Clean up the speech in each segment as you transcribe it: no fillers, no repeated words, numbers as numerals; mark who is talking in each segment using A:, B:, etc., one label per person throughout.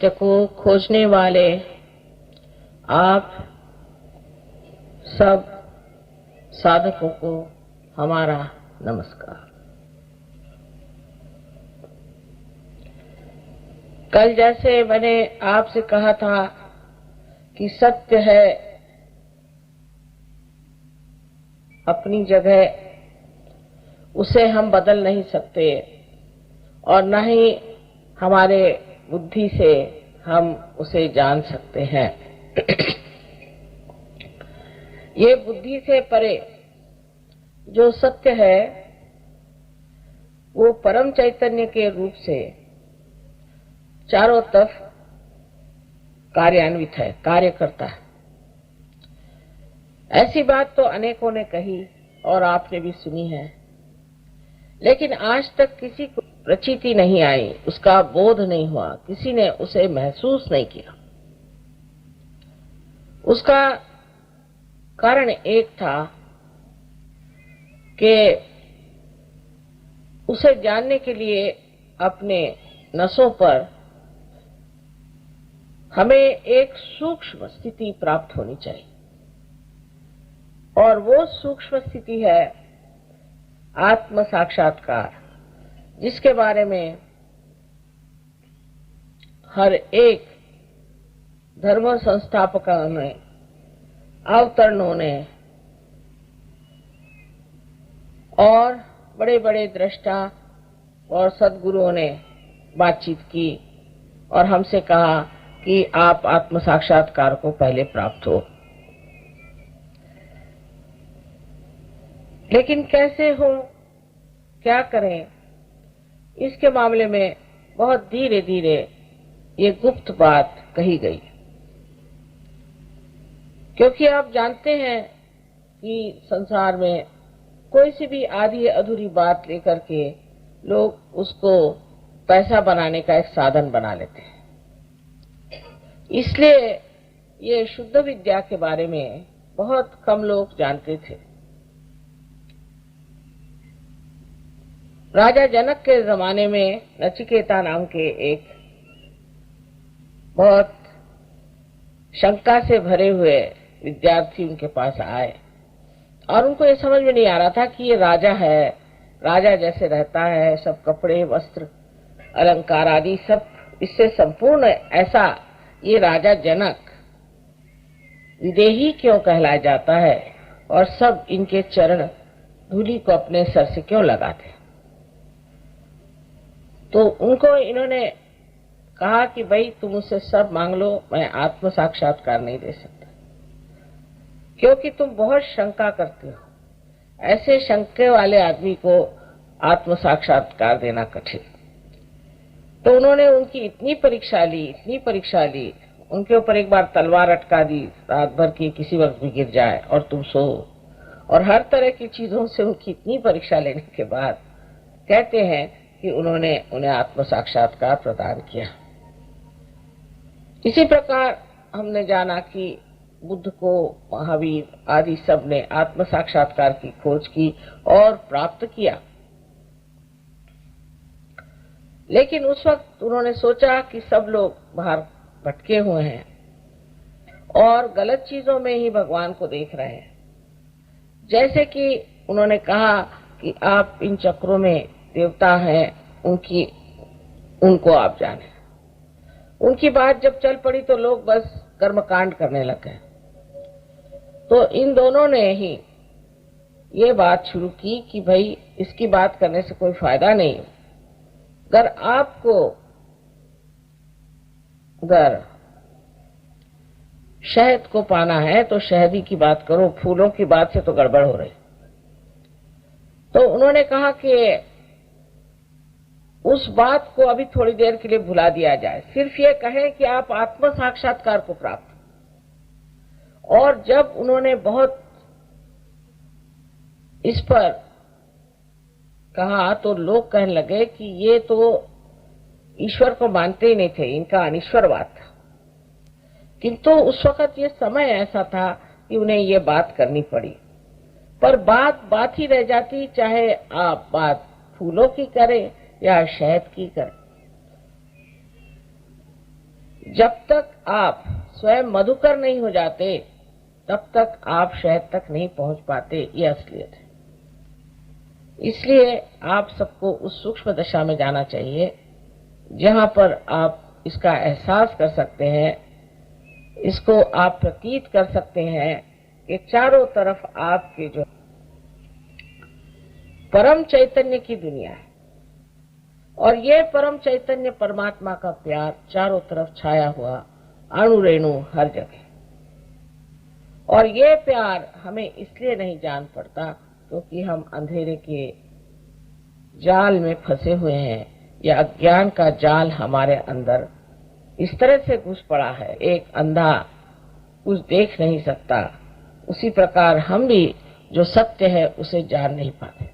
A: सत्य को खोजने वाले आप सब साधकों को हमारा नमस्कार। कल जैसे मैंने आपसे कहा था कि सत्य है अपनी जगह, उसे हम बदल नहीं सकते और न ही हमारे बुद्धि से हम उसे जान सकते हैं। ये बुद्धि से परे जो सत्य है वो परम चैतन्य के रूप से चारों तरफ कार्यान्वित है, कार्य करता है। ऐसी बात तो अनेकों ने कही और आपने भी सुनी है, लेकिन आज तक किसी को प्रचीति नहीं आई, उसका बोध नहीं हुआ, किसी ने उसे महसूस नहीं किया। उसका कारण एक था कि उसे जानने के लिए अपने नसों पर हमें एक सूक्ष्म स्थिति प्राप्त होनी चाहिए, और वो सूक्ष्म स्थिति है आत्म साक्षात्कार, जिसके बारे में हर एक धर्म संस्थापकों ने, अवतरणों ने और बड़े बड़े दृष्टा और सद्गुरुओं ने बातचीत की और हमसे कहा कि आप आत्म साक्षात्कार को पहले प्राप्त हो। लेकिन कैसे हो, क्या करें, इसके मामले में बहुत धीरे धीरे ये गुप्त बात कही गई, क्योंकि आप जानते हैं कि संसार में कोई सी भी आधी अधूरी बात लेकर के लोग उसको पैसा बनाने का एक साधन बना लेते हैं। इसलिए ये शुद्ध विद्या के बारे में बहुत कम लोग जानते थे। राजा जनक के जमाने में नचिकेता नाम के एक बहुत शंका से भरे हुए विद्यार्थी उनके पास आए और उनको ये समझ में नहीं आ रहा था कि ये राजा है, राजा जैसे रहता है, सब कपड़े वस्त्र अलंकार आदि सब इससे संपूर्ण, ऐसा ये राजा जनक विदेही क्यों कहलाया जाता है और सब इनके चरण धूलि को अपने सर से क्यों लगाते। तो उनको इन्होंने कहा कि भाई तुम मुझसे सब मांग लो, मैं आत्म साक्षात्कार नहीं दे सकता, क्योंकि तुम बहुत शंका करते हो। ऐसे शंके वाले आदमी को आत्म साक्षात्कार देना कठिन। तो उन्होंने उनकी इतनी परीक्षा ली, उनके ऊपर एक बार तलवार अटका दी, रात भर की किसी वक्त भी गिर जाए और तुम सो, और हर तरह की चीजों से उनकी इतनी परीक्षा लेने के बाद कहते हैं कि उन्होंने उन्हें आत्म साक्षात्कार प्रदान किया। इसी प्रकार हमने जाना कि बुद्ध को, महावीर आदि सब ने आत्म साक्षात्कार की खोज की और प्राप्त किया। लेकिन उस वक्त उन्होंने सोचा कि सब लोग बाहर भटके हुए हैं और गलत चीजों में ही भगवान को देख रहे हैं। जैसे कि उन्होंने कहा कि आप इन चक्रों में देवता हैं, उनको आप जाने। उनकी बात जब चल पड़ी तो लोग बस कर्मकांड करने लगे। तो इन दोनों ने ही ये बात शुरू की कि भाई इसकी बात करने से कोई फायदा नहीं। अगर शहद को पाना है तो शहदी की बात करो, फूलों की बात से तो गड़बड़ हो रही। तो उन्होंने कहा कि उस बात को अभी थोड़ी देर के लिए भुला दिया जाए, सिर्फ ये कहें कि आप आत्म साक्षात्कार को प्राप्त। और जब उन्होंने बहुत इस पर कहा तो लोग कहने लगे कि ये तो ईश्वर को मानते ही नहीं थे, इनका अनिश्वरवाद था। किंतु उस वक्त ये समय ऐसा था कि उन्हें ये बात करनी पड़ी, पर बात ही रह जाती, चाहे आप बात फूलों की करें या शहद की करें। जब तक आप स्वयं मधुकर नहीं हो जाते तब तक आप शहद तक नहीं पहुंच पाते। ये असलियत है। इसलिए आप सबको उस सूक्ष्म दशा में जाना चाहिए जहां पर आप इसका एहसास कर सकते हैं, इसको आप प्रतीत कर सकते हैं कि चारों तरफ आपके जो परम चैतन्य की दुनिया है और ये परम चैतन्य परमात्मा का प्यार चारों तरफ छाया हुआ, अणु रेणु हर जगह। और ये प्यार हमें इसलिए नहीं जान पड़ता क्योंकि हम अंधेरे के जाल में फंसे हुए हैं, या अज्ञान का जाल हमारे अंदर इस तरह से घुस पड़ा है। एक अंधा कुछ देख नहीं सकता, उसी प्रकार हम भी जो सत्य है उसे जान नहीं पाते।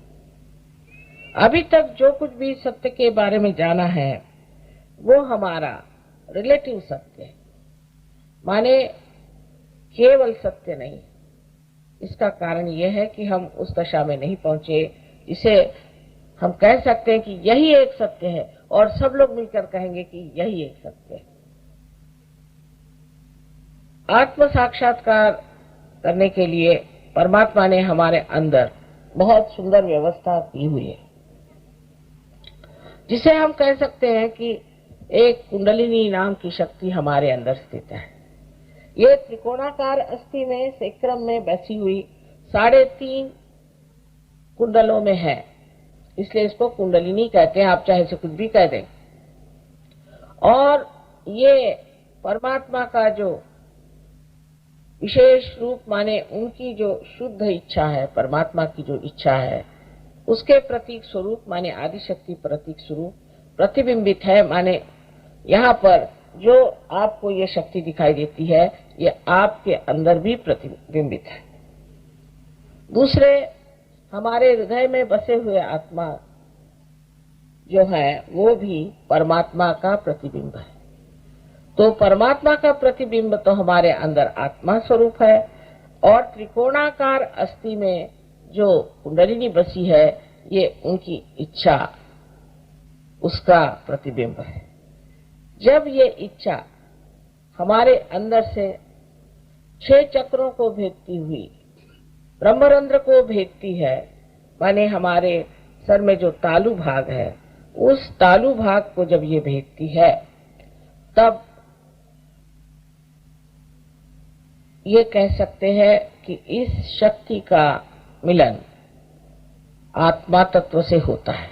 A: अभी तक जो कुछ भी सत्य के बारे में जाना है वो हमारा रिलेटिव सत्य है, माने केवल सत्य नहीं। इसका कारण यह है कि हम उस दशा में नहीं पहुंचे जिसे हम कह सकते हैं कि यही एक सत्य है और सब लोग मिलकर कहेंगे कि यही एक सत्य है। आत्म साक्षात्कार करने के लिए परमात्मा ने हमारे अंदर बहुत सुंदर व्यवस्था की हुई है, जिसे हम कह सकते हैं कि एक कुंडलिनी नाम की शक्ति हमारे अंदर स्थित है। ये त्रिकोणाकार अस्थि में सेक्रम में बैठी हुई 3.5 कुंडलों में है, इसलिए इसको कुंडलिनी कहते हैं। आप चाहे इसे कुछ भी कह दें। और ये परमात्मा का जो विशेष रूप, माने उनकी जो शुद्ध इच्छा है, परमात्मा की जो इच्छा है उसके प्रतीक स्वरूप, माने आदिशक्ति प्रतीक स्वरूप प्रतिबिंबित है। माने यहाँ पर जो आपको ये शक्ति दिखाई देती है ये आपके अंदर भी प्रतिबिंबित है। दूसरे, हमारे हृदय में बसे हुए आत्मा जो है वो भी परमात्मा का प्रतिबिंब है। तो परमात्मा का प्रतिबिंब तो हमारे अंदर आत्मा स्वरूप है, और त्रिकोणाकार अस्थि में जो कुंडलिनी बसी है ये उनकी इच्छा, उसका प्रतिबिंब है। जब ये इच्छा हमारे अंदर से 6 चक्रों को भेदती हुई ब्रह्मरंध्र को भेदती है, माने हमारे सर में जो तालु भाग है उस तालु भाग को जब ये भेदती है, तब ये कह सकते हैं कि इस शक्ति का मिलन आत्मा तत्व से होता है।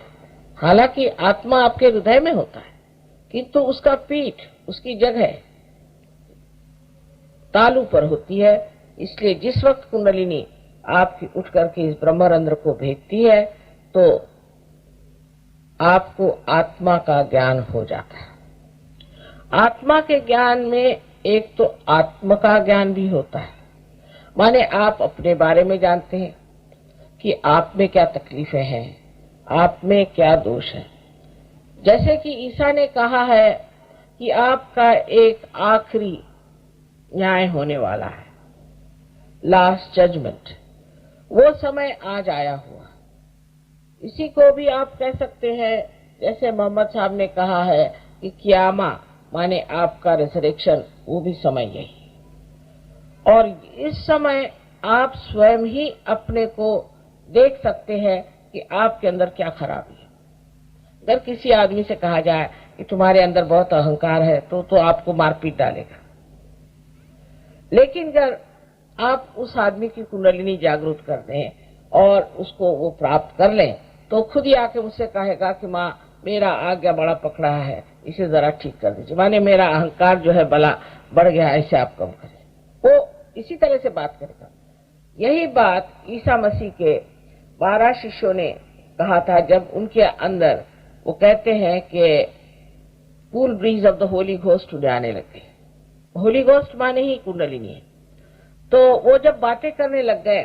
A: हालांकि आत्मा आपके हृदय में होता है, किंतु उसका पीठ, उसकी जगह तालु पर होती है। इसलिए जिस वक्त कुंडलिनी आपकी उठ करके इस ब्रह्मरंध्र को भेदती है तो आपको आत्मा का ज्ञान हो जाता है। आत्मा के ज्ञान में एक तो आत्मा का ज्ञान भी होता है, माने आप अपने बारे में जानते हैं कि आप में क्या तकलीफें हैं, आप में क्या दोष है। जैसे कि ईसा ने कहा है कि आपका एक आखिरी न्याय होने वाला है, लास्ट जजमेंट, वो समय आज आया हुआ। इसी को भी आप कह सकते हैं, जैसे मोहम्मद साहब ने कहा है कि कियामा माने आपका रिजरेक्शन, वो भी समय यही। और इस समय आप स्वयं ही अपने को देख सकते हैं कि आपके अंदर क्या खराबी है। अगर किसी आदमी से कहा जाए कि तुम्हारे अंदर बहुत अहंकार है तो आपको मारपीट डालेगा, लेकिन अगर आप उस आदमी की कुंडलिनी जागृत कर दें और उसको वो प्राप्त कर लें तो खुद ही आके मुझसे कहेगा कि माँ मेरा आज्ञा बड़ा पकड़ा है, इसे जरा ठीक कर दीजिए, माने मेरा अहंकार जो है बला बढ़ गया, ऐसे आप कम करें। वो इसी तरह से बात करेगा। यही बात ईसा मसीह के 12 शिष्यों ने कहा था जब उनके अंदर वो कहते हैं कि cool bridge of the Holi ghost उड़े आने लगे। होली घोस्ट माने ही कुंडलिनी है। तो वो जब बातें करने लग गए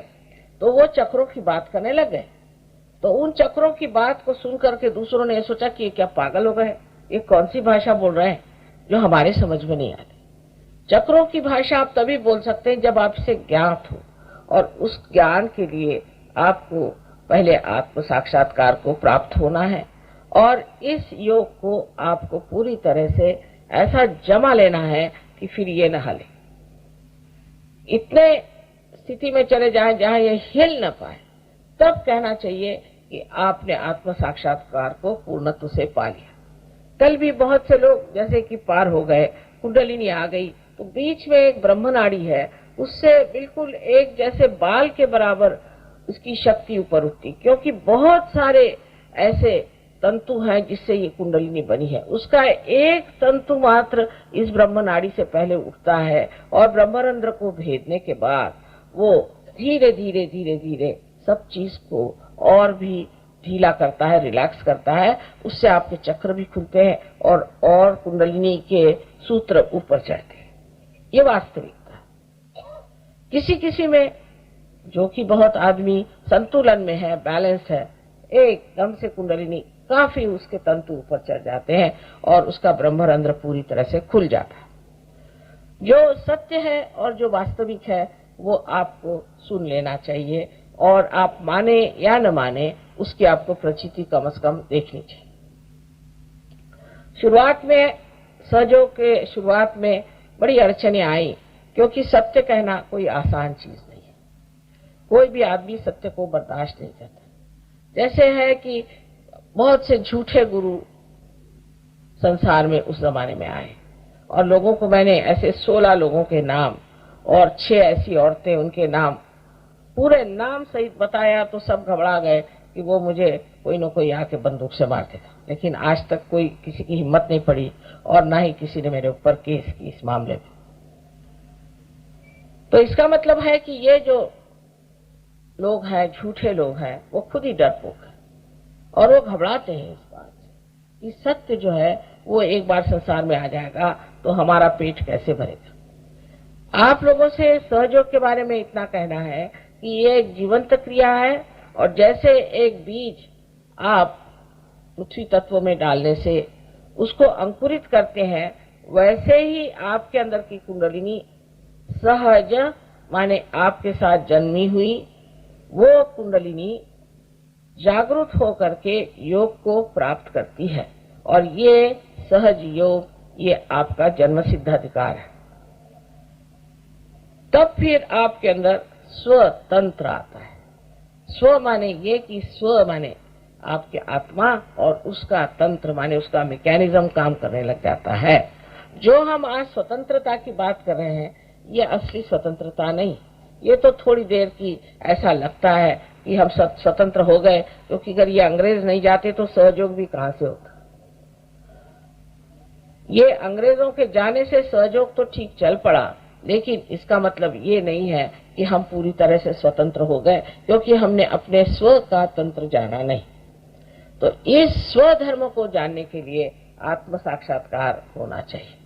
A: तो वो चक्रों की बात करने लग गए। तो उन चक्रों की बात को सुन करके दूसरों ने सोचा कि ये क्या पागल हो गए, ये कौन सी भाषा बोल रहे हैं जो हमारे समझ में नहीं आती। चक्रों की भाषा आप तभी बोल सकते हैं जब आपसे ज्ञात हो, और उस ज्ञान के लिए आपको पहले आत्म साक्षात्कार को प्राप्त होना है, और इस योग को आपको पूरी तरह से ऐसा जमा लेना है कि फिर ये न हिले। इतने स्थिति में चले जाएं जहां ये हिल न पाए, तब कहना चाहिए कि आपने आत्म साक्षात्कार को पूर्णत्व से पा लिया। कल भी बहुत से लोग जैसे कि पार हो गए, कुंडलिनी आ गई, तो बीच में एक ब्रह्मनाड़ी है, उससे बिल्कुल एक जैसे बाल के बराबर उसकी शक्ति ऊपर उठती, क्योंकि बहुत सारे ऐसे तंतु हैं जिससे ये कुंडलिनी बनी है। उसका एक तंतु मात्र इस ब्रह्मनाड़ी से पहले उठता है और ब्रह्मरंध्र को भेदने के बाद वो धीरे धीरे धीरे धीरे सब चीज को और भी ढीला करता है, रिलैक्स करता है। उससे आपके चक्र भी खुलते हैं और कुंडलिनी के सूत्र ऊपर चढ़ते हैं। ये वास्तविकता है। किसी किसी में जो कि बहुत आदमी संतुलन में है, बैलेंस है, एकदम से कुंडलिनी काफी उसके तंतु ऊपर चढ़ जाते हैं और उसका ब्रह्मरंध्र पूरी तरह से खुल जाता है। जो सत्य है और जो वास्तविक है वो आपको सुन लेना चाहिए, और आप माने या न माने उसकी आपको प्रचिति कम से कम देखनी चाहिए। शुरुआत में सहयोग के शुरुआत में बड़ी अड़चनें आई, क्योंकि सत्य कहना कोई आसान चीज नहीं है। कोई भी आदमी सत्य को बर्दाश्त नहीं करता। जैसे है कि बहुत से झूठे गुरु संसार में उस जमाने में आए, और लोगों को मैंने ऐसे 16 लोगों के नाम और 6 ऐसी औरतें, उनके नाम पूरे नाम सहित बताया तो सब घबरा गए कि वो मुझे कोई न कोई आके बंदूक से मार देगा। लेकिन आज तक कोई किसी की हिम्मत नहीं पड़ी और ना ही किसी ने मेरे ऊपर केस की इस मामले में। तो इसका मतलब है कि ये जो लोग हैं, झूठे लोग हैं, वो खुद ही डरपोक है और वो घबराते हैं इस बात से कि सत्य जो है वो एक बार संसार में आ जाएगा तो हमारा पेट कैसे भरेगा। आप लोगों से सहयोग के बारे में इतना कहना है कि ये एक जीवंत क्रिया है, और जैसे एक बीज आप पृथ्वी तत्व में डालने से उसको अंकुरित करते हैं, वैसे ही आपके अंदर की कुंडलिनी सहज माने आपके साथ जन्मी हुई वो कुंडलिनी जागरूक होकर के योग को प्राप्त करती है, और ये सहज योग ये आपका जन्म सिद्ध अधिकार है। तब फिर आपके अंदर स्वतंत्र आता है। स्व माने ये कि स्व माने आपके आत्मा, और उसका तंत्र माने उसका मैकेनिज्म काम करने लग जाता है। जो हम आज स्वतंत्रता की बात कर रहे हैं, ये असली स्वतंत्रता नहीं। ये तो थोड़ी देर की ऐसा लगता है कि हम स्वतंत्र हो गए, क्योंकि अगर ये अंग्रेज नहीं जाते तो सहयोग भी कहां से होता। ये अंग्रेजों के जाने से सहयोग तो ठीक चल पड़ा, लेकिन इसका मतलब ये नहीं है कि हम पूरी तरह से स्वतंत्र हो गए, क्योंकि हमने अपने स्व का तंत्र जाना नहीं। तो इस स्वधर्म को जानने के लिए आत्म साक्षात्कार होना चाहिए।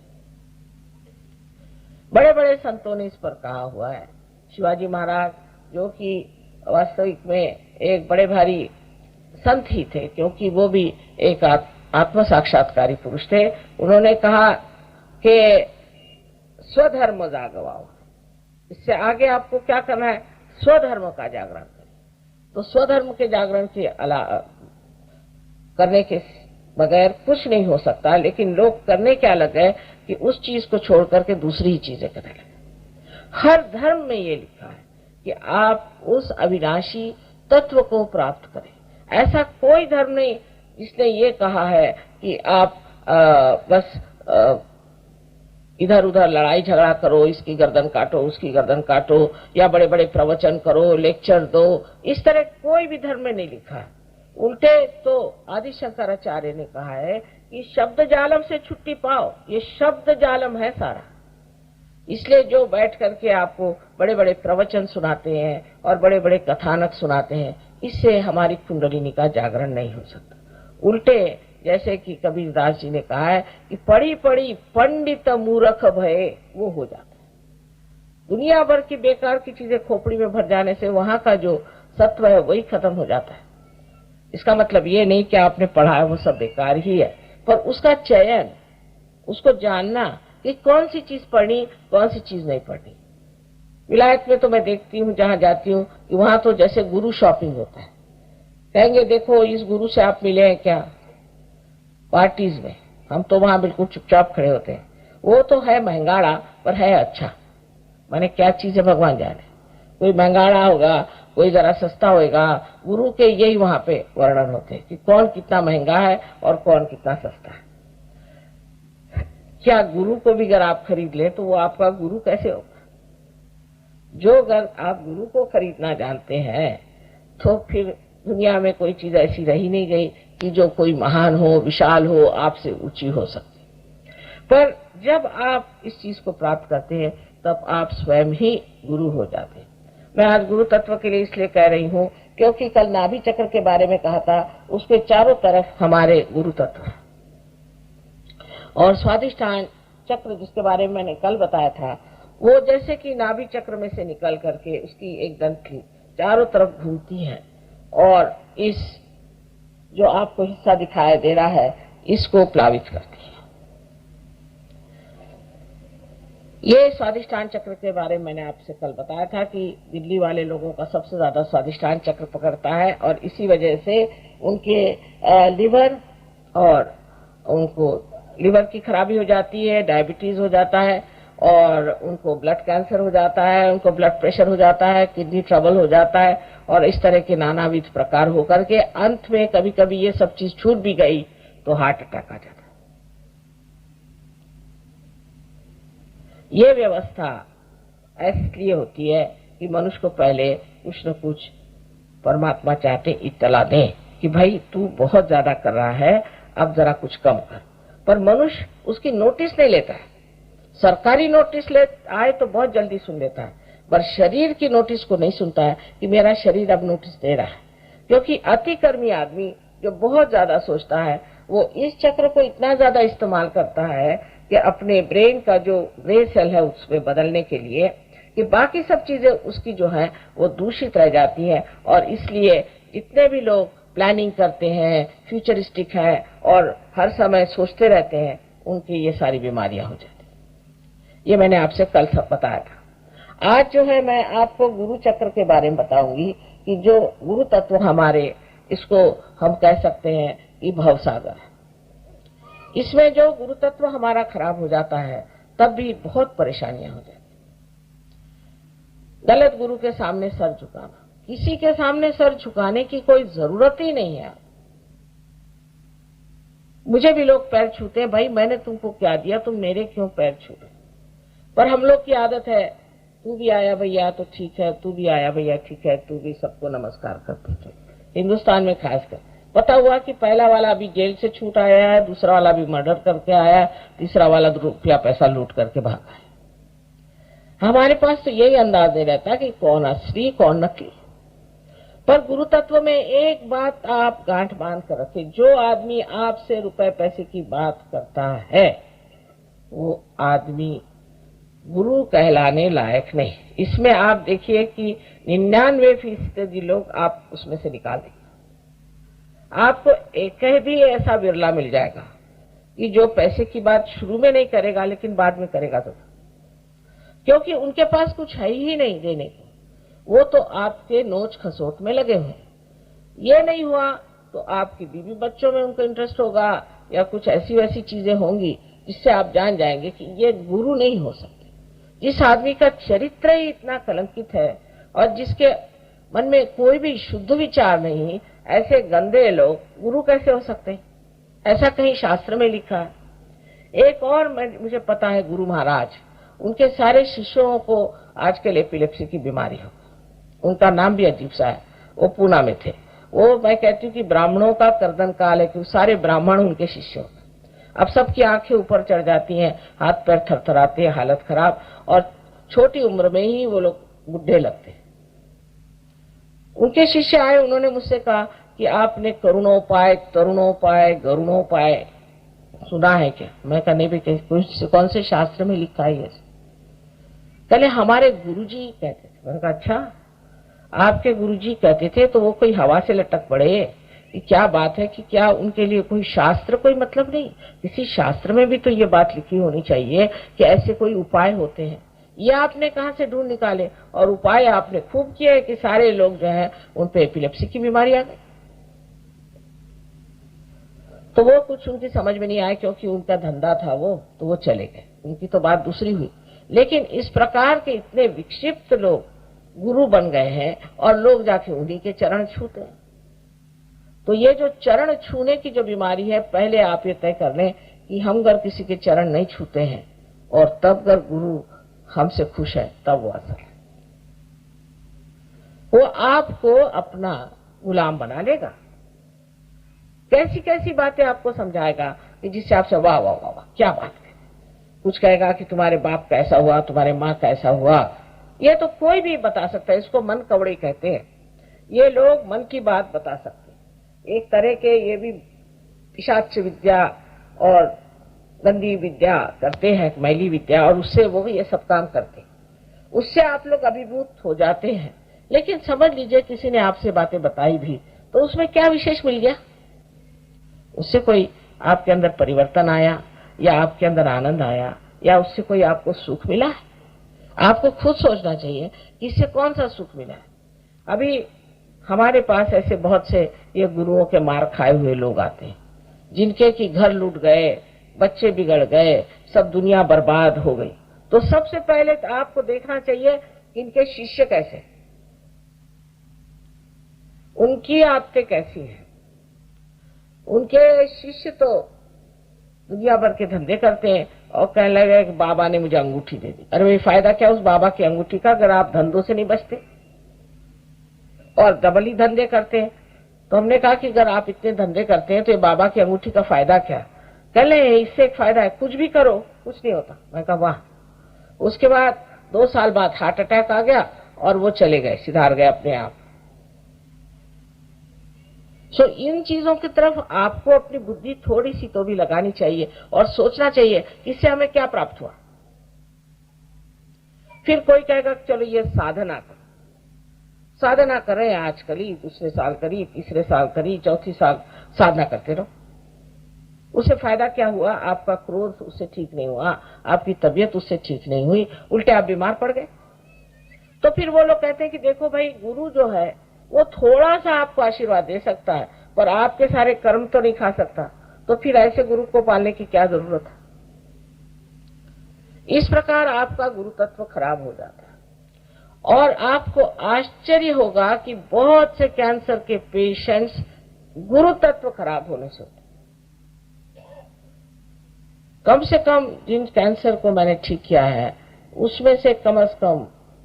A: बड़े बड़े संतों ने इस पर कहा हुआ है। शिवाजी महाराज, जो कि वास्तविक में एक बड़े भारी संत ही थे, क्योंकि वो भी एक आत्म साक्षात्कारी पुरुष थे, उन्होंने कहा कि स्वधर्म जागवाओ। इससे आगे आपको क्या करना है? स्वधर्म का जागरण करें। तो स्वधर्म के जागरण के करने के बगैर कुछ नहीं हो सकता, लेकिन लोग करने क्या लगे कि उस चीज को छोड़ करके दूसरी ही चीजें करने लगे। हर धर्म में ये लिखा है कि आप उस अविनाशी तत्व को प्राप्त करें। ऐसा कोई धर्म नहीं जिसने ये कहा है कि आप बस इधर उधर लड़ाई झगड़ा करो, इसकी गर्दन काटो, उसकी गर्दन काटो, या बड़े बड़े प्रवचन करो, लेक्चर दो। इस तरह कोई भी धर्म में नहीं लिखा है। उल्टे तो आदि शंकराचार्य ने कहा है कि शब्द जालम से छुट्टी पाओ। ये शब्द जालम है सारा। इसलिए जो बैठ करके आपको बड़े बड़े प्रवचन सुनाते हैं और बड़े बड़े कथानक सुनाते हैं, इससे हमारी कुंडलिनी का जागरण नहीं हो सकता। उल्टे जैसे कि कबीरदास जी ने कहा है कि पढ़ी पढ़ी पंडित मूर्ख भय, वो हो जाता है। दुनिया भर की बेकार की चीजें खोपड़ी में भर जाने से वहां का जो सत्व है वही खत्म हो जाता है। इसका मतलब ये नहीं कि आपने पढ़ा है वो सब बेकार ही है, पर उसका चयन, उसको जानना कि कौन सी चीज पढ़नी, कौन सी चीज नहीं पढ़नी। विलायत में तो मैं देखती हूँ, जहां जाती हूँ, कि वहां तो जैसे गुरु शॉपिंग होता है। कहेंगे देखो इस गुरु से आप मिले हैं क्या, पार्टीज में, हम तो वहां बिल्कुल चुपचाप खड़े होते हैं। वो तो है महंगाड़ा, पर है अच्छा। माने क्या चीज है भगवान जाने। कोई महंगाड़ा होगा, कोई जरा सस्ता होगा। गुरु के यही वहां पे वर्णन होते हैं कि कौन कितना महंगा है और कौन कितना सस्ता है। क्या गुरु को भी अगर आप खरीद ले तो वो आपका गुरु कैसे होगा? जो अगर आप गुरु को खरीदना जानते हैं तो फिर दुनिया में कोई चीज ऐसी रही नहीं गई कि जो कोई महान हो, विशाल हो, आपसे ऊंची हो सकती। पर जब आप इस चीज को प्राप्त करते हैं तब आप स्वयं ही गुरु हो जाते हैं। मैं आज गुरु तत्व के लिए इसलिए कह रही हूँ क्योंकि कल नाभि चक्र के बारे में कहा था, उसके चारों तरफ हमारे गुरु तत्व और स्वादिष्ठान चक्र जिसके बारे में मैंने कल बताया था, वो जैसे कि नाभि चक्र में से निकल करके उसकी एक ग्रंथि चारों तरफ घूमती है और इस जो आपको हिस्सा दिखाई दे रहा है इसको प्लावित करती है। ये स्वादिष्ठान चक्र के बारे में मैंने आपसे कल बताया था कि दिल्ली वाले लोगों का सबसे ज्यादा स्वादिष्ठान चक्र पकड़ता है और इसी वजह से उनके लिवर और उनको लिवर की खराबी हो जाती है, डायबिटीज हो जाता है और उनको ब्लड कैंसर हो जाता है, उनको ब्लड प्रेशर हो जाता है, किडनी ट्रबल हो जाता है और इस तरह के नानाविध प्रकार होकर के अंत में कभी कभी ये सब चीज छूट भी गई तो हार्ट अटैक आ जाता है। ये व्यवस्था इसलिए होती है कि मनुष्य को पहले कुछ न कुछ परमात्मा चाहते इत्तला दें कि भाई तू बहुत ज्यादा कर रहा है, अब जरा कुछ कम कर। पर मनुष्य उसकी नोटिस नहीं लेता है। सरकारी नोटिस ले आए तो बहुत जल्दी सुन लेता है, पर शरीर की नोटिस को नहीं सुनता है कि मेरा शरीर अब नोटिस दे रहा है। क्योंकि अतिकर्मी आदमी जो बहुत ज्यादा सोचता है वो इस चक्र को इतना ज्यादा इस्तेमाल करता है कि अपने ब्रेन का जो ग्रे सेल है उसमें बदलने के लिए कि बाकी सब चीजें उसकी जो है वो दूषित रह जाती है और इसलिए जितने भी लोग प्लानिंग करते हैं, फ्यूचरिस्टिक है और हर समय सोचते रहते हैं, उनकी ये सारी बीमारियां हो जाती हैं। ये मैंने आपसे कल सब बताया था। आज जो है मैं आपको गुरु चक्र के बारे में बताऊंगी कि जो गुरु तत्व हमारे, इसको हम कह सकते हैं कि भवसागर है। इसमें जो गुरु तत्व हमारा खराब हो जाता है तब भी बहुत परेशानियां हो जाती। गलत गुरु के सामने सर झुकाना, किसी के सामने सर झुकाने की कोई जरूरत ही नहीं है। मुझे भी लोग पैर छूते हैं, भाई मैंने तुमको क्या दिया, तुम मेरे क्यों पैर छू रहे? पर हम लोग की आदत है, तू भी आया भैया तो ठीक है, तू भी आया भैया ठीक है, तू भी सबको नमस्कार करते थे। हिंदुस्तान में खासकर पता हुआ कि पहला वाला अभी जेल से छूट आया है, दूसरा वाला भी मर्डर करके आया है, तीसरा वाला रुपया पैसा लूट करके भागा है। हमारे पास तो यही अंदाज नहीं रहता कि कौन असली कौन नकली। पर गुरु तत्व में एक बात आप गांठ बांध कर रखें, जो आदमी आपसे रुपए पैसे की बात करता है वो आदमी गुरु कहलाने लायक नहीं। इसमें आप देखिए कि 99% लोग आप उसमें से निकाल देंगे। आपको एक भी ऐसा बिरला मिल जाएगा कि जो पैसे की बात शुरू में नहीं करेगा लेकिन बाद में करेगा तो, क्योंकि उनके पास कुछ है ही नहीं देने को। वो तो आपके नोच खसोट में लगे हुए। ये नहीं हुआ तो आपकी बीवी बच्चों में उनको इंटरेस्ट होगा या कुछ ऐसी वैसी चीजें होंगी जिससे आप जान जाएंगे कि ये गुरु नहीं हो सकते। जिस आदमी का चरित्र ही इतना कलंकित है और जिसके मन में कोई भी शुद्ध विचार नहीं, ऐसे गंदे लोग गुरु कैसे हो सकते हैं? ऐसा कहीं शास्त्र में लिखा है। एक और मुझे पता है, गुरु महाराज, उनके सारे शिष्यों को आजकल एपिलेप्सी की बीमारी हो। उनका नाम भी अजीब सा है। वो पूना में थे। वो मैं कहती हूँ कि ब्राह्मणों का कर्दन काल है, क्योंकि सारे ब्राह्मण उनके शिष्य होते। अब सबकी आंखें ऊपर चढ़ जाती हैं, हाथ पैर थरथराते हैं, हालत खराब, और छोटी उम्र में ही वो लोग बुढ़े लगते हैं। उनके शिष्य आए, उन्होंने मुझसे कहा कि आपने करुणोपाय, तरुणोपाय, गरुणोपाय सुना है क्या? मैं कहा नहीं भी, कौन से शास्त्र में लिखा है? पहले हमारे गुरुजी कहते थे। मैंने कहा अच्छा, आपके गुरुजी कहते थे तो वो कोई हवा से लटक पड़े? क्या बात है कि क्या उनके लिए कोई शास्त्र कोई मतलब नहीं? किसी शास्त्र में भी तो ये बात लिखी होनी चाहिए कि ऐसे कोई उपाय होते हैं। ये आपने कहां से ढूंढ निकाले? और उपाय आपने खूब किया है कि सारे लोग जो है उन पे एपिलेप्सी की बीमारी आ गई। तो वो कुछ उनकी समझ में नहीं आया, क्योंकि उनका धंधा था वो, तो वो चले गए, उनकी तो बात दूसरी हुई। लेकिन इस प्रकार के इतने विक्षिप्त लोग गुरु बन गए हैं और लोग जाके उन्हीं के चरण छूते हैं। तो ये जो चरण छूने की जो बीमारी है, पहले आप ये तय कर लें कि हम अगर किसी के चरण नहीं छूते हैं और तब अगर गुरु हमसे खुश है, तब वो असर है। वो आपको अपना गुलाम बना लेगा, कैसी कैसी बातें आपको समझाएगा कि जिससे आपसे वाह वाह वाह वाह क्या बात है। कुछ कहेगा कि तुम्हारे बाप कैसा हुआ, तुम्हारे माँ कैसा हुआ, ये तो कोई भी बता सकता है। इसको मन कवड़ी कहते हैं। ये लोग मन की बात बता सकते हैं। एक तरह के ये भी पिशाच विद्या और गंदी विद्या करते हैं, मैली विद्या, और उससे वो ये सब काम करते हैं। उससे आप लोग अभिभूत हो जाते हैं। लेकिन समझ लीजिए किसी ने आपसे बातें बताई भी, तो उसमें क्या विशेष मिल गया? उससे कोई आपके अंदर परिवर्तन आया, या आपके अंदर आनंद आया, या उससे कोई आपको सुख मिला है? आपको खुद सोचना चाहिए कि इससे कौन सा सुख मिला है। अभी हमारे पास ऐसे बहुत से ये गुरुओं के मार खाए हुए लोग आते हैं, जिनके की घर लूट गए, बच्चे बिगड़ गए, सब दुनिया बर्बाद हो गई। तो सबसे पहले तो आपको देखना चाहिए कि इनके शिष्य कैसे, उनकी आदतें कैसी हैं। उनके शिष्य तो दुनिया भर के धंधे करते हैं और कहने लगे कि बाबा ने मुझे अंगूठी दे दी। अरे भाई, फायदा क्या उस बाबा की अंगूठी का, अगर आप धंधों से नहीं बचते और डबल ही धंधे करते हैं। तो हमने कहा कि अगर आप इतने धंधे करते हैं तो ये बाबा की अंगूठी का फायदा क्या? कह ले इससे एक फायदा है, कुछ भी करो कुछ नहीं होता। मैं कहा वाह। उसके बाद 2 साल बाद हार्ट अटैक आ गया और वो चले गए, सुधार गए अपने आप। सो इन चीजों की तरफ आपको अपनी बुद्धि थोड़ी सी तो भी लगानी चाहिए और सोचना चाहिए इससे हमें क्या प्राप्त हुआ। फिर कोई कहेगा चलो ये साधना करो, साधना करें, आज करी, दूसरे साल करी, तीसरे साल करी, चौथी साल साधना करते रहो। उससे फायदा क्या हुआ? आपका क्रोध उससे ठीक नहीं हुआ, आपकी तबीयत उससे ठीक नहीं हुई, उल्टे आप बीमार पड़ गए। तो फिर वो लोग कहते हैं कि देखो भाई, गुरु जो है वो थोड़ा सा आपको आशीर्वाद दे सकता है, पर आपके सारे कर्म तो नहीं खा सकता। तो फिर ऐसे गुरु को पालने की क्या जरूरत है? इस प्रकार आपका गुरु तत्व खराब हो जाता है। और आपको आश्चर्य होगा कि बहुत से कैंसर के पेशेंट्स गुरु तत्व खराब होने से होते। कम से कम जिन कैंसर को मैंने ठीक किया है, उसमें से कम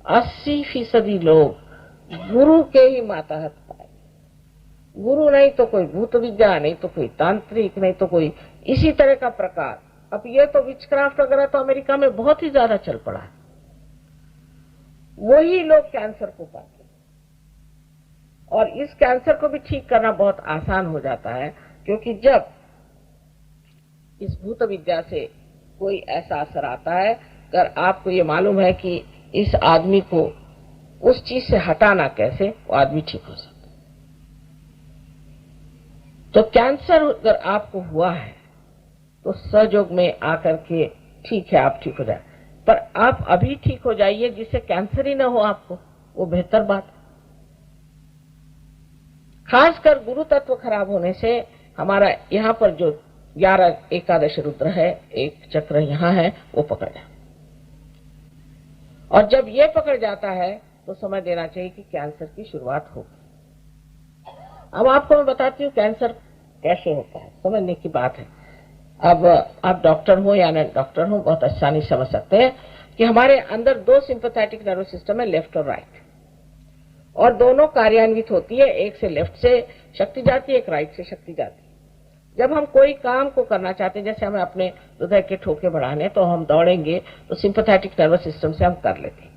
A: 80% लोग गुरु के ही माताहत पाए। गुरु नहीं तो कोई भूत विद्या, नहीं तो कोई तांत्रिक, नहीं तो कोई इसी तरह का प्रकार। अब ये तो विचक्राफ्ट वगैरह तो अमेरिका में बहुत ही ज्यादा चल पड़ा है। वही लोग कैंसर को पाते, और इस कैंसर को भी ठीक करना बहुत आसान हो जाता है, क्योंकि जब इस भूत विद्या से कोई ऐसा असर आता है, अगर आपको ये मालूम है कि इस आदमी को उस चीज से हटाना कैसे, वो आदमी ठीक हो सकता है। तो कैंसर अगर आपको हुआ है तो सहयोग में आकर के ठीक है, आप ठीक हो जाए, पर आप अभी ठीक हो जाइए जिससे कैंसर ही ना हो आपको, वो बेहतर बात है। खासकर गुरु तत्व खराब होने से हमारा यहाँ पर जो 11 एकादश रुद्र है, एक चक्र यहाँ है, वो पकड़ जाए। और जब ये पकड़ जाता है तो समझ लेना चाहिए कि कैंसर की शुरुआत होगी। अब आपको मैं बताती हूँ कैंसर कैसे होता है, समझने की बात है। अब आप डॉक्टर हो या न डॉक्टर हो, बहुत आसानी समझ सकते हैं कि हमारे अंदर 2 सिंपैथेटिक नर्वस सिस्टम है, लेफ्ट और राइट, और दोनों कार्यान्वित होती है। एक से लेफ्ट से शक्ति जाती है, एक राइट से शक्ति जाती है। जब हम कोई काम को करना चाहते हैं, जैसे हमें अपने हृदय के ठोके बढ़ाने, तो हम दौड़ेंगे तो सिंपैथेटिक नर्वस सिस्टम से हम कर लेते हैं।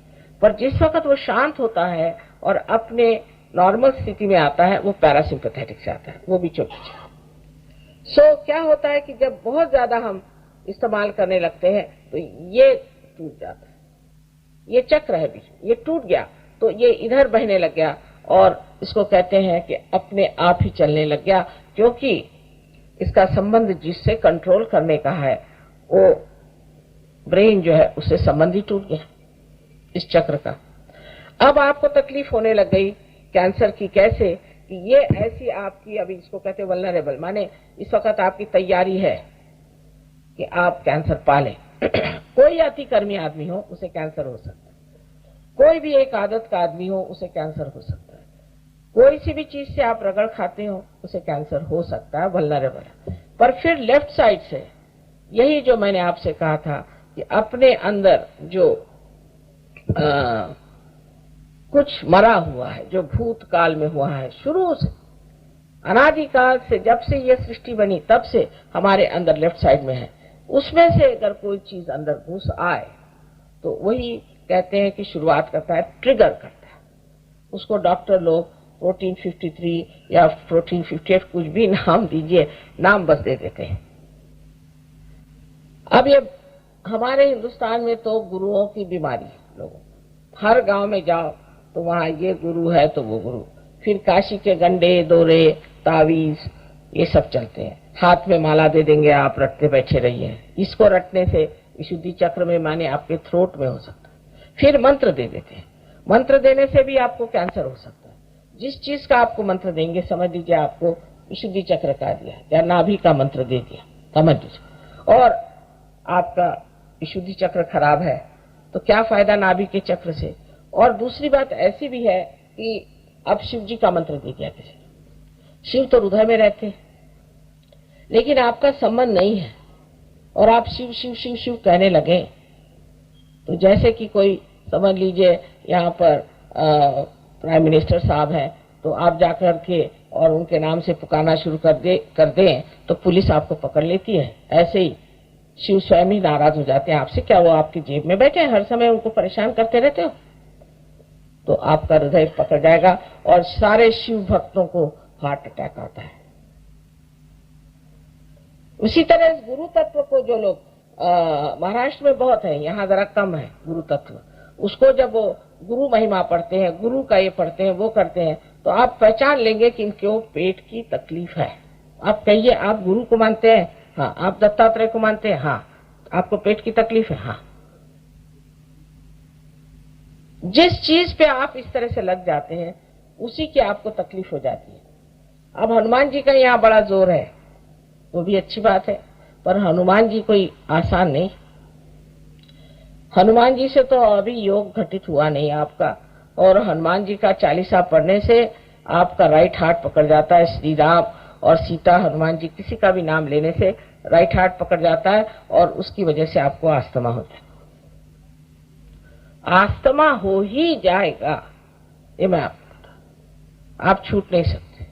A: पर जिस वक्त वो शांत होता है और अपने नॉर्मल स्थिति में आता है, वो पैरासिम्पैथेटिक से आता है, वो भी चुप। सो क्या होता है कि जब बहुत ज्यादा हम इस्तेमाल करने लगते हैं तो ये टूट जाता है, ये चक्र है बीच में, ये टूट गया तो ये इधर बहने लग गया, और इसको कहते हैं कि अपने आप ही चलने लग गया, क्योंकि इसका संबंध जिससे कंट्रोल करने का है, वो ब्रेन जो है उससे संबंध ही टूट गया इस चक्र का। अब आपको तकलीफ होने लग गई कैंसर की, कैसे कि ये ऐसी आपकी, अभी इसको कहते हैं वल्नरेबल, माने इस वक्त आपकी तैयारी है कि आप कैंसर पालें। कोई अतिकर्मी आदमी हो उसे कैंसर हो सकता है, कोई भी एक आदत का आदमी हो उसे कैंसर हो सकता है, कोई सी भी चीज से आप रगड़ खाते हो उसे कैंसर हो सकता है, वल्नरेबल है। पर फिर लेफ्ट साइड से यही जो मैंने आपसे कहा था कि अपने अंदर जो कुछ मरा हुआ है, जो भूतकाल में हुआ है, शुरू से अनादिकाल से, जब से ये सृष्टि बनी तब से हमारे अंदर लेफ्ट साइड में है, उसमें से अगर कोई चीज अंदर घुस आए तो वही कहते हैं कि शुरुआत करता है, ट्रिगर करता है। उसको डॉक्टर लोग प्रोटीन 53 या प्रोटीन 58 कुछ भी नाम दीजिए, नाम बस दे देते हैं। अब ये हमारे हिंदुस्तान में तो गुरुओं की बीमारी, लोगों हर गांव में जाओ तो वहां ये गुरु है तो वो गुरु, फिर काशी के गंडे दोरे तावीज ये सब चलते हैं, हाथ में माला दे देंगे, आप रटते बैठे रहिए। इसको रटने से विशुद्धि चक्र में माने आपके थ्रोट में हो सकता है। फिर मंत्र दे देते हैं, मंत्र देने से भी आपको कैंसर हो सकता है। जिस चीज का आपको मंत्र देंगे, समझ लीजिए आपको विशुद्धि चक्र का दिया या नाभि का मंत्र दे दिया, समझ लीजिए, और आपका विशुद्धि चक्र खराब है तो क्या फायदा नाभि के चक्र से। और दूसरी बात ऐसी भी है कि अब शिव जी का मंत्र दे दिया किसी, शिव तो हृदय में रहते हैं लेकिन आपका संबंध नहीं है और आप शिव शिव शिव शिव कहने लगे, तो जैसे कि कोई समझ लीजिए यहाँ पर प्राइम मिनिस्टर साहब हैं तो आप जाकर के और उनके नाम से पुकारना शुरू कर दें तो पुलिस आपको पकड़ लेती है। ऐसे ही शिव स्वयं ही नाराज हो जाते हैं आपसे, क्या वो आपकी जेब में बैठे हैं, हर समय उनको परेशान करते रहते हो, तो आपका हृदय पकड़ जाएगा और सारे शिव भक्तों को हार्ट अटैक आता है। उसी तरह इस गुरु तत्व को जो लोग महाराष्ट्र में बहुत है, यहाँ जरा कम है गुरु तत्व, उसको जब वो गुरु महिमा पढ़ते हैं, गुरु का ये पढ़ते हैं, वो करते हैं, तो आप पहचान लेंगे कि इनको पेट की तकलीफ है। आप कहिए आप गुरु को मानते हैं, हाँ। आप दत्तात्रेय को मानते हैं, हाँ। आपको पेट की तकलीफ है, हाँ। जिस चीज पे आप इस तरह से लग जाते हैं उसी की आपको तकलीफ हो जाती है। अब हनुमान जी का यहाँ बड़ा जोर है, वो भी अच्छी बात है, पर हनुमान जी कोई आसान नहीं। हनुमान जी से तो अभी योग घटित हुआ नहीं आपका, और हनुमान जी का चालीसा पढ़ने से आपका राइट हार्ट पकड़ जाता है। श्री राम और सीता, हनुमान जी किसी का भी नाम लेने से राइट हार्ट पकड़ जाता है और उसकी वजह से आपको अस्थमा होता है। अस्थमा हो ही जाएगा, ये मैं आपको बता, आप छूट नहीं सकते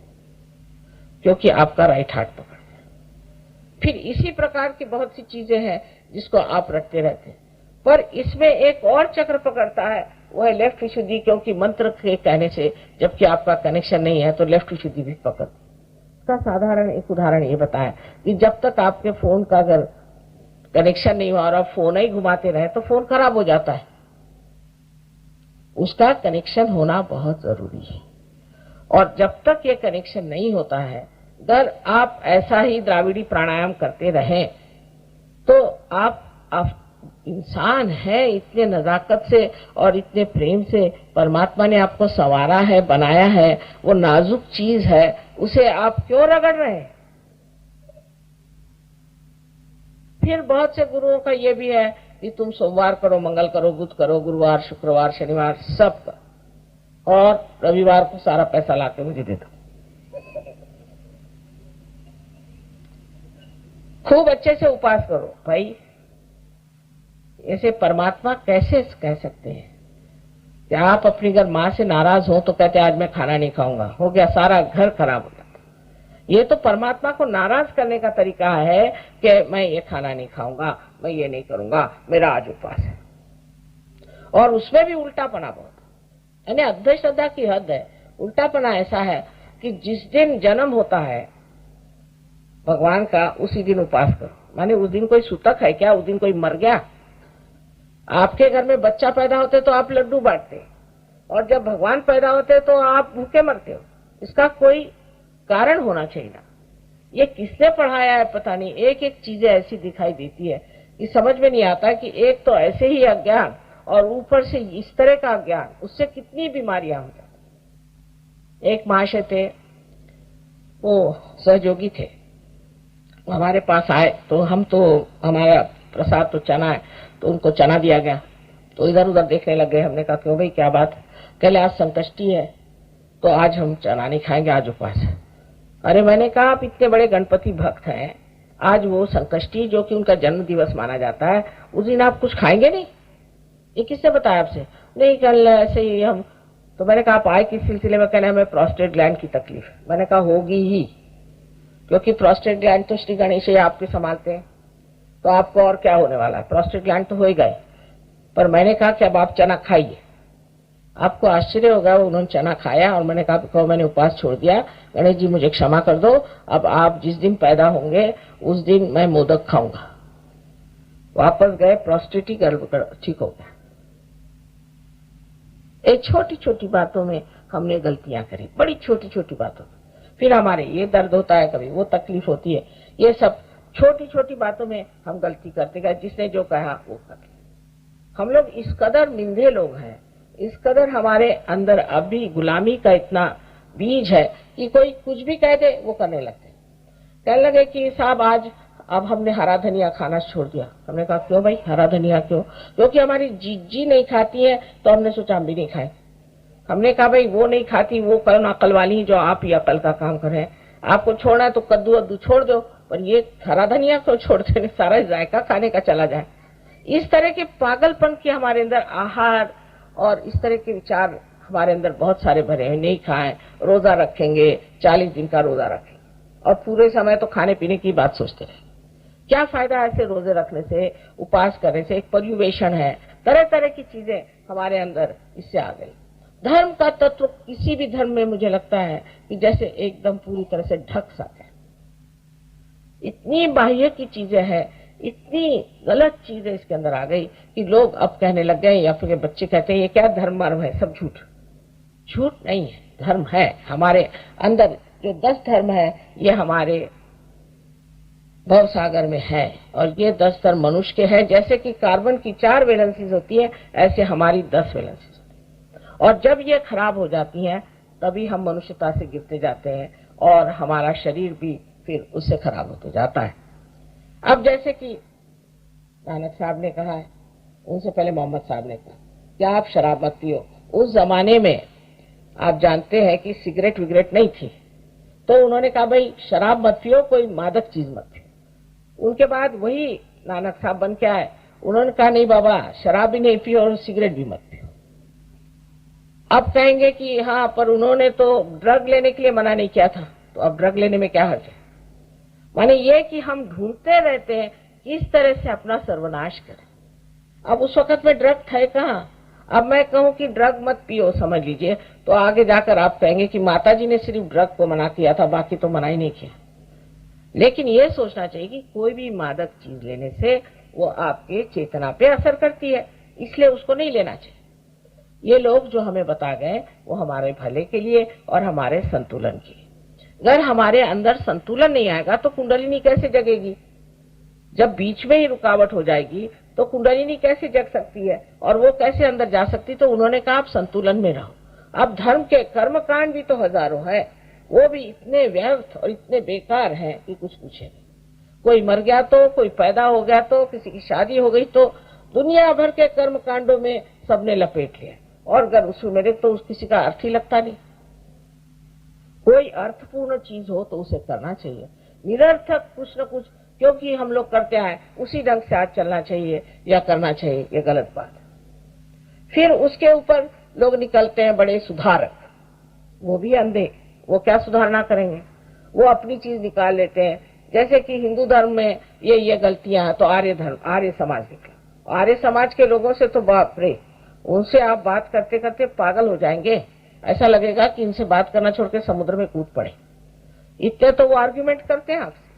A: क्योंकि आपका राइट हार्ट पकड़ गया। फिर इसी प्रकार की बहुत सी चीजें हैं जिसको आप रटते रहते हैं, पर इसमें एक और चक्र पकड़ता है, वो है लेफ्ट विशुद्धि, क्योंकि मंत्र के कहने से जबकि आपका कनेक्शन नहीं है तो लेफ्ट विशुद्धि भी पकड़ती। इसका साधारण एक उदाहरण ये बताया कि जब तक आपके फोन का अगर कनेक्शन नहीं हुआ और आप फोन ही घुमाते रहे तो फोन खराब हो जाता है। उसका कनेक्शन होना बहुत जरूरी है, और जब तक ये कनेक्शन नहीं होता है, अगर आप ऐसा ही द्राविड़ी प्राणायाम करते रहें तो आप इंसान है, इतने नजाकत से और इतने प्रेम से परमात्मा ने आपको संवारा है, बनाया है, वो नाजुक चीज है, उसे आप क्यों रगड़ रहे हैं। फिर बहुत से गुरुओं का ये भी है कि तुम सोमवार करो, मंगल करो, बुध करो, गुरुवार, शुक्रवार, शनिवार सब का, और रविवार को सारा पैसा लाके मुझे दे दो। खूब अच्छे से उपास करो भाई। ऐसे परमात्मा कैसे कह सकते हैं कि आप अपनी अगर माँ से नाराज हो तो कहते आज मैं खाना नहीं खाऊंगा, हो गया, सारा घर खराब हो जाता। ये तो परमात्मा को नाराज करने का तरीका है कि मैं ये खाना नहीं खाऊंगा, मैं ये नहीं करूंगा, मेरा आज उपवास है। और उसमें भी उल्टापना बहुत, यानी अंधश्रद्धा की हद है। उल्टापना ऐसा है कि जिस दिन जन्म होता है भगवान का उसी दिन उपवास करो, माने उस दिन कोई सूतक है क्या, उस दिन कोई मर गया। आपके घर में बच्चा पैदा होते तो आप लड्डू बांटते, और जब भगवान पैदा होते तो आप भूखे मरते हो। इसका कोई कारण होना चाहिए ना। ये किसने पढ़ाया है पता नहीं, एक एक चीजें ऐसी दिखाई देती है कि समझ में नहीं आता कि एक तो ऐसे ही अज्ञान और ऊपर से इस तरह का अज्ञान, उससे कितनी बीमारियां हो जाती। एक महाशय थे, वो सहयोगी थे, हमारे पास आए तो हमारा प्रसाद तो चना है, तो उनको चना दिया गया। तो इधर उधर देखने लग गए। हमने कहा क्यों भाई, क्या बात? कहले आज संकष्टी है तो आज हम चना नहीं खाएंगे, आज उपवास है। अरे मैंने कहा आप इतने बड़े गणपति भक्त हैं, आज वो संकष्टी जो कि उनका जन्म दिवस माना जाता है, उस दिन आप कुछ खाएंगे नहीं? ये किसने बताया आपसे? नहीं, कल ऐसे ही हम। तो मैंने कहा आप आए किस सिलसिले में? कहना हमें प्रोस्टेट ग्लैंड की तकलीफ। मैंने कहा होगी ही, क्योंकि प्रोस्टेट ग्लैंड तो श्री गणेश ही आपके संभालते हैं, तो आपको और क्या होने वाला है, प्रोस्टेट ग्लैंड तो हो ही गए। पर मैंने कहा कि अब आप चना खाइए। आपको आश्चर्य होगा, उन्होंने चना खाया और मैंने कहा मैंने उपवास छोड़ दिया, गणेश जी मुझे क्षमा कर दो, अब आप जिस दिन पैदा होंगे उस दिन मैं मोदक खाऊंगा। वापस गए, प्रोस्टेट ही ठीक हो गया। एक छोटी छोटी बातों में हमने गलतियां करी, बड़ी छोटी छोटी बातों में। फिर हमारे ये दर्द होता है, कभी वो तकलीफ होती है, ये सब छोटी छोटी बातों में हम गलती करते गए। जिसने जो कहा वो कर लिया। हम लोग इस कदर निंदे लोग हैं, इस कदर हमारे अंदर अभी गुलामी का इतना बीज है कि कोई कुछ भी कह दे वो करने लगते। कहने लगे कि साहब आज अब हमने हरा धनिया खाना छोड़ दिया। हमने कहा क्यों भाई, हरा धनिया क्यों? क्योंकि हमारी जीजी नहीं खाती है, तो हमने सोचा हम भी नहीं खाए। हमने कहा भाई वो नहीं खाती, वो कल अकल वाली जो आप ही अकल का काम करें, आपको छोड़ना है तो कद्दू वद्दू छोड़ दो, पर ये हरा धनिया क्यों छोड़ते हैं? सारा जायका खाने का चला जाए। इस तरह के पागलपन के हमारे अंदर आहार और इस तरह के विचार हमारे अंदर बहुत सारे भरे हैं। नहीं खाएं, रोजा रखेंगे, 40 दिन का रोजा रखेंगे और पूरे समय तो खाने पीने की बात सोचते रहे। क्या फायदा ऐसे रोजे रखने से, उपवास करने से? एक पर्युवेशन है, तरह तरह की चीजें हमारे अंदर इससे आ गई। धर्म का तत्व किसी भी धर्म में मुझे लगता है कि जैसे एकदम पूरी तरह से ढक सा है। इतनी बाह्य की चीजें हैं, इतनी गलत चीजें इसके अंदर आ गई कि लोग अब कहने लग गए, या फिर बच्चे कहते हैं ये क्या धर्म मर्म है? सब झूठ। झूठ नहीं है, धर्म है हमारे अंदर। जो 10 धर्म है ये हमारे भव सागर में है, और ये 10 धर्म मनुष्य के हैं। जैसे कि कार्बन की 4 वैलेंसीज होती है, ऐसे हमारी 10 वैलेंसीज होती है। और जब ये खराब हो जाती हैं तभी हम मनुष्यता से गिरते जाते हैं और हमारा शरीर भी फिर उससे खराब होते जाता है। अब जैसे कि नानक साहब ने कहा है, उनसे पहले मोहम्मद साहब ने कहा कि आप शराब मत पियो। उस जमाने में आप जानते हैं कि सिगरेट विगरेट नहीं थी, तो उन्होंने कहा भाई शराब मत पियो, कोई मादक चीज मत पियो। उनके बाद वही नानक साहब बन के आए, उन्होंने कहा नहीं बाबा, शराब भी नहीं पियो और सिगरेट भी मत पियो। अब कहेंगे कि हाँ, पर उन्होंने तो ड्रग लेने के लिए मना नहीं किया था, तो अब ड्रग लेने में क्या हर्ज है? माने ये कि हम ढूंढते रहते हैं किस तरह से अपना सर्वनाश करें। अब उस वक्त में ड्रग थे कहाँ? अब मैं कहूं कि ड्रग मत पियो, समझ लीजिए, तो आगे जाकर आप कहेंगे कि माताजी ने सिर्फ ड्रग को मना किया था, बाकी तो मना ही नहीं किया। लेकिन ये सोचना चाहिए कि कोई भी मादक चीज लेने से वो आपके चेतना पे असर करती है, इसलिए उसको नहीं लेना चाहिए। ये लोग जो हमें बता गए वो हमारे भले के लिए और हमारे संतुलन के लिए। अगर हमारे अंदर संतुलन नहीं आएगा तो कुंडलिनी कैसे जगेगी? जब बीच में ही रुकावट हो जाएगी तो कुंडलिनी कैसे जग सकती है और वो कैसे अंदर जा सकती? तो उन्होंने कहा आप संतुलन में रहो। अब धर्म के कर्म कांड भी तो हजारों है, वो भी इतने व्यर्थ और इतने बेकार हैं कि कुछ पूछे नहीं। कोई मर गया तो, कोई पैदा हो गया तो, किसी की शादी हो गई तो, दुनिया भर के कर्म कांडों में सबने लपेट लिया। और अगर उसमें मेरे तो किसी का अर्थ ही लगता नहीं। कोई अर्थपूर्ण चीज हो तो उसे करना चाहिए, निरर्थक कुछ न कुछ क्योंकि हम लोग करते आए उसी ढंग से आज चलना चाहिए या करना चाहिए, ये गलत बात है। फिर उसके ऊपर लोग निकलते हैं बड़े सुधारक, वो भी अंधे, वो क्या सुधारना करेंगे? वो अपनी चीज निकाल लेते हैं। जैसे कि हिंदू धर्म में ये गलतियां हैं तो आर्य धर्म, आर्य समाज निकला। आर्य समाज के लोगों से तो बाप रे, उनसे आप बात करते करते पागल हो जाएंगे, ऐसा लगेगा कि इनसे बात करना छोड़ के समुद्र में कूद पड़े। इतने तो वो आर्ग्यूमेंट करते हैं आपसे,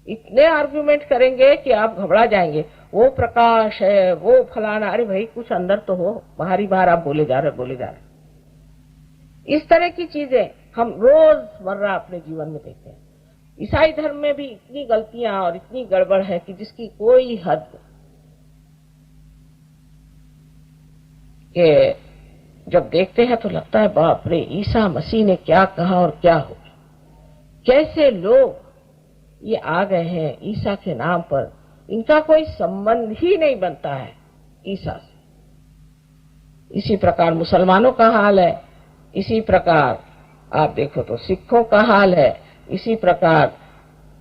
A: इतने आर्ग्यूमेंट करेंगे कि आप घबरा जाएंगे। वो प्रकाश है, वो फलाना, अरे भाई कुछ अंदर तो हो, बाहरी बाहर आप बोले जा रहे। इस तरह की चीजें हम रोजमर्रा अपने जीवन में देखते हैं। ईसाई धर्म में भी इतनी गलतियां और इतनी गड़बड़ है कि जिसकी कोई हद के जब देखते हैं तो लगता है बाप रे, ईसा मसीह ने क्या कहा और क्या हो। कैसे लोग ये आ गए हैं ईसा के नाम पर, इनका कोई संबंध ही नहीं बनता है ईसा से। इसी प्रकार मुसलमानों का हाल है, इसी प्रकार आप देखो तो सिखों का हाल है, इसी प्रकार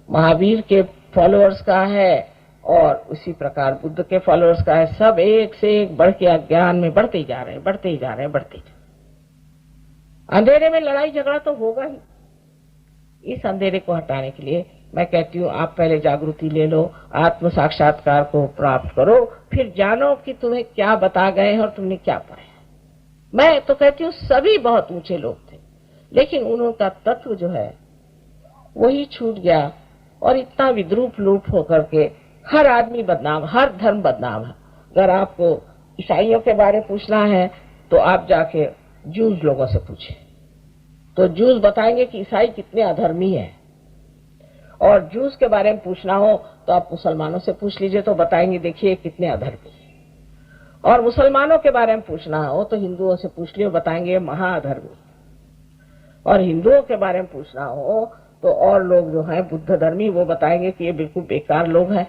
A: महावीर के फॉलोअर्स का है और उसी प्रकार बुद्ध के फॉलोअर्स का है। सब एक से एक बढ़ के अज्ञान में बढ़ते ही जा रहे हैं, बढ़ते ही जा रहे हैं, बढ़ते ही जा रहे हैं। अंधेरे में लड़ाई झगड़ा तो होगा ही। इस अंधेरे को हटाने के लिए मैं कहती हूँ आप पहले जागृति ले लो, आत्म साक्षात्कार को प्राप्त करो, फिर जानो कि तुम्हें क्या बता गए हैं और तुमने क्या पाया। मैं तो कहती हूँ सभी बहुत ऊंचे लोग थे, लेकिन उनका तत्व जो है वही छूट गया और इतना विद्रूप लूप होकर के हर आदमी बदनाम, हर धर्म बदनाम है। अगर आपको ईसाइयों के बारे में पूछना है तो आप जाके जूस लोगों से पूछें, तो जूस बताएंगे कि ईसाई कितने अधर्मी है। और जूस के बारे में पूछना हो तो आप मुसलमानों से पूछ लीजिए, तो बताएंगे देखिए कितने अधर्मी है। और मुसलमानों के बारे में पूछना हो तो हिंदुओं से पूछ लियो, बताएंगे महाअधर्मी। और हिंदुओं के बारे में पूछना हो तो और लोग जो हैं बुद्ध धर्मी, वो बताएंगे कि ये बिल्कुल बेकार लोग हैं।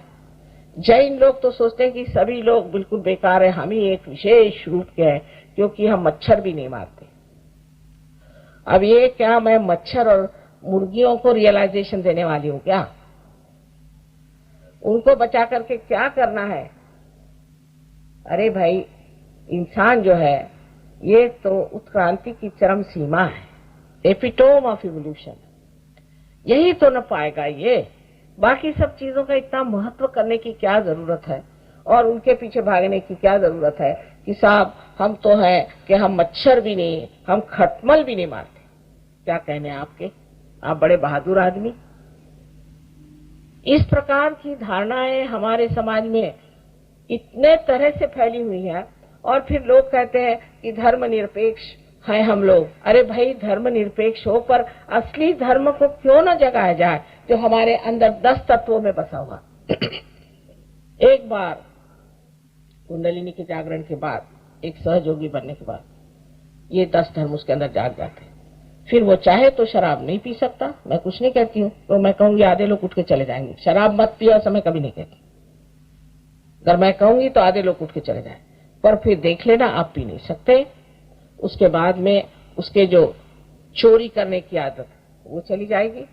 A: जैन लोग तो सोचते हैं कि सभी लोग बिल्कुल बेकार है, हम ही एक विशेष रूप के हैं क्योंकि हम मच्छर भी नहीं मारते। अब ये क्या मैं मच्छर और मुर्गियों को रियलाइजेशन देने वाली हूँ क्या? उनको बचा करके क्या करना है? अरे भाई, इंसान जो है ये तो उत्क्रांति की चरम सीमा है, एपिटोम ऑफ इवोल्यूशन। यही तो न पाएगा ये। बाकी सब चीजों का इतना महत्व करने की क्या जरूरत है और उनके पीछे भागने की क्या जरूरत है कि साहब हम तो है कि हम मच्छर भी नहीं, हम खटमल भी नहीं मारते। क्या कहने आपके? आप बड़े बहादुर आदमी। इस प्रकार की धारणाएं हमारे समाज में इतने तरह से फैली हुई है और फिर लोग कहते हैं कि धर्मनिरपेक्ष है हम लोग। अरे भाई, धर्मनिरपेक्ष हो पर असली धर्म को क्यों न जगाया जाए जो हमारे अंदर 10 तत्वों में बसा हुआ। एक बार कुंडलिनी के जागरण के बाद, एक सहयोगी बनने के बाद ये 10 धर्म उसके अंदर जाग जाते। फिर वो चाहे तो शराब नहीं पी सकता, मैं कुछ नहीं कहती हूँ, तो मैं कहूंगी आधे लोग उठ के चले जाएंगे। शराब मत पियो ऐसा मैं कभी नहीं कहती। अगर मैं कहूंगी तो आधे लोग उठ के चले जाए, पर फिर देख लेना आप पी नहीं सकते। उसके बाद में उसके जो चोरी करने की आदत वो चली जाएगी।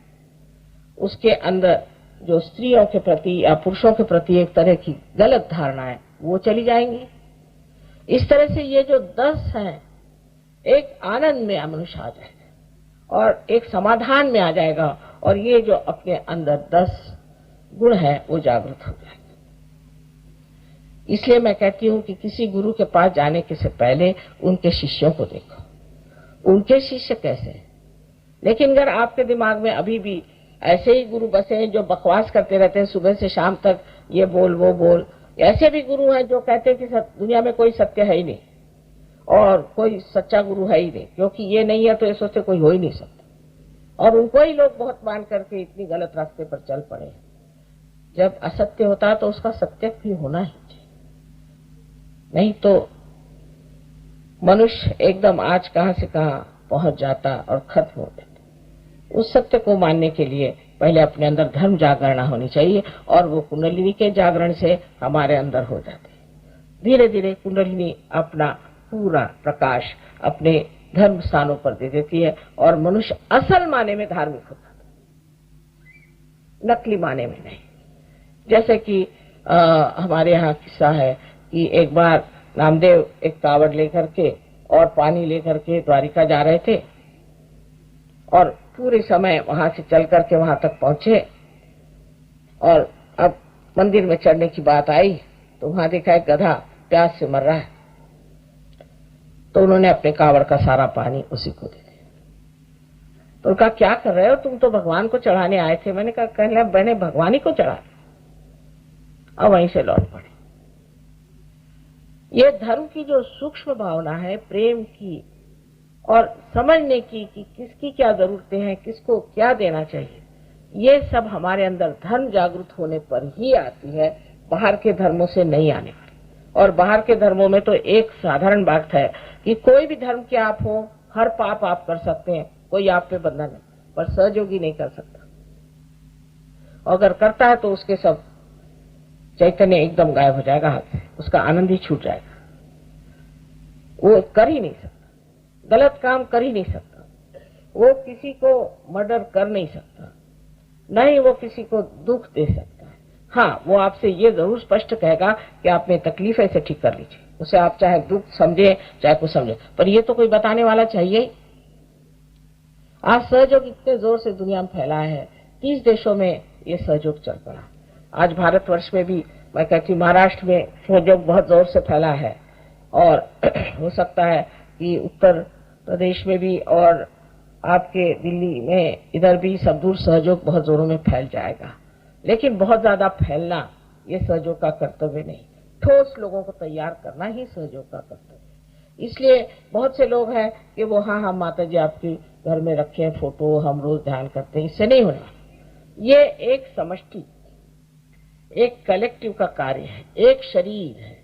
A: उसके अंदर जो स्त्रियों के प्रति या पुरुषों के प्रति एक तरह की गलत धारणा है वो चली जाएंगी। इस तरह से ये जो 10 हैं एक आनंद में मनुष्य आ जाएगा और एक समाधान में आ जाएगा और ये जो अपने अंदर 10 गुण है वो जागृत हो जाएगा। इसलिए मैं कहती हूँ कि किसी गुरु के पास जाने के से पहले उनके शिष्यों को देखो, उनके शिष्य कैसे हैं। लेकिन अगर आपके दिमाग में अभी भी ऐसे ही गुरु बसे हैं जो बकवास करते रहते हैं सुबह से शाम तक, ये बोल वो बोल, ऐसे भी गुरु हैं जो कहते हैं कि दुनिया में कोई सत्य है ही नहीं और कोई सच्चा गुरु है ही नहीं, क्योंकि ये नहीं है तो ये सोचते कोई हो ही नहीं सकता। और उनको ही लोग बहुत मान करके इतनी गलत रास्ते पर चल पड़े। जब असत्य होता है तो उसका सत्य भी होना ही चाहिए, नहीं तो मनुष्य एकदम आज कहां से कहां पहुंच जाता और खत्म हो जाता। उस सत्य को मानने के लिए पहले अपने अंदर धर्म जागरण होनी चाहिए और वो कुंडलिनी के जागरण से हमारे अंदर हो जाते हैं। धीरे धीरे कुंडलिनी अपना पूरा प्रकाश अपने धर्म स्थानों पर दे देती है और मनुष्य असल माने में धार्मिक होता है, नकली माने में नहीं। जैसे कि हमारे यहाँ किस्सा है कि एक बार नामदेव एक कावड़ लेकर के और पानी लेकर के द्वारिका जा रहे थे और पूरे समय वहां से चल करके वहां तक पहुंचे और अब मंदिर में चढ़ने की बात आई तो वहां देखा एक गधा प्यास से मर रहा है। तो उन्होंने अपने कावड़ का सारा पानी उसी को दे दिया। तो उनका क्या कर रहे हो, तुम तो भगवान को चढ़ाने आए थे। मैंने कहा कहने मैंने भगवान ही को चढ़ा, अब वहीं से लौट पड़े। ये धर्म की जो सूक्ष्म भावना है, प्रेम की और समझने की कि किसकी क्या जरूरतें हैं, किसको क्या देना चाहिए, ये सब हमारे अंदर धर्म जागृत होने पर ही आती है, बाहर के धर्मों से नहीं आने वाली। और बाहर के धर्मों में तो एक साधारण बात है कि कोई भी धर्म के आप हो, हर पाप आप कर सकते हैं, कोई आप पे बंधन नहीं। पर सहयोगी नहीं कर सकता। और अगर करता है तो उसके सब चैतन्य एकदम गायब हो जाएगा हाथ से, उसका आनंद ही छूट जाएगा, वो कर ही नहीं सकता, गलत काम कर ही नहीं सकता, वो किसी को मर्डर कर नहीं सकता, न ही वो किसी को दुख दे सकता है। हाँ, वो आपसे ये जरूर स्पष्ट कहेगा कि आप में तकलीफ है, इसे ठीक कर लीजिए। उसे आप चाहे दुख समझे चाहे कुछ समझे, पर ये तो कोई बताने वाला चाहिए। आज सहयोग इतने जोर से दुनिया में फैला है, 30 देशों में ये सहयोग चल पड़ा। आज भारतवर्ष में भी मैं कहती हूँ महाराष्ट्र में सहयोग बहुत जोर से फैला है, और हो सकता है कि उत्तर प्रदेश में भी और आपके दिल्ली में इधर भी सब दूर सहयोग बहुत जोरों में फैल जाएगा। लेकिन बहुत ज्यादा फैलना ये सहयोग का कर्तव्य नहीं, ठोस लोगों को तैयार करना ही सहयोग का कर्तव्य है। इसलिए बहुत से लोग हैं कि वो हाँ माता जी आपके घर में रखे हैं फोटो, हम रोज ध्यान करते हैं, इससे नहीं होना। ये एक समष्टि, एक कलेक्टिव का कार्य है, एक शरीर है,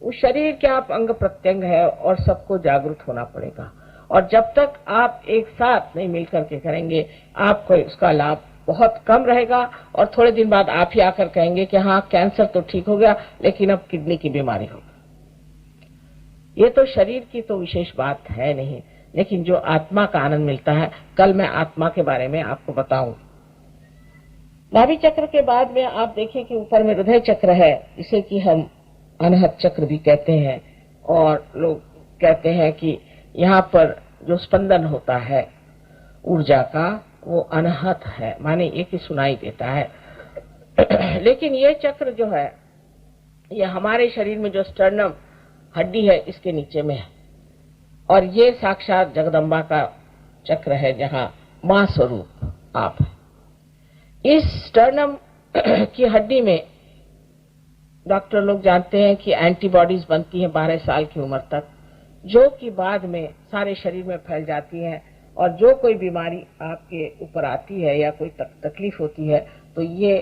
A: उस शरीर के आप अंग प्रत्यंग है और सबको जागरूक होना पड़ेगा। और जब तक आप एक साथ नहीं मिलकर के करेंगे, आपको उसका लाभ बहुत कम रहेगा। और थोड़े दिन बाद आप ही आकर कहेंगे कि हाँ कैंसर तो ठीक हो गया, लेकिन अब किडनी की बीमारी होगी। ये तो शरीर की तो विशेष बात है नहीं, लेकिन जो आत्मा का आनंद मिलता है, कल मैं आत्मा के बारे में आपको बताऊं। नाभि चक्र के बाद में आप देखें कि ऊपर में हृदय चक्र है, इसे कि हम अनहत चक्र भी कहते हैं। और लोग कहते हैं कि यहाँ पर जो स्पंदन होता है ऊर्जा का, वो अनहत है, माने एक ही सुनाई देता है। लेकिन ये चक्र जो है, ये हमारे शरीर में जो स्टर्नम हड्डी है इसके नीचे में है, और ये साक्षात जगदम्बा का चक्र है, जहां मां स्वरूप आप है। इस स्टर्नम की हड्डी में डॉक्टर लोग जानते हैं कि एंटीबॉडीज बनती हैं 12 साल की उम्र तक, जो कि बाद में सारे शरीर में फैल जाती हैं। और जो कोई बीमारी आपके ऊपर आती है या कोई तकलीफ होती है, तो ये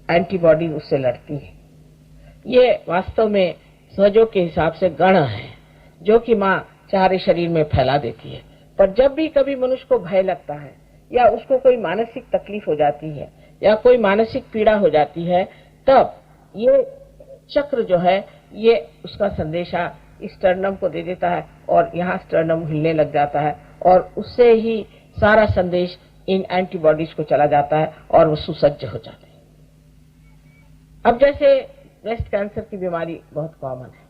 A: एंटीबॉडी उससे लड़ती है। ये वास्तव में सहयोग के हिसाब से गण है, जो कि माँ सारे शरीर में फैला देती है। पर जब भी कभी मनुष्य को भय लगता है, या उसको कोई मानसिक तकलीफ हो जाती है, या कोई मानसिक पीड़ा हो जाती है, तब ये चक्र जो है, ये उसका संदेशा स्टर्नम को दे देता है, और यहाँ स्टर्नम हिलने लग जाता है, और उससे ही सारा संदेश इन एंटीबॉडीज को चला जाता है, और वो सुसज्ज हो जाते हैं। अब जैसे ब्रेस्ट कैंसर की बीमारी बहुत कॉमन है,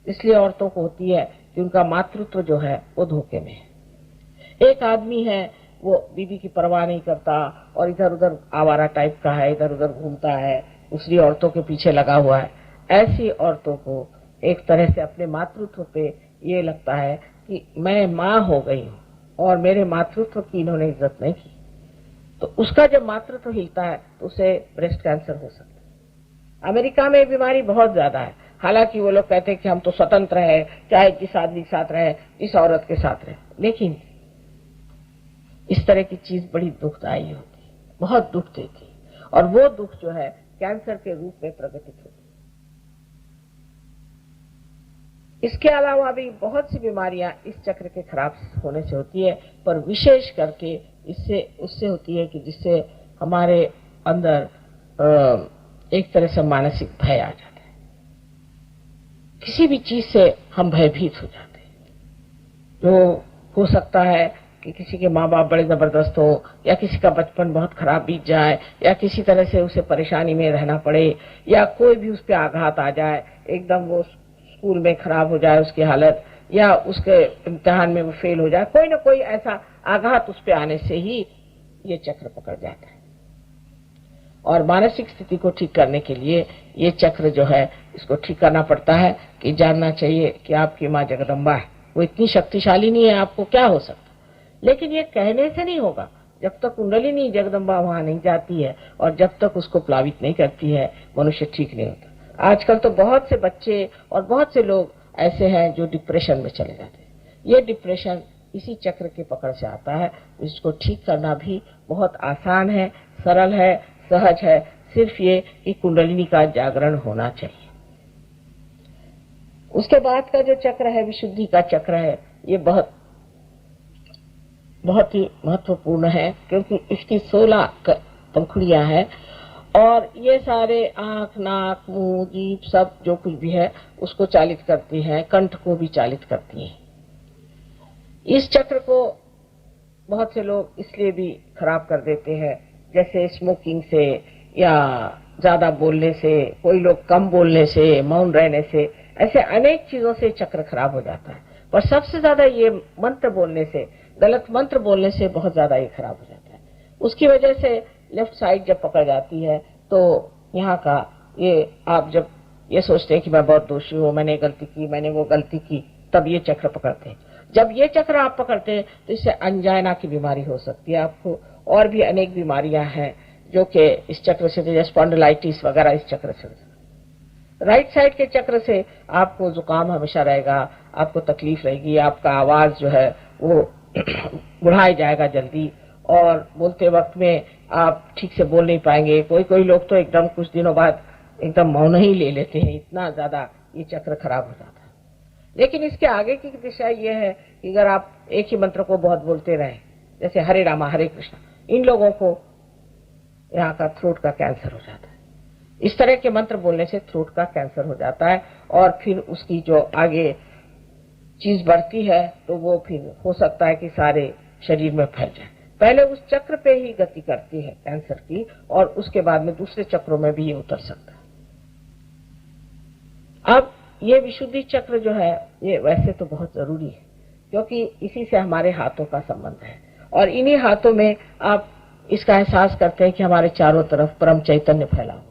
A: इसलिए औरतों को होती है कि उनका मातृत्व जो है वो धोखे में है। एक आदमी है, वो बीवी की परवाह नहीं करता और इधर उधर आवारा टाइप का है, इधर उधर घूमता है, दूसरी औरतों के पीछे लगा हुआ है। ऐसी औरतों को एक तरह से अपने मातृत्व पे ये लगता है कि मैं माँ हो गई हूँ और मेरे मातृत्व की इन्होंने इज्जत नहीं की, तो उसका जब मातृत्व हिलता है तो उसे ब्रेस्ट कैंसर हो सकता है। अमेरिका में बीमारी बहुत ज्यादा है, हालांकि वो लोग कहते हैं कि हम तो स्वतंत्र है, चाहे जिस आदमी के साथ रहे, जिस औरत के साथ रहे, लेकिन इस तरह की चीज बड़ी दुखदायी होती, बहुत दुख देती, और वो दुख जो है कैंसर के रूप में प्रकटित होती। इसके अलावा भी बहुत सी बीमारियां इस चक्र के खराब होने से होती है, पर विशेष करके इससे उससे होती है कि जिससे हमारे अंदर एक तरह से मानसिक भय आ जाता है। किसी भी चीज से हम भयभीत हो जाते हैं। जो हो सकता है कि किसी के माँ बाप बड़े जबरदस्त हो, या किसी का बचपन बहुत खराब बीत जाए, या किसी तरह से उसे परेशानी में रहना पड़े, या कोई भी उस पर आघात आ जाए, एकदम वो स्कूल में खराब हो जाए उसकी हालत, या उसके इम्तिहान में वो फेल हो जाए, कोई ना कोई ऐसा आघात उस पर आने से ही ये चक्र पकड़ जाता है। और मानसिक स्थिति को ठीक करने के लिए ये चक्र जो है, इसको ठीक करना पड़ता है कि जानना चाहिए कि आपकी माँ जगदम्बा है, वो इतनी शक्तिशाली नहीं है, आपको क्या हो सकता। लेकिन ये कहने से नहीं होगा, जब तक कुंडलिनी जगदम्बा वहां नहीं जाती है और जब तक उसको प्लावित नहीं करती है, मनुष्य ठीक नहीं होता। आजकल तो बहुत से बच्चे और बहुत से लोग ऐसे हैं जो डिप्रेशन में चले जाते हैं। ये डिप्रेशन इसी चक्र के पकड़ से आता है। इसको ठीक करना भी बहुत आसान है, सरल है, सहज है, सिर्फ ये कि कुंडलिनी का जागरण होना चाहिए। उसके बाद का जो चक्र है, विशुद्धि का चक्र है, ये बहुत बहुत ही महत्वपूर्ण है, क्योंकि इसकी 16 पंखुड़ियां हैं और ये सारे आंख, नाक, मुंह, जीभ सब जो कुछ भी है उसको चालित करती है, कंठ को भी चालित करती है। इस चक्र को बहुत से लोग इसलिए भी खराब कर देते हैं, जैसे स्मोकिंग से या ज्यादा बोलने से, कोई लोग कम बोलने से, मौन रहने से, ऐसे अनेक चीजों से चक्र खराब हो जाता है। पर सबसे ज्यादा ये मंत्र बोलने से, गलत मंत्र बोलने से बहुत ज्यादा ये खराब हो जाता है। उसकी वजह से लेफ्ट साइड जब पकड़ जाती है तो यहाँ का ये, आप जब ये सोचते हैं कि मैं बहुत दोषी हूँ, मैंने गलती की, मैंने वो गलती की, तब ये चक्र पकड़ते हैं। जब ये चक्र आप पकड़ते हैं तो इससे अंजाइना की बीमारी हो सकती है आपको, और भी अनेक बीमारियां हैं जो कि इस चक्र से, जैसे स्पॉन्डिलाइटिस वगैरह इस चक्र से। राइट साइड के चक्र से आपको जुकाम हमेशा रहेगा, आपको तकलीफ रहेगी, आपका आवाज जो है वो बुढ़ाई जाएगा जल्दी, और बोलते वक्त में आप ठीक से बोल नहीं पाएंगे। कोई लोग तो एकदम कुछ दिनों बाद एकदम मौन ही ले लेते हैं, इतना ज्यादा ये चक्र खराब हो जाता है। लेकिन इसके आगे की दिशा ये है कि अगर आप एक ही मंत्र को बहुत बोलते रहें, जैसे हरे रामा हरे कृष्णा, इन लोगों को यहाँ का थ्रोट का कैंसर हो जाता है। इस तरह के मंत्र बोलने से थ्रोट का कैंसर हो जाता है, और फिर उसकी जो आगे चीज बढ़ती है तो वो फिर हो सकता है कि सारे शरीर में फैल जाए। पहले उस चक्र पे ही गति करती है कैंसर की, और उसके बाद में दूसरे चक्रों में भी ये उतर सकता है। अब ये विशुद्धि चक्र जो है ये वैसे तो बहुत जरूरी है, क्योंकि इसी से हमारे हाथों का संबंध है, और इन्हीं हाथों में आप इसका एहसास करते हैं कि हमारे चारों तरफ परम चैतन्य फैला हुआ,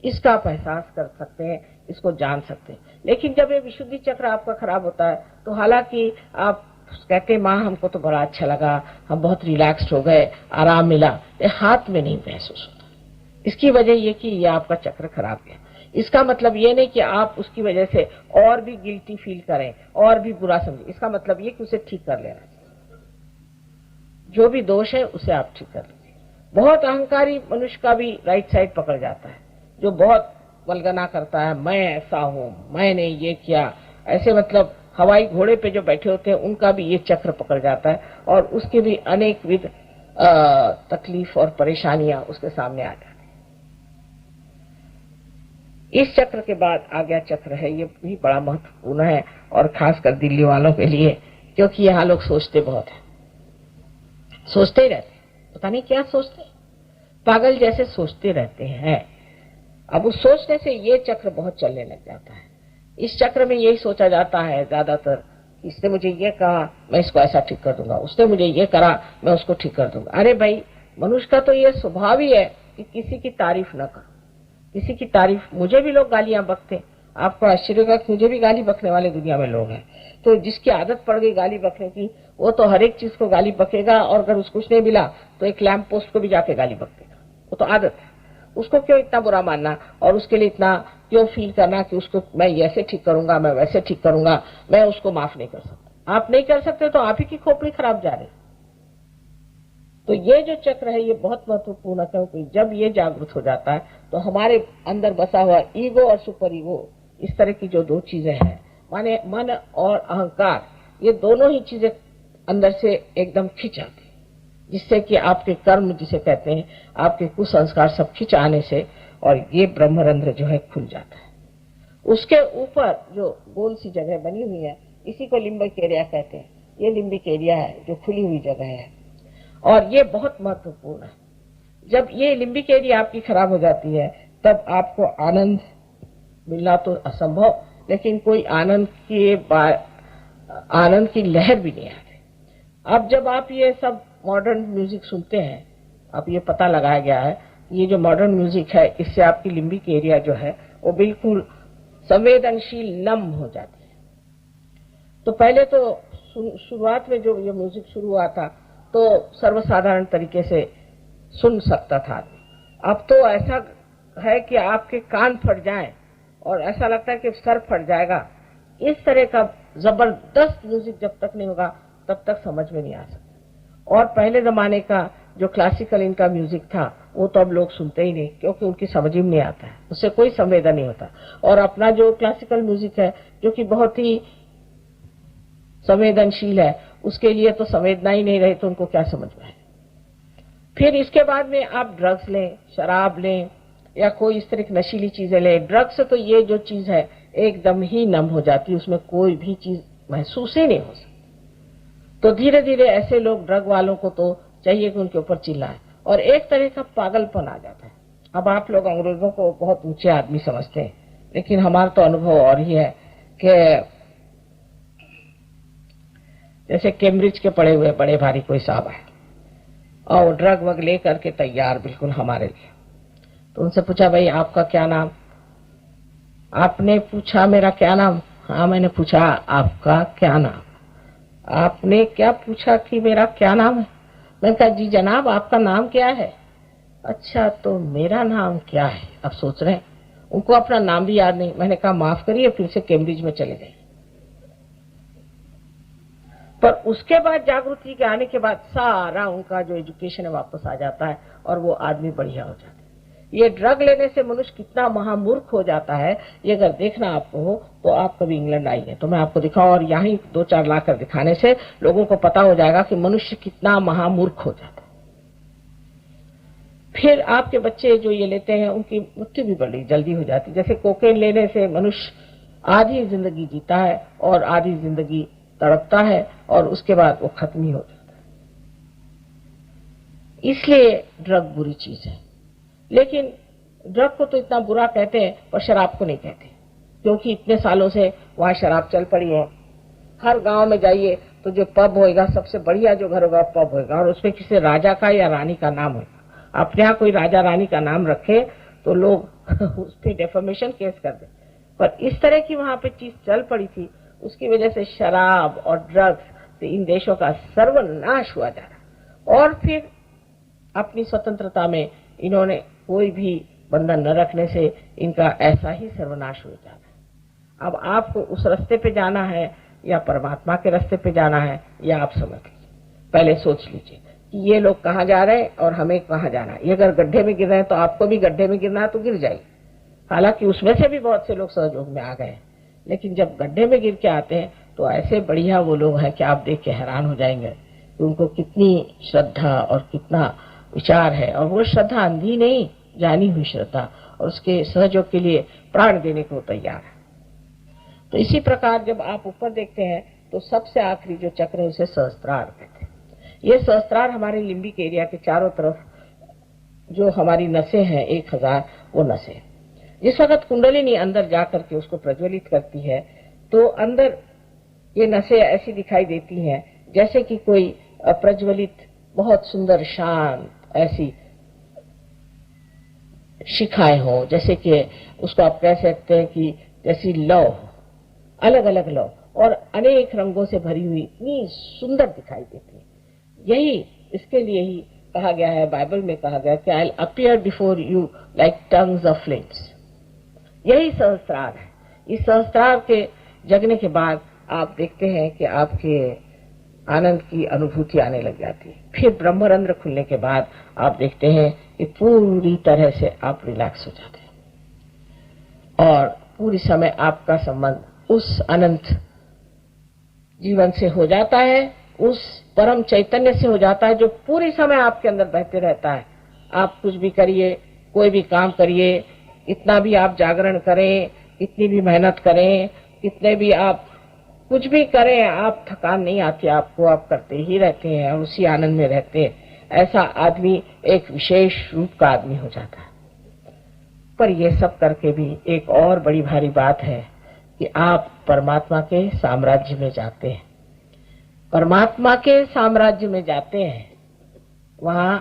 A: इसका आप एहसास कर सकते हैं, इसको जान सकते हैं। लेकिन जब ये विशुद्धि चक्र आपका खराब होता है तो हालांकि आप कहते हैं माँ हमको तो बड़ा अच्छा लगा, हम बहुत रिलैक्स्ड हो गए, आराम मिला, ये हाथ में नहीं महसूस होता। इसकी वजह ये कि ये आपका चक्र खराब है। इसका मतलब ये नहीं कि आप उसकी वजह से और भी गिल्टी फील करें और भी बुरा समझें, इसका मतलब ये कि उसे ठीक कर लेना चाहिए। जो भी दोष है उसे आप ठीक कर लीजिए। बहुत अहंकारी मनुष्य का भी राइट साइड पकड़ जाता है, जो बहुत वल्गना करता है, मैं ऐसा हूं, मैंने ये किया, ऐसे मतलब हवाई घोड़े पे जो बैठे होते हैं उनका भी ये चक्र पकड़ जाता है, और उसके भी अनेक विध तकलीफ और परेशानियां उसके सामने आ जाती है। इस चक्र के बाद आज्ञा चक्र है, ये भी बड़ा महत्वपूर्ण है, और खासकर दिल्ली वालों के लिए, क्योंकि यहाँ लोग सोचते बहुत है, सोचते ही रहते हैं, पता नहीं क्या सोचते, पागल जैसे सोचते रहते हैं। अब उस सोचने से ये चक्र बहुत चलने लग जाता है। इस चक्र में यही सोचा जाता है ज्यादातर, इसने मुझे ये कहा मैं इसको ऐसा ठीक कर दूंगा, उसने मुझे ये करा मैं उसको ठीक कर दूंगा। अरे भाई, मनुष्य का तो ये स्वभाव ही है कि किसी की तारीफ न करो, किसी की तारीफ। मुझे भी लोग गालियां बकते, आपको आश्चर्य होगा कि मुझे भी गाली बकने वाले दुनिया में लोग हैं। तो जिसकी आदत पड़ गई गाली बकने की, वो तो हर एक चीज को गाली बकेगा, और अगर उसको कुछ नहीं मिला तो एक लैंप पोस्ट को भी जाके गाली बक देगा। वो तो आदत है, उसको क्यों इतना बुरा मानना, और उसके लिए इतना क्यों फील करना कि उसको मैं ऐसे ठीक करूंगा, मैं वैसे ठीक करूंगा, मैं उसको माफ नहीं कर सकता। आप नहीं कर सकते तो आप ही की खोपड़ी खराब जा रही। तो ये जो चक्र है ये बहुत महत्वपूर्ण है, क्योंकि जब ये जागृत हो जाता है तो हमारे अंदर बसा हुआ ईगो और सुपर ईगो, इस तरह की जो दो चीजें हैं, माने मन और अहंकार, ये दोनों ही चीजें अंदर से एकदम खिंच आती, जिससे कि आपके कर्म जिसे कहते हैं, आपके कुसंस्कार सब खिंच आने से, और ये ब्रह्मरंध्र जो है खुल जाता है। उसके ऊपर जो गोल सी जगह बनी हुई है, इसी को लिम्बिक एरिया कहते हैं। ये लिम्बिक एरिया है जो खुली हुई जगह है, और ये बहुत महत्वपूर्ण है। जब ये लिम्बिक एरिया आपकी खराब हो जाती है तब आपको आनंद मिलना तो असंभव, लेकिन कोई आनंद की लहर भी नहीं आती। अब जब आप ये सब मॉडर्न म्यूजिक सुनते हैं, अब ये पता लगाया गया है, ये जो मॉडर्न म्यूजिक है इससे आपकी लिम्बिक एरिया जो है वो बिल्कुल संवेदनशील नम हो जाती है। तो पहले तो शुरुआत में जो ये म्यूजिक शुरू हुआ था तो सर्वसाधारण तरीके से सुन सकता था। अब तो ऐसा है कि आपके कान फट जाएं और ऐसा लगता है कि सर फट जाएगा। इस तरह का जबरदस्त म्यूजिक जब तक नहीं होगा तब तक समझ में नहीं आ सकता। और पहले जमाने का जो क्लासिकल इनका म्यूजिक था वो तो अब लोग सुनते ही नहीं, क्योंकि उनकी समझ ही नहीं आता है, उससे कोई संवेदन नहीं होता। और अपना जो क्लासिकल म्यूजिक है जो कि बहुत ही संवेदनशील है, उसके लिए तो संवेदना ही नहीं रही तो उनको क्या समझ में आए। फिर इसके बाद में आप ड्रग्स लें, शराब लें या कोई इस तरह की नशीली चीजें लें। ड्रग्स तो ये जो चीज है एकदम ही नम हो जाती है, उसमें कोई भी चीज महसूस ही नहीं हो सकती। तो धीरे धीरे ऐसे लोग, ड्रग वालों को तो चाहिए कि उनके ऊपर चिल्लाए और एक तरह का पागलपन आ जाता है। अब आप लोग अंग्रेजों को बहुत ऊंचे आदमी समझते हैं, लेकिन हमारा तो अनुभव और ही है कि जैसे कैम्ब्रिज के पढ़े हुए बड़े भारी कोई साहब है और ड्रग वग ले करके तैयार बिल्कुल हमारे लिए। तो उनसे पूछा, भाई आपका क्या नाम? आपने पूछा मेरा क्या नाम? हाँ, मैंने पूछा आपका क्या नाम? आपने क्या पूछा कि मेरा क्या नाम है? मैंने कहा जी जनाब, आपका नाम क्या है? अच्छा, तो मेरा नाम क्या है? अब सोच रहे हैं, उनको अपना नाम भी याद नहीं। मैंने कहा माफ करिए, फिर से कैम्ब्रिज में चले गए। पर उसके बाद जागृति के आने के बाद सारा उनका जो एजुकेशन है वापस आ जाता है और वो आदमी बढ़िया हो जाता है। ये ड्रग लेने से मनुष्य कितना महामूर्ख हो जाता है, ये अगर देखना आपको हो तो आप कभी इंग्लैंड आइए तो मैं आपको दिखाऊं, और यहाँ 2-4 लाकर दिखाने से लोगों को पता हो जाएगा कि मनुष्य कितना महामूर्ख हो जाता है। फिर आपके बच्चे जो ये लेते हैं उनकी मृत्यु भी बड़ी जल्दी हो जाती है। जैसे कोकेन लेने से मनुष्य आधी जिंदगी जीता है और आधी जिंदगी तड़पता है और उसके बाद वो खत्म ही हो जाता है। इसलिए ड्रग बुरी चीज है। लेकिन ड्रग को तो इतना बुरा कहते हैं पर शराब को नहीं कहते, क्योंकि इतने सालों से वहां शराब चल पड़ी है। हर गांव में जाइए तो जो पब होएगा, सबसे बढ़िया जो घर होगा पब होएगा और उसमें किसी राजा का या रानी का नाम होगा। अपने यहाँ कोई राजा रानी का नाम रखे तो लोग उस पर डेफेमेशन केस कर दे। पर इस तरह की वहां पे चीज चल पड़ी थी, उसकी वजह से शराब और ड्रग्स से इन देशों का सर्वनाश हुआ जा रहा। और फिर अपनी स्वतंत्रता में इन्होंने कोई भी बंधन न रखने से इनका ऐसा ही सर्वनाश हो जा रहा है। अब आपको उस रास्ते पे जाना है या परमात्मा के रास्ते पे जाना है, या आप समझ लीजिए, पहले सोच लीजिए कि ये लोग कहाँ जा रहे हैं और हमें कहाँ जाना है। ये अगर गड्ढे में गिर रहे हैं तो आपको भी गड्ढे में गिरना है तो गिर जाइए। हालांकि उसमें से भी बहुत से लोग सहयोग में आ गए, लेकिन जब गड्ढे में गिर के आते हैं तो ऐसे बढ़िया वो लोग हैं कि आप देख के हैरान हो जाएंगे कि उनको कितनी श्रद्धा और कितना विचार है। और वो श्रद्धा अंधी नहीं, जानी हुई श्रद्धा, और उसके सहयोग के लिए प्राण देने को तैयार है। तो इसी प्रकार जब आप ऊपर देखते हैं तो सबसे आखिरी जो चक्र है उसे सहस्त्रार कहते हैं। ये सहस्त्रार हमारे लिम्बिक एरिया के चारों तरफ जो हमारी नसें हैं 1000 वो नसें, जिस वक्त कुंडलिनी अंदर जाकर के उसको प्रज्वलित करती है तो अंदर ये नसें ऐसी दिखाई देती हैं जैसे कि कोई प्रज्वलित बहुत सुंदर शांत ऐसी शिखाएं हो, जैसे कि उसको आप कह सकते हैं कि जैसी लौ, अलग अलग लौ और अनेक रंगों से भरी हुई इतनी सुंदर दिखाई देती है। यही इसके लिए ही कहा गया है, बाइबल में कहा गया कि I will appear before you like tongues of flames. यही सहस्त्रार है। इस सहस्त्रार के जगने के बाद आप देखते हैं कि आपके आनंद की अनुभूति आने लग जाती है। फिर ब्रह्मरंध्र खुलने के बाद आप देखते हैं कि पूरी तरह से आप रिलैक्स हो जाते हैं और पूरी समय आपका संबंध उस अनंत जीवन से हो जाता है, उस परम चैतन्य से हो जाता है जो पूरी समय आपके अंदर बहते रहता है। आप कुछ भी करिए, कोई भी काम करिए, इतना भी आप जागरण करें, इतनी भी मेहनत करें, कितने भी आप कुछ भी करें, आप थकान नहीं आती आपको, आप करते ही रहते हैं और उसी आनंद में रहते हैं। ऐसा आदमी एक विशेष रूप का आदमी हो जाता है। पर ये सब करके भी एक और बड़ी भारी बात है कि आप परमात्मा के साम्राज्य में जाते हैं। परमात्मा के साम्राज्य में जाते हैं, वहां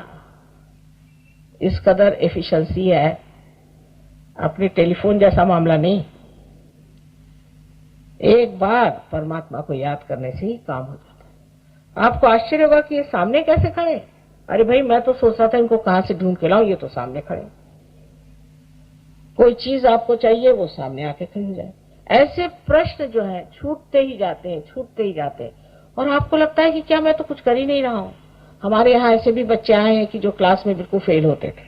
A: इस कदर एफिशिएंसी है, अपने टेलीफोन जैसा मामला नहीं। एक बार परमात्मा को याद करने से ही काम हो जाता है। आपको आश्चर्य होगा कि ये सामने कैसे खड़े? अरे भाई, मैं तो सोच रहा था इनको कहां से ढूंढ के लाऊं, ये तो सामने खड़े। कोई चीज आपको चाहिए, वो सामने आके खड़ी हो जाए। ऐसे प्रश्न जो है छूटते ही जाते हैं, छूटते ही जाते हैं, और आपको लगता है कि क्या मैं तो कुछ कर ही नहीं रहा हूं। हमारे यहाँ ऐसे भी बच्चे आए हैं कि जो क्लास में बिल्कुल फेल होते थे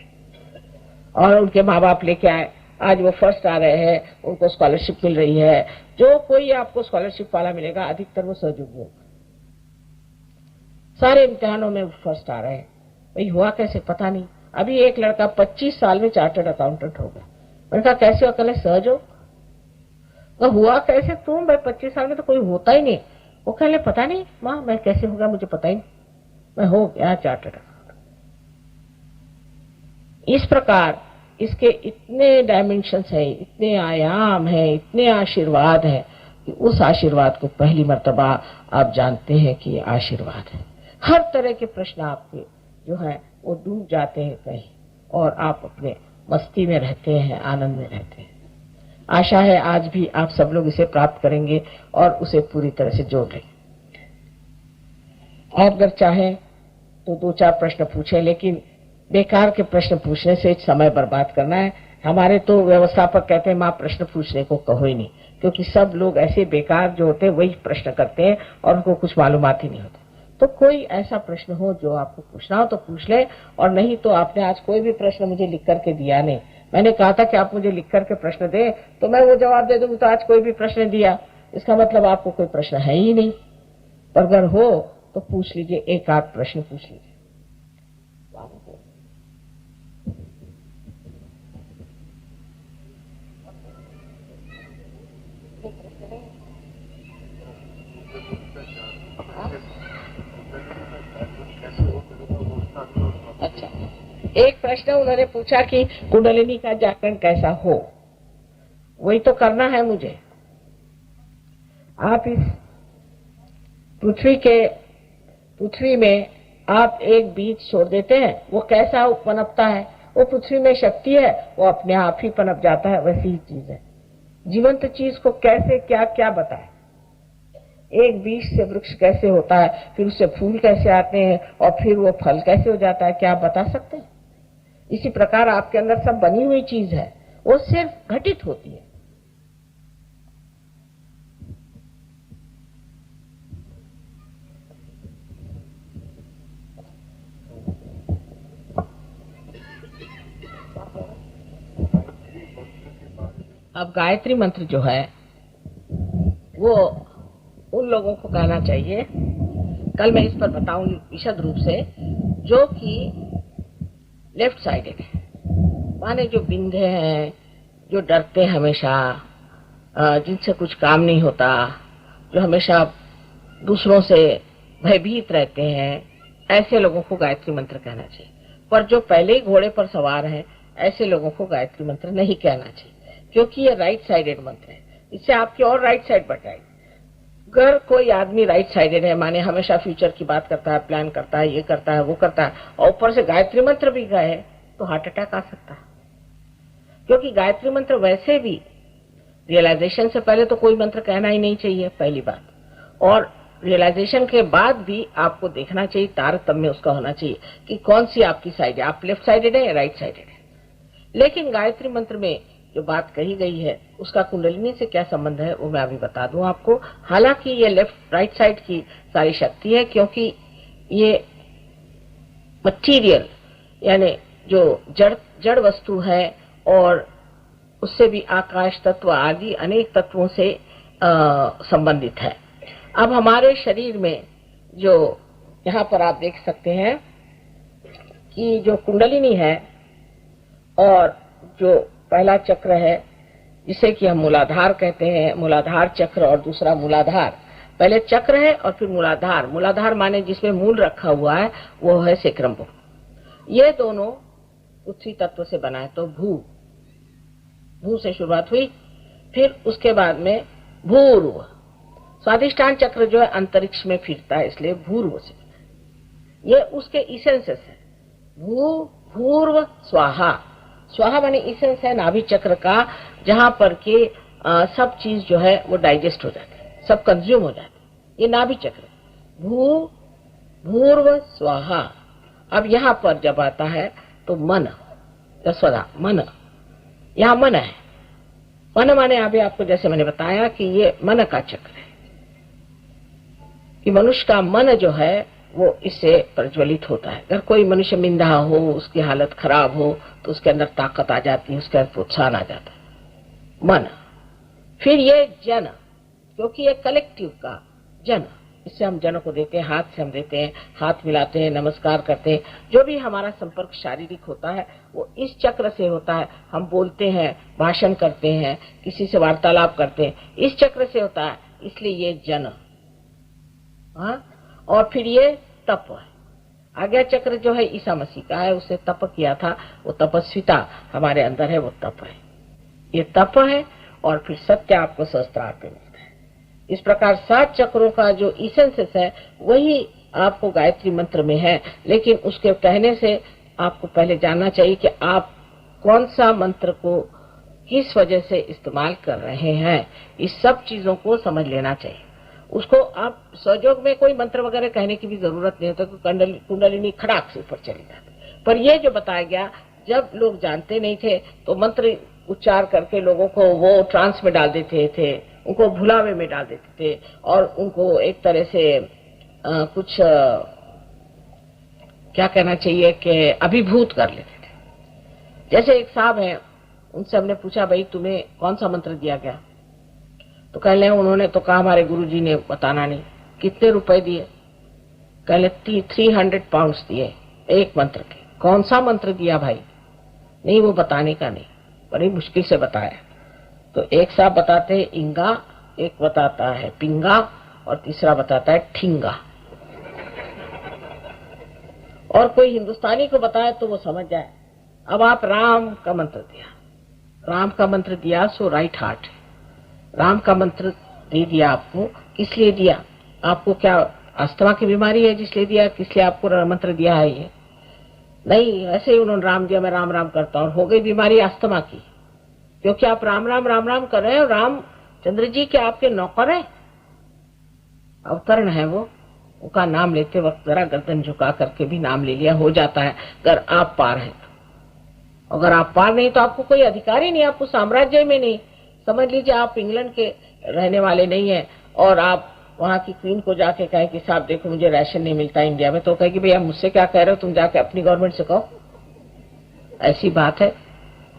A: और उनके माँ बाप लेके आए, आज वो फर्स्ट आ रहे हैं, उनको स्कॉलरशिप मिल रही है। जो कोई आपको स्कॉलरशिप वाला मिलेगा अधिकतर वो सहयोगी होगा। सारे इम्तिहानों में फर्स्ट आ रहे हैं। भाई हुआ कैसे पता नहीं। अभी एक लड़का 25 साल में चार्टर्ड अकाउंटेंट हो गया। मैंने कहा कैसे हो? कल सहज हो? तो हुआ कैसे तुम? भाई 25 साल में तो कोई होता ही नहीं। वो कहने पता नहीं माँ मैं कैसे हो गया, मुझे पता ही नहीं, मैं हो गया चार्टर्ड अकाउंटेंट। इस प्रकार इसके इतने डायमेंशंस है, इतने आयाम है, इतने आशीर्वाद है कि उस आशीर्वाद को पहली मर्तबा आप जानते हैं कि ये आशीर्वाद है। हर तरह के प्रश्न आपके जो है वो डूब जाते हैं कहीं और आप अपने मस्ती में रहते हैं, आनंद में रहते हैं। आशा है आज भी आप सब लोग इसे प्राप्त करेंगे और उसे पूरी तरह से जोड़ लेंगे। आप अगर चाहें तो 2-4 प्रश्न पूछें, लेकिन बेकार के प्रश्न पूछने से समय बर्बाद करना है। हमारे तो व्यवस्थापक कहते हैं माँ प्रश्न पूछने को कहो ही नहीं, क्योंकि सब लोग ऐसे बेकार जो होते हैं वही प्रश्न करते हैं और उनको कुछ मालूमात ही नहीं होता। तो कोई ऐसा प्रश्न हो जो आपको पूछना हो तो पूछ ले, और नहीं तो आपने आज कोई भी प्रश्न मुझे लिख करके दिया नहीं। मैंने कहा था कि आप मुझे लिख करके प्रश्न दें तो मैं वो जवाब दे दूंगी, तो आज कोई भी प्रश्न दिया इसका मतलब आपको कोई प्रश्न है ही नहीं। पर अगर हो तो पूछ लीजिए, एक आध प्रश्न पूछ लीजिए। अच्छा, एक प्रश्न उन्होंने पूछा कि कुंडलिनी का जागरण कैसा हो। वही तो करना है मुझे। आप इस पृथ्वी में आप एक बीज छोड़ देते हैं, वो कैसा पनपता है? वो पृथ्वी में शक्ति है, वो अपने आप ही पनप जाता है। वैसी ही चीज है, जीवंत चीज को कैसे क्या क्या बताए। एक बीज से वृक्ष कैसे होता है, फिर उससे फूल कैसे आते हैं और फिर वो फल कैसे हो जाता है, क्या आप बता सकते हैं? इसी प्रकार आपके अंदर सब बनी हुई चीज है, वो सिर्फ घटित होती है। अब गायत्री मंत्र जो है वो उन लोगों को कहना चाहिए, कल मैं इस पर बताऊंगी विशद रूप से, जो कि लेफ्ट साइडेड है। माने जो बिंधे हैं, जो डरते हैं हमेशा, जिनसे कुछ काम नहीं होता, जो हमेशा दूसरों से भयभीत रहते हैं, ऐसे लोगों को गायत्री मंत्र कहना चाहिए। पर जो पहले ही घोड़े पर सवार हैं, ऐसे लोगों को गायत्री मंत्र नहीं कहना चाहिए, क्योंकि ये राइट साइडेड मंत्र है। इससे आपकी और राइट साइड बढ़ जाएगी। अगर कोई आदमी राइट साइडेड है, माने हमेशा फ्यूचर की बात करता है, प्लान करता है, ये करता है, वो करता है, और ऊपर से गायत्री मंत्र भी गए, तो हार्ट अटैक आ सकता है। क्योंकि गायत्री मंत्र वैसे भी रियलाइजेशन से पहले तो कोई मंत्र कहना ही नहीं चाहिए, पहली बात। और रियलाइजेशन के बाद भी आपको देखना चाहिए, तारतम्य उसका होना चाहिए कि कौन सी आपकी साइड है, आप लेफ्ट साइडेड है या राइट साइडेड है। लेकिन गायत्री मंत्र में जो बात कही गई है उसका कुंडलिनी से क्या संबंध है वो मैं अभी बता दूं आपको। हालांकि ये लेफ्ट राइट साइड की सारी शक्ति है, क्योंकि ये मटीरियल यानी जो जड़ वस्तु है और उससे भी आकाश तत्व आदि अनेक तत्वों से संबंधित है। अब हमारे शरीर में जो यहाँ पर आप देख सकते हैं कि जो कुंडलिनी है और जो पहला चक्र है जिसे कि हम मूलाधार कहते हैं, मूलाधार चक्र, और दूसरा मूलाधार। पहले चक्र है और फिर मूलाधार। मूलाधार माने जिसमें मूल रखा हुआ है, वो है सेक्रम बोन। ये दोनों पृथ्वी तत्व से बना है, तो भू से शुरुआत हुई, फिर उसके बाद में भूर्व। स्वादिष्ठान चक्र जो है अंतरिक्ष में फिरता है, इसलिए भूर्व से ये उसके इसेंसेस है। भूर्व स्वाहा। स्वाहा माने इसेंस है नाभि चक्र का, जहां पर के सब चीज जो है वो डाइजेस्ट हो जाती है, सब कंज्यूम हो जाती है। ये नाभि चक्र भूर्व स्वाहा। अब यहाँ पर जब आता है तो मन, यशोदा मन, यहाँ मन है। मन माने अभी आपको जैसे मैंने बताया कि ये मन का चक्र है, कि मनुष्य का मन जो है वो इससे प्रज्वलित होता है। अगर कोई मनुष्य मिंधा हो, उसकी हालत खराब हो, तो उसके अंदर ताकत आ जाती है, उसके अंदर प्रोत्साहन आ जाता है। मन। फिर ये जन, क्योंकि ये कलेक्टिव का जन, इससे हम जनों को देते हैं, हाथ से हम देते हैं, हाथ मिलाते हैं, नमस्कार करते हैं। जो भी हमारा संपर्क शारीरिक होता है वो इस चक्र से होता है। हम बोलते हैं, भाषण करते हैं, किसी से वार्तालाप करते हैं, इस चक्र से होता है। इसलिए ये जन, और फिर ये तप है। आज्ञा चक्र जो है ईसा मसीह का है, उसने तप किया था, वो तपस्विता हमारे अंदर है, वो तप है, ये तप है। और फिर सत्य आपको सहस्त्रार पे मिलता है। इस प्रकार 7 चक्रों का जो इसेंसेस है वही आपको गायत्री मंत्र में है, लेकिन उसके कहने से आपको पहले जानना चाहिए कि आप कौन सा मंत्र को किस वजह से इस्तेमाल कर रहे हैं। इस सब चीजों को समझ लेना चाहिए। उसको आप सहयोग में कोई मंत्र वगैरह कहने की भी जरूरत नहीं होता, क्योंकि कुंडलिनी खड़ाक से ऊपर चली जाती। पर ये जो बताया गया, जब लोग जानते नहीं थे तो मंत्र उच्चार करके लोगों को वो ट्रांस में डाल देते थे, उनको भुलावे में डाल देते थे, और उनको एक तरह से कुछ क्या कहना चाहिए कि अभिभूत कर लेते थे। जैसे एक साहब हैं, उनसे हमने पूछा, भाई तुम्हें कौन सा मंत्र दिया गया? तो कह ले उन्होंने तो कहा हमारे गुरुजी ने बताना नहीं। कितने रुपए दिए? कह ले 300 पाउंड्स दिए एक मंत्र के। कौन सा मंत्र दिया भाई? नहीं, वो बताने का नहीं, बड़ी मुश्किल से बताया। तो एक साहब बताते हैं इंगा, एक बताता है पिंगा, और तीसरा बताता है ठिंगा। और कोई हिंदुस्तानी को बताए तो वो समझ जाए। अब आप राम का मंत्र दिया, राम का मंत्र दिया सो राइट हार्ट है। राम का मंत्र दे दिया आपको, किस लिए दिया? आपको क्या अस्थमा की बीमारी है जिसलिए दिया? किस लिए आपको मंत्र दिया है? ये नहीं, ऐसे ही उन्होंने राम दिया, मैं राम राम करता हूँ, और हो गई बीमारी अस्थमा की, क्योंकि आप राम राम कर रहे हैं। राम चंद्र जी के आपके नौकर है, अवतरण है वो। उनका नाम लेते वक्त जरा गर्दन झुका करके भी नाम ले लिया, हो जाता है, अगर आप पार हैं तो। अगर आप पार नहीं तो आपको कोई अधिकार ही नहीं, आपको साम्राज्य में नहीं। समझ लीजिए आप इंग्लैंड के रहने वाले नहीं है, और आप वहां की क्वीन को जाके कहे कि साहब देखो मुझे राशन नहीं मिलता इंडिया में, तो कहे कि भैया मुझसे क्या कह रहे हो, तुम जाके अपनी गवर्नमेंट से कहो। ऐसी बात है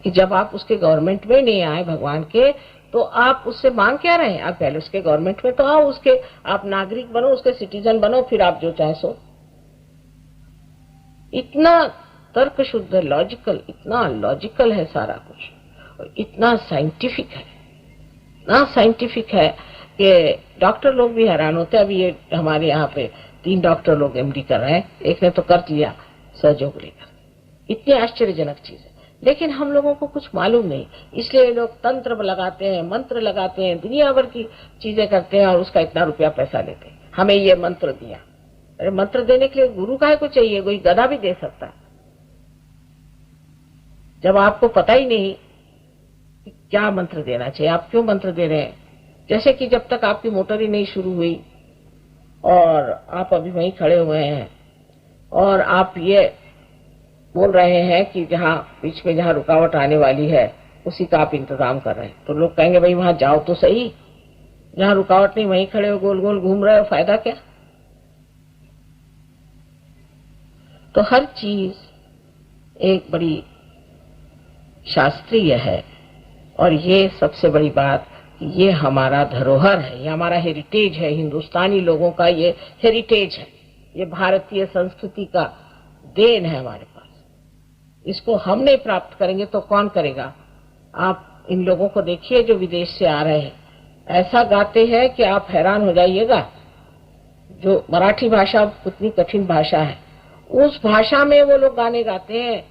A: कि जब आप उसके गवर्नमेंट में नहीं आए भगवान के, तो आप उससे मांग क्या रहे हैं? आप पहले उसके गवर्नमेंट में तो आओ, उसके आप नागरिक बनो, उसके सिटीजन बनो, फिर आप जो चाहे सो। इतना तर्क शुद्ध लॉजिकल, इतना लॉजिकल है सारा कुछ, और इतना साइंटिफिक है, इतना साइंटिफिक है कि डॉक्टर लोग भी हैरान होते हैं। अभी ये हमारे यहाँ पे 3 डॉक्टर लोग एमडी कर रहे हैं, एक ने तो कर लिया सहयोग लेकर। इतनी आश्चर्यजनक चीज है, लेकिन हम लोगों को कुछ मालूम नहीं, इसलिए लोग तंत्र लगाते हैं, मंत्र लगाते हैं, दुनिया भर की चीजें करते हैं, और उसका इतना रुपया पैसा लेते हैं। हमें ये मंत्र दिया। अरे मंत्र देने के लिए गुरु काहे को चाहिए? कोई गधा भी दे सकता है। जब आपको पता ही नहीं कि क्या मंत्र देना चाहिए, आप क्यों मंत्र दे रहे हैं? जैसे कि जब तक आपकी मोटर ही नहीं शुरू हुई और आप अभी वहीं खड़े हुए हैं, और आप ये बोल रहे हैं कि जहाँ बीच में जहाँ रुकावट आने वाली है उसी का आप इंतजाम कर रहे हैं, तो लोग कहेंगे भाई वहां जाओ तो सही, जहाँ रुकावट नहीं वहीं खड़े हो, गोल गोल घूम रहे हो, फायदा क्या? तो हर चीज एक बड़ी शास्त्रीय है, और ये सबसे बड़ी बात, ये हमारा धरोहर है, ये हमारा हेरिटेज है, हिंदुस्तानी लोगों का ये हेरिटेज है, ये भारतीय संस्कृति का देन है हमारे पास। इसको हम नहीं प्राप्त करेंगे तो कौन करेगा? आप इन लोगों को देखिए जो विदेश से आ रहे हैं, ऐसा गाते हैं कि आप हैरान हो जाइएगा। जो मराठी भाषा कितनी कठिन भाषा है, उस भाषा में वो लोग गाने गाते हैं,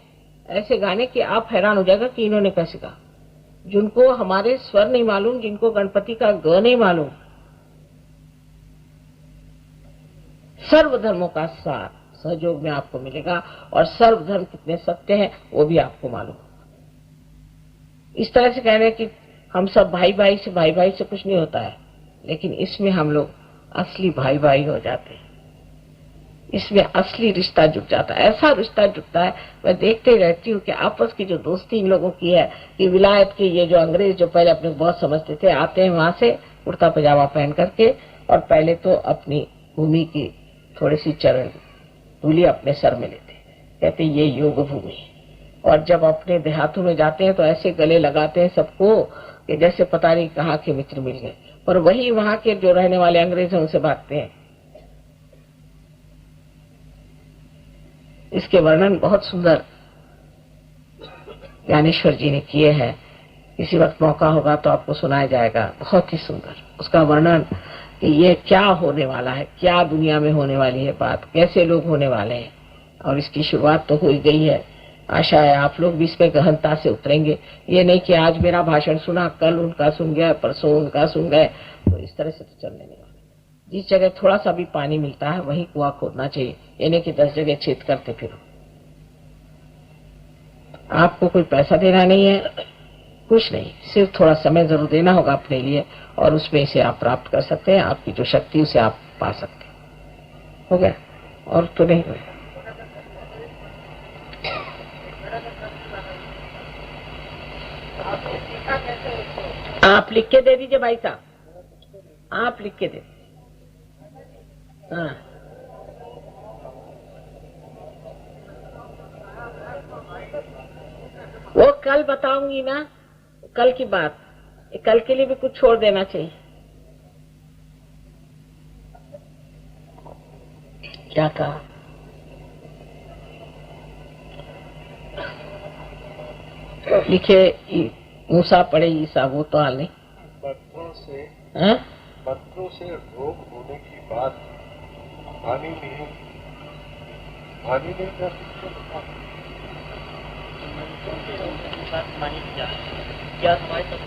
A: ऐसे गाने कि आप हैरान हो जाएगा कि इन्होंने कैसे गा। जिनको हमारे स्वर नहीं मालूम, जिनको गणपति का ग नहीं मालूम। सर्वधर्मों का सार सहयोग में आपको मिलेगा, और सर्वधर्म कितने सत्य हैं वो भी आपको मालूम। इस तरह से कह रहे हैं कि हम सब भाई भाई से कुछ नहीं होता है, लेकिन इसमें हम लोग असली भाई भाई हो जाते हैं, इसमें असली रिश्ता जुट जाता है। ऐसा रिश्ता जुटता है, मैं देखते रहती हूँ कि आपस की जो दोस्ती इन लोगों की है, कि विलायत के ये जो अंग्रेज जो पहले अपने बहुत समझते थे, आते हैं वहां से कुर्ता पजामा पहन करके, और पहले तो अपनी भूमि की थोड़ी सी चरण धूली अपने सर में लेते, कहते ये योग भूमि। और जब अपने देहातों में जाते हैं तो ऐसे गले लगाते हैं सबको कि जैसे पता नहीं कहाँ के मित्र मिल गए। पर वही वहां के जो रहने वाले अंग्रेज हैं उनसे भागते हैं, इसके वर्णन बहुत सुंदर ज्ञानेश्वर जी ने किए हैं। किसी वक्त मौका होगा तो आपको सुनाया जाएगा, बहुत ही सुंदर उसका वर्णन कि ये क्या होने वाला है, क्या दुनिया में होने वाली है बात, कैसे लोग होने वाले हैं। और इसकी शुरुआत तो हो ही गई है। आशा है आप लोग भी इस पे गहनता से उतरेंगे। ये नहीं कि आज मेरा भाषण सुना, कल उनका सुन गए, परसों उनका सुन गए, तो इस तरह से तो चलने नहीं वाले। जिस जगह थोड़ा सा भी पानी मिलता है वहीं कुआं खोदना चाहिए, ये नहीं कि 10 जगह छेद करते फिरो। आपको कोई पैसा देना नहीं है, कुछ नहीं, सिर्फ थोड़ा समय जरूर देना होगा अपने लिए, और उसमें से आप प्राप्त कर सकते हैं। आपकी जो शक्ति उसे आप पा सकते हैं। हो गया? और तो नहीं हुआ। आप लिख के दे दीजिए भाई साहब, आप लिख के दे। हाँ, वो कल बताऊंगी ना, कल की बात। कल के लिए भी कुछ छोड़ देना चाहिए। क्या कहा? लिखे मूसा पड़े ईसा, वो तो हाल नहीं।
B: पत्थरों से रोग होने की बात हानि नहीं कर
C: क्या हमारे सब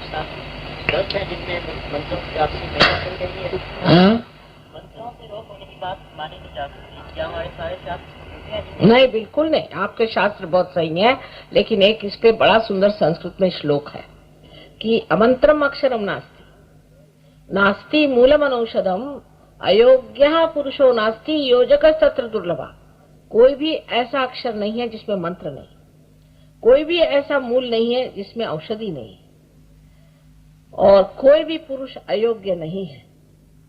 C: है जिनमें मंत्रों की आपसी मेहनत चल रही है? मंत्रों से रोग होने की बात मानी नहीं जा सकती। क्या हमारे सारे शास्त्र?
A: नहीं, बिल्कुल नहीं। आपके शास्त्र बहुत सही है, लेकिन एक इस पे बड़ा सुंदर संस्कृत में श्लोक है कि अमंत्रम अक्षरम नास्ति, नास्ति मूलम अनौषधम, अयोग्य पुरुषो नास्ति, योजक तत्र दुर्लभा। कोई भी ऐसा अक्षर नहीं है जिसमें मंत्र नहीं, कोई भी ऐसा मूल नहीं है जिसमें औषधि नहीं, और कोई भी पुरुष अयोग्य नहीं है,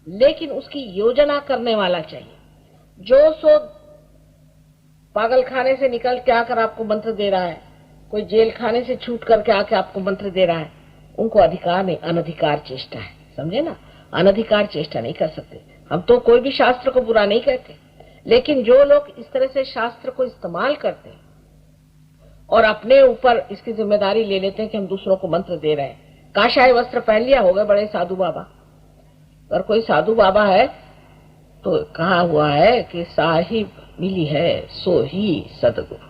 A: लेकिन उसकी योजना करने वाला चाहिए। जो सो पागल खाने से निकल के आकर आपको मंत्र दे रहा है, कोई जेल खाने से छूट करके आके आपको मंत्र दे रहा है, उनको अधिकार नहीं, अनधिकार चेष्टा है। समझे ना? अनधिकार चेष्टा नहीं कर सकते। हम तो कोई भी शास्त्र को बुरा नहीं कहते, लेकिन जो लोग इस तरह से शास्त्र को इस्तेमाल करते हैं और अपने ऊपर इसकी जिम्मेदारी ले लेते हैं कि हम दूसरों को मंत्र दे रहे हैं। काशाय वस्त्र पहन लिया, हो गए बड़े साधु बाबा। अगर कोई साधु बाबा है तो कहा हुआ है कि साहिब मिली है सो ही सदगुरु।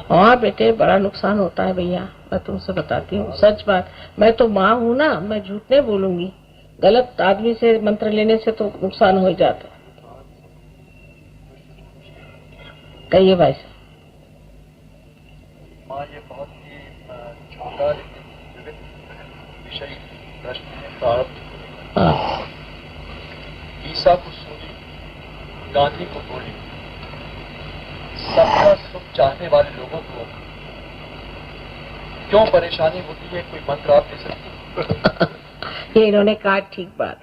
A: हाँ बेटे, बड़ा नुकसान होता है भैया, मैं तुमसे बताती हूँ सच बात। मैं तो माँ हूँ ना, मैं झूठ नहीं बोलूंगी। गलत आदमी से मंत्र लेने से तो नुकसान हो ही जाता है। कहिए भाई साहब।
B: माँ, ये बहुत ही छोटा लेकिन विविध विषय प्रश्न है। प्रारंभ ईसा को सूली, गांधी को गोली, सबका सुख चाहने वाले लोगों को क्यों परेशानी होती है? कोई मंत्र आप दे सकते?
A: ये इन्होंने कहा ठीक बात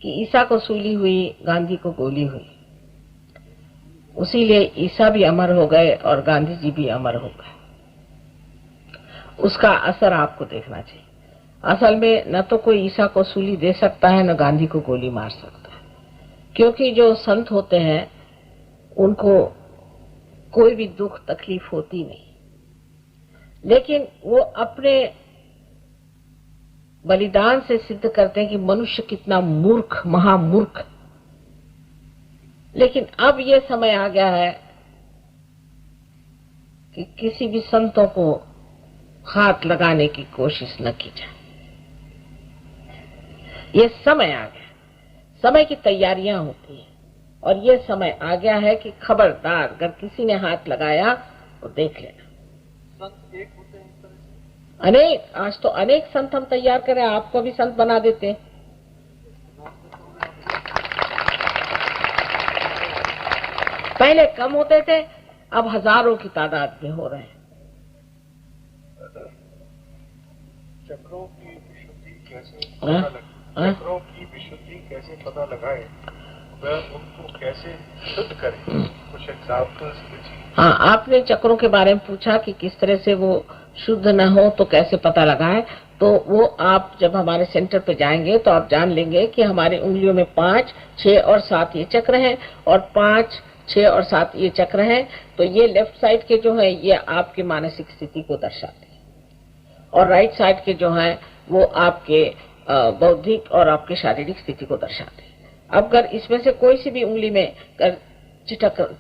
A: कि ईसा को सूली हुई, गांधी को गोली हुई, उसीलिए ईसा भी अमर हो गए और गांधी जी भी अमर हो गए। उसका असर आपको देखना चाहिए। असल में न तो कोई ईसा को सूली दे सकता है, न गांधी को गोली मार सकता है, क्योंकि जो संत होते हैं उनको कोई भी दुख तकलीफ होती नहीं, लेकिन वो अपने बलिदान से सिद्ध करते हैं कि मनुष्य कितना मूर्ख, महामूर्ख। लेकिन अब ये समय आ गया है कि किसी भी संतों को हाथ लगाने की कोशिश न की जाए। ये समय आ गया, समय की तैयारियां होती है, और ये समय आ गया है कि खबरदार अगर किसी ने हाथ लगाया तो देख लेना।
B: संत एक होते हैं इस तरह से?
A: अनेक, आज तो अनेक संत हम तैयार करें, आपको भी संत बना देते हैं। पहले कम होते थे, अब हजारों की तादाद में हो रहे हैं।
B: चक्रों की विशुद्धि कैसे पता लगाए? चक्रों की विशुद्धि कैसे पता लगाए? वह उनको कैसे शुद्ध करें? कुछ एग्जाम्पल्स दीजिए।
A: हाँ, आपने चक्रों के बारे में पूछा कि किस तरह से वो शुद्ध न हो तो कैसे पता लगाए। तो वो आप जब हमारे सेंटर पे जाएंगे तो आप जान लेंगे कि हमारी उंगलियों में 5, 6 और 7 ये चक्र हैं और 5, 6 और 7 ये चक्र हैं। तो ये लेफ्ट साइड के जो है ये आपकी मानसिक स्थिति को दर्शाते हैं और राइट साइड के जो है वो आपके बौद्धिक और आपके शारीरिक स्थिति को दर्शाते हैं। अब अगर इसमें से कोई सी भी उंगली में चिटक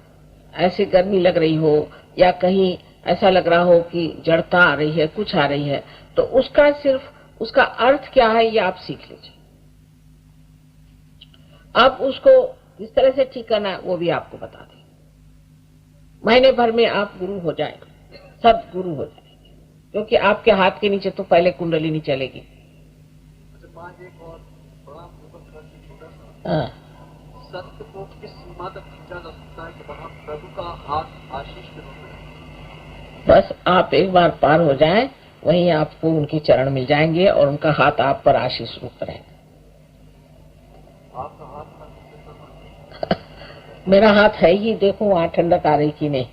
A: ऐसी गर्मी लग रही हो या कहीं ऐसा लग रहा हो कि जड़ता आ रही है, कुछ आ रही है, तो उसका सिर्फ उसका अर्थ क्या है ये आप सीख लीजिए। अब उसको किस तरह से ठीक करना है वो भी आपको बता दें। महीने भर में आप गुरु हो जाएंगे, सब गुरु हो जाएंगे, क्योंकि आपके हाथ के नीचे तो पहले कुंडलिनी चलेगी।
D: सत्य को किस सीमा तक खींचा जा सकता है कि वहाँ प्रभु का हाथ आशीष के रूप में?
A: बस आप एक बार पार हो जाएं, वहीं आपको उनके चरण मिल जाएंगे और उनका हाथ आप पर आशीष रूप रहेगा।
D: आपका हाथ
A: मेरा हाथ है ही, देखो वहाँ ठंडक आ रही कि नहीं।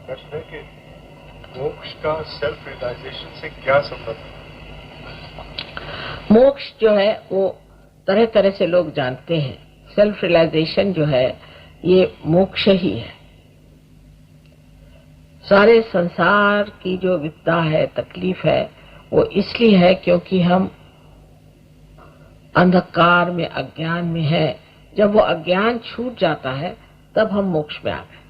B: प्रश्न है कि मोक्ष का सेल्फ रियलाइजेशन से क्या संबंध है?
A: मोक्ष जो है वो तरह तरह से लोग जानते हैं। सेल्फ रियलाइजेशन जो है ये मोक्ष ही है। सारे संसार की जो विपदा है, तकलीफ है, वो इसलिए है क्योंकि हम अंधकार में, अज्ञान में है। जब वो अज्ञान छूट जाता है तब हम मोक्ष में आ गए।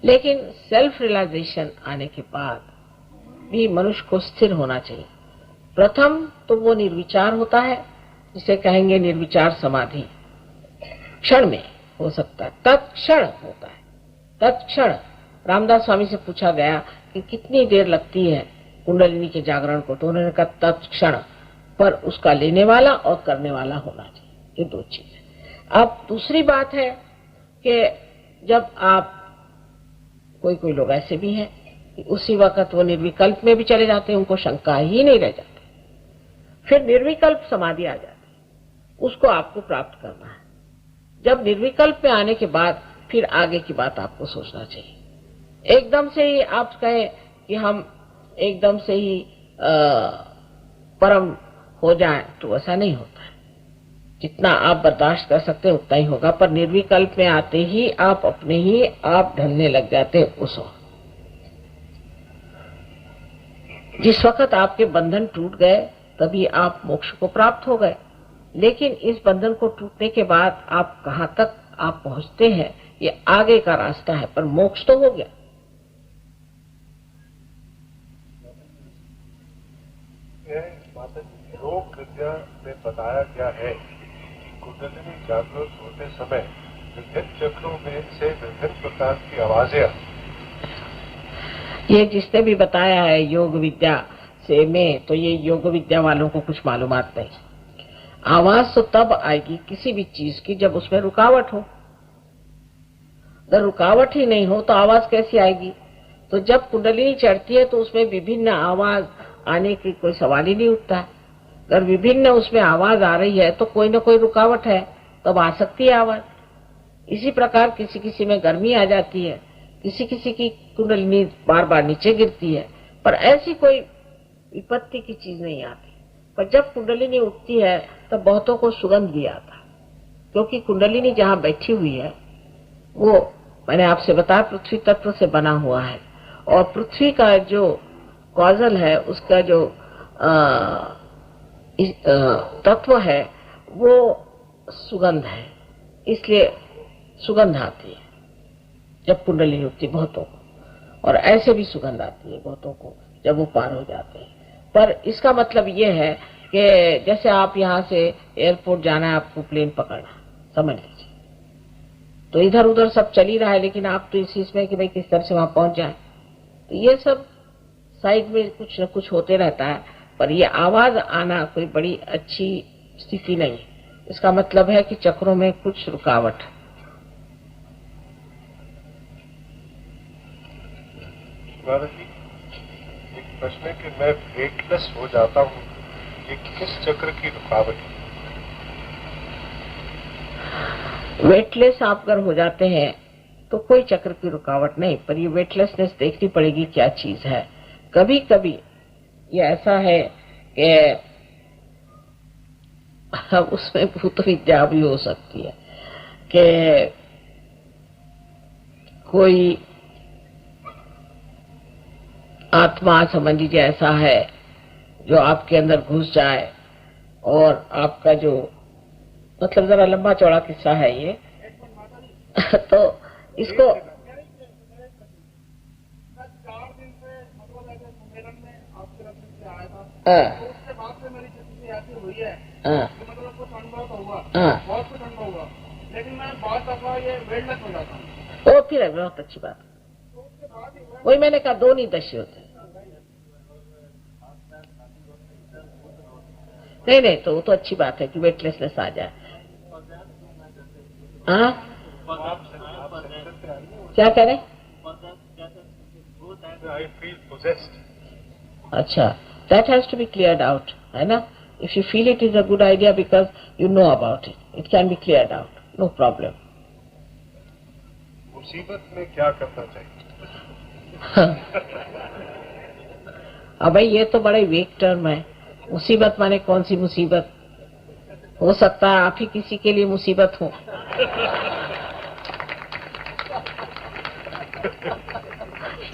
A: लेकिन सेल्फ रियलाइजेशन आने के बाद भी मनुष्य को स्थिर होना चाहिए। प्रथम तो वो निर्विचार होता है, जिसे कहेंगे निर्विचार समाधि। क्षण में हो सकता है, तत्क्षण होता है। तत्क्षण रामदास स्वामी से पूछा गया कि कितनी देर लगती है कुंडलिनी के जागरण को, तो उन्होंने कहा तत्क्षण, पर उसका लेने वाला और करने वाला होना चाहिए। ये दो चीजें। अब दूसरी बात है कि जब आप कोई लोग ऐसे भी हैं कि उसी वक्त वो निर्विकल्प में भी चले जाते हैं, उनको शंका ही नहीं रह जाती। फिर निर्विकल्प समाधि आ जाती है, उसको आपको प्राप्त करना है। जब निर्विकल्प में आने के बाद फिर आगे की बात आपको सोचना चाहिए। एकदम से ही आप कहें कि हम एकदम से ही परम हो जाएं, तो ऐसा नहीं होता है। जितना आप बर्दाश्त कर सकते हैं उतना ही होगा, पर निर्विकल्प में आते ही आप अपने ही आप ढलने लग जाते हैं। उस वक्त जिस वक्त आपके बंधन टूट गए तभी आप मोक्ष को प्राप्त हो गए। लेकिन इस बंधन को टूटने के बाद आप कहां तक आप पहुंचते हैं ये आगे का रास्ता है, पर मोक्ष तो हो गया।
B: योग विद्या में बताया गया है कि कुंडलिनी जागृत होते समय विभिन्न चक्रों में से विभिन्न प्रकार की आवाजें आती।
A: ये जिसने भी बताया है योग विद्या से में, तो ये योग विद्या वालों को कुछ मालूमात नहीं। आवाज तो तब आएगी किसी भी चीज की जब उसमें रुकावट हो। अगर रुकावट ही नहीं हो तो आवाज कैसी आएगी? तो जब कुंडलिनी चढ़ती है तो उसमें विभिन्न आवाज आने की कोई सवाल ही नहीं उठता। अगर विभिन्न उसमें आवाज आ रही है तो कोई ना कोई रुकावट है, तब आ सकती है आवाज। इसी प्रकार किसी किसी में गर्मी आ जाती है, किसी किसी की कुंडलिनी बार बार नीचे गिरती है, पर ऐसी कोई विपत्ति की चीज नहीं आती। पर जब कुंडलिनी उठती है तब बहुतों को सुगंध भी आता है, क्योंकि कुंडलिनी जहाँ बैठी हुई है वो मैंने आपसे बताया पृथ्वी तत्व से बना हुआ है, और पृथ्वी का जो कॉजल है, उसका जो तत्व है वो सुगंध है, इसलिए सुगंध आती है जब कुंडलिनी उठती बहुतों को, और ऐसे भी सुगंध आती है बहुतों को जब वो पार हो जाते हैं। पर इसका मतलब ये है कि जैसे आप यहाँ से एयरपोर्ट जाना है, आपको प्लेन पकड़ना, समझ लीजिए, तो इधर उधर सब चल ही रहा है, लेकिन आप तो इस चीज में कि भाई किस तरह से वहां पहुंच जाए, तो ये सब साइड में कुछ न कुछ होते रहता है। पर ये आवाज आना कोई बड़ी अच्छी स्थिति नहीं है। इसका मतलब है कि चक्रों में कुछ रुकावट।
B: एक प्रश्न है कि मैं वेटलेस हो जाता हूँ, ये किस चक्र की रुकावट है?
A: वेटलेस आप अगर हो जाते हैं तो कोई चक्र की रुकावट नहीं, पर ये वेटलेसनेस देखनी पड़ेगी क्या चीज है। कभी कभी ये ऐसा है कि उसमें भूत विद्या भी हो सकती है कि कोई आत्मा समझ लीजिए ऐसा है जो आपके अंदर घुस जाए और आपका जो मतलब जरा लंबा चौड़ा किस्सा है ये तो इसको
B: 4 दिन से मतलब सम्मेलन में आपके रखने से आया था,
A: हाँ,
B: तो उसके बाद से मेरी जिंदगी ऐसी हुई है
A: हाँ,
B: कि मतलब कुछ अनुभव तो हुआ,
A: हाँ,
B: बहुत कुछ अनुभव हुआ, लेकिन मैं बहुत दफा ये वेटलेस हो जाता हूँ।
A: वो फिर है बहुत अच्छी बात।
B: तो उसके बाद ही हुआ
A: वही मैंने कहा दो नहीं दशे होते। नहीं नहीं, तो वो तो अच्छी बात है कि वेटलेसनेस आ जाए। हाँ, क्या करें?
B: I feel possessed.
A: अच्छा, that has to be cleared out, है ना? If you feel it is a good idea because you know about it, it can be cleared out, no problem.
B: मुसीबत में क्या करना चाहिए?
A: अब भाई ये तो बड़े वेग टर्म है। मुसीबत माने कौन सी मुसीबत? हो सकता है आप ही किसी के लिए मुसीबत हो।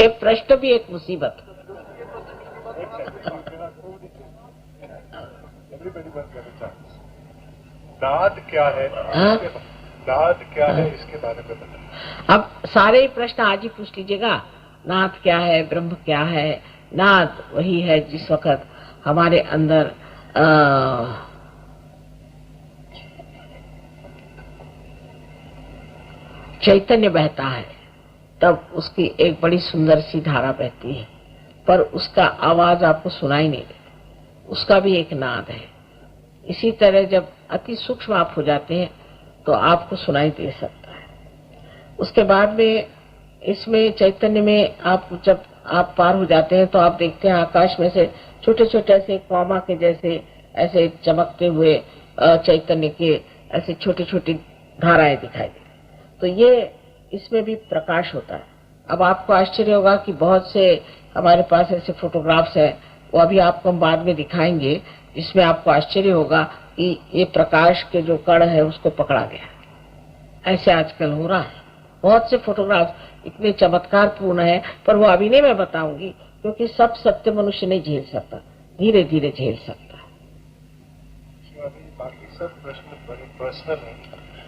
A: ये प्रश्न भी एक मुसीबत।
B: नाद क्या है?
A: हाँ?
B: नाद क्या है इसके बारे में बताइए।
A: अब सारे ही प्रश्न आज ही पूछ लीजिएगा। नाद क्या है, ब्रह्म क्या है? नाद वही है जिस वक्त हमारे अंदर चैतन्य बहता है, तब उसकी एक बड़ी सुंदर सी धारा बहती है, पर उसका आवाज आपको सुनाई नहीं देती, उसका भी एक नाद है। इसी तरह जब अति सूक्ष्म आप हो जाते हैं तो आपको सुनाई दे सकता है। उसके बाद में इसमें चैतन्य में आप जब आप पार हो जाते हैं तो आप देखते हैं आकाश में से छोटे छोटे ऐसे कौमा के जैसे ऐसे चमकते हुए चैतन्य के ऐसे छोटे छोटे धाराएं दिखाई देती। तो ये इसमें भी प्रकाश होता है। अब आपको आश्चर्य होगा कि बहुत से हमारे पास ऐसे फोटोग्राफ्स हैं, वो अभी आपको हम बाद में दिखाएंगे, जिसमें आपको आश्चर्य होगा कि ये प्रकाश के जो कण है उसको पकड़ा गया। ऐसे आजकल हो रहा है। बहुत से फोटोग्राफ इतने चमत्कार पूर्ण है, पर वो अभी नहीं मैं बताऊंगी, क्योंकि सब सत्य मनुष्य नहीं झेल सकता, धीरे धीरे झेल सकता है।
B: बाकी सब प्रश्न बड़े पर्सनल हैं,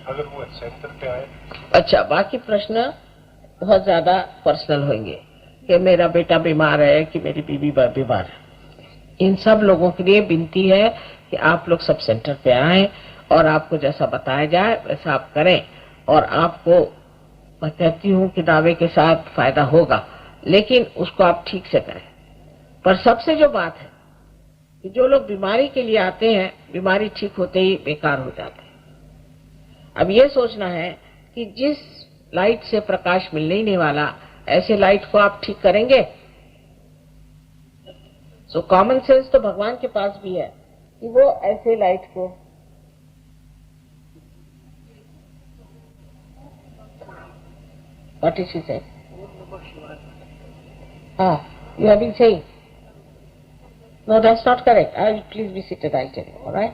B: अगर वो सेंटर पे आए।
A: अच्छा, बाकी प्रश्न बहुत ज्यादा पर्सनल होंगे कि मेरा बेटा बीमार है कि मेरी बीवी बीमार है। इन सब लोगों के लिए विनती है कि आप लोग सब सेंटर पे आए और आपको जैसा बताया जाए वैसा आप करें, और आपको मैं कहती हूँ कि दावे के साथ फायदा होगा, लेकिन उसको आप ठीक से करें। पर सबसे जो बात है कि जो लोग बीमारी के लिए आते हैं, बीमारी ठीक होते ही बेकार हो जाते हैं। अब ये सोचना है कि जिस लाइट से प्रकाश मिलने ही नहीं वाला, ऐसे लाइट को आप ठीक करेंगे? सो कॉमन सेंस तो भगवान के पास भी है कि वो ऐसे लाइट को What is she saying? You have been saying? No, that's not correct. Please be seated, I'll tell you, all right?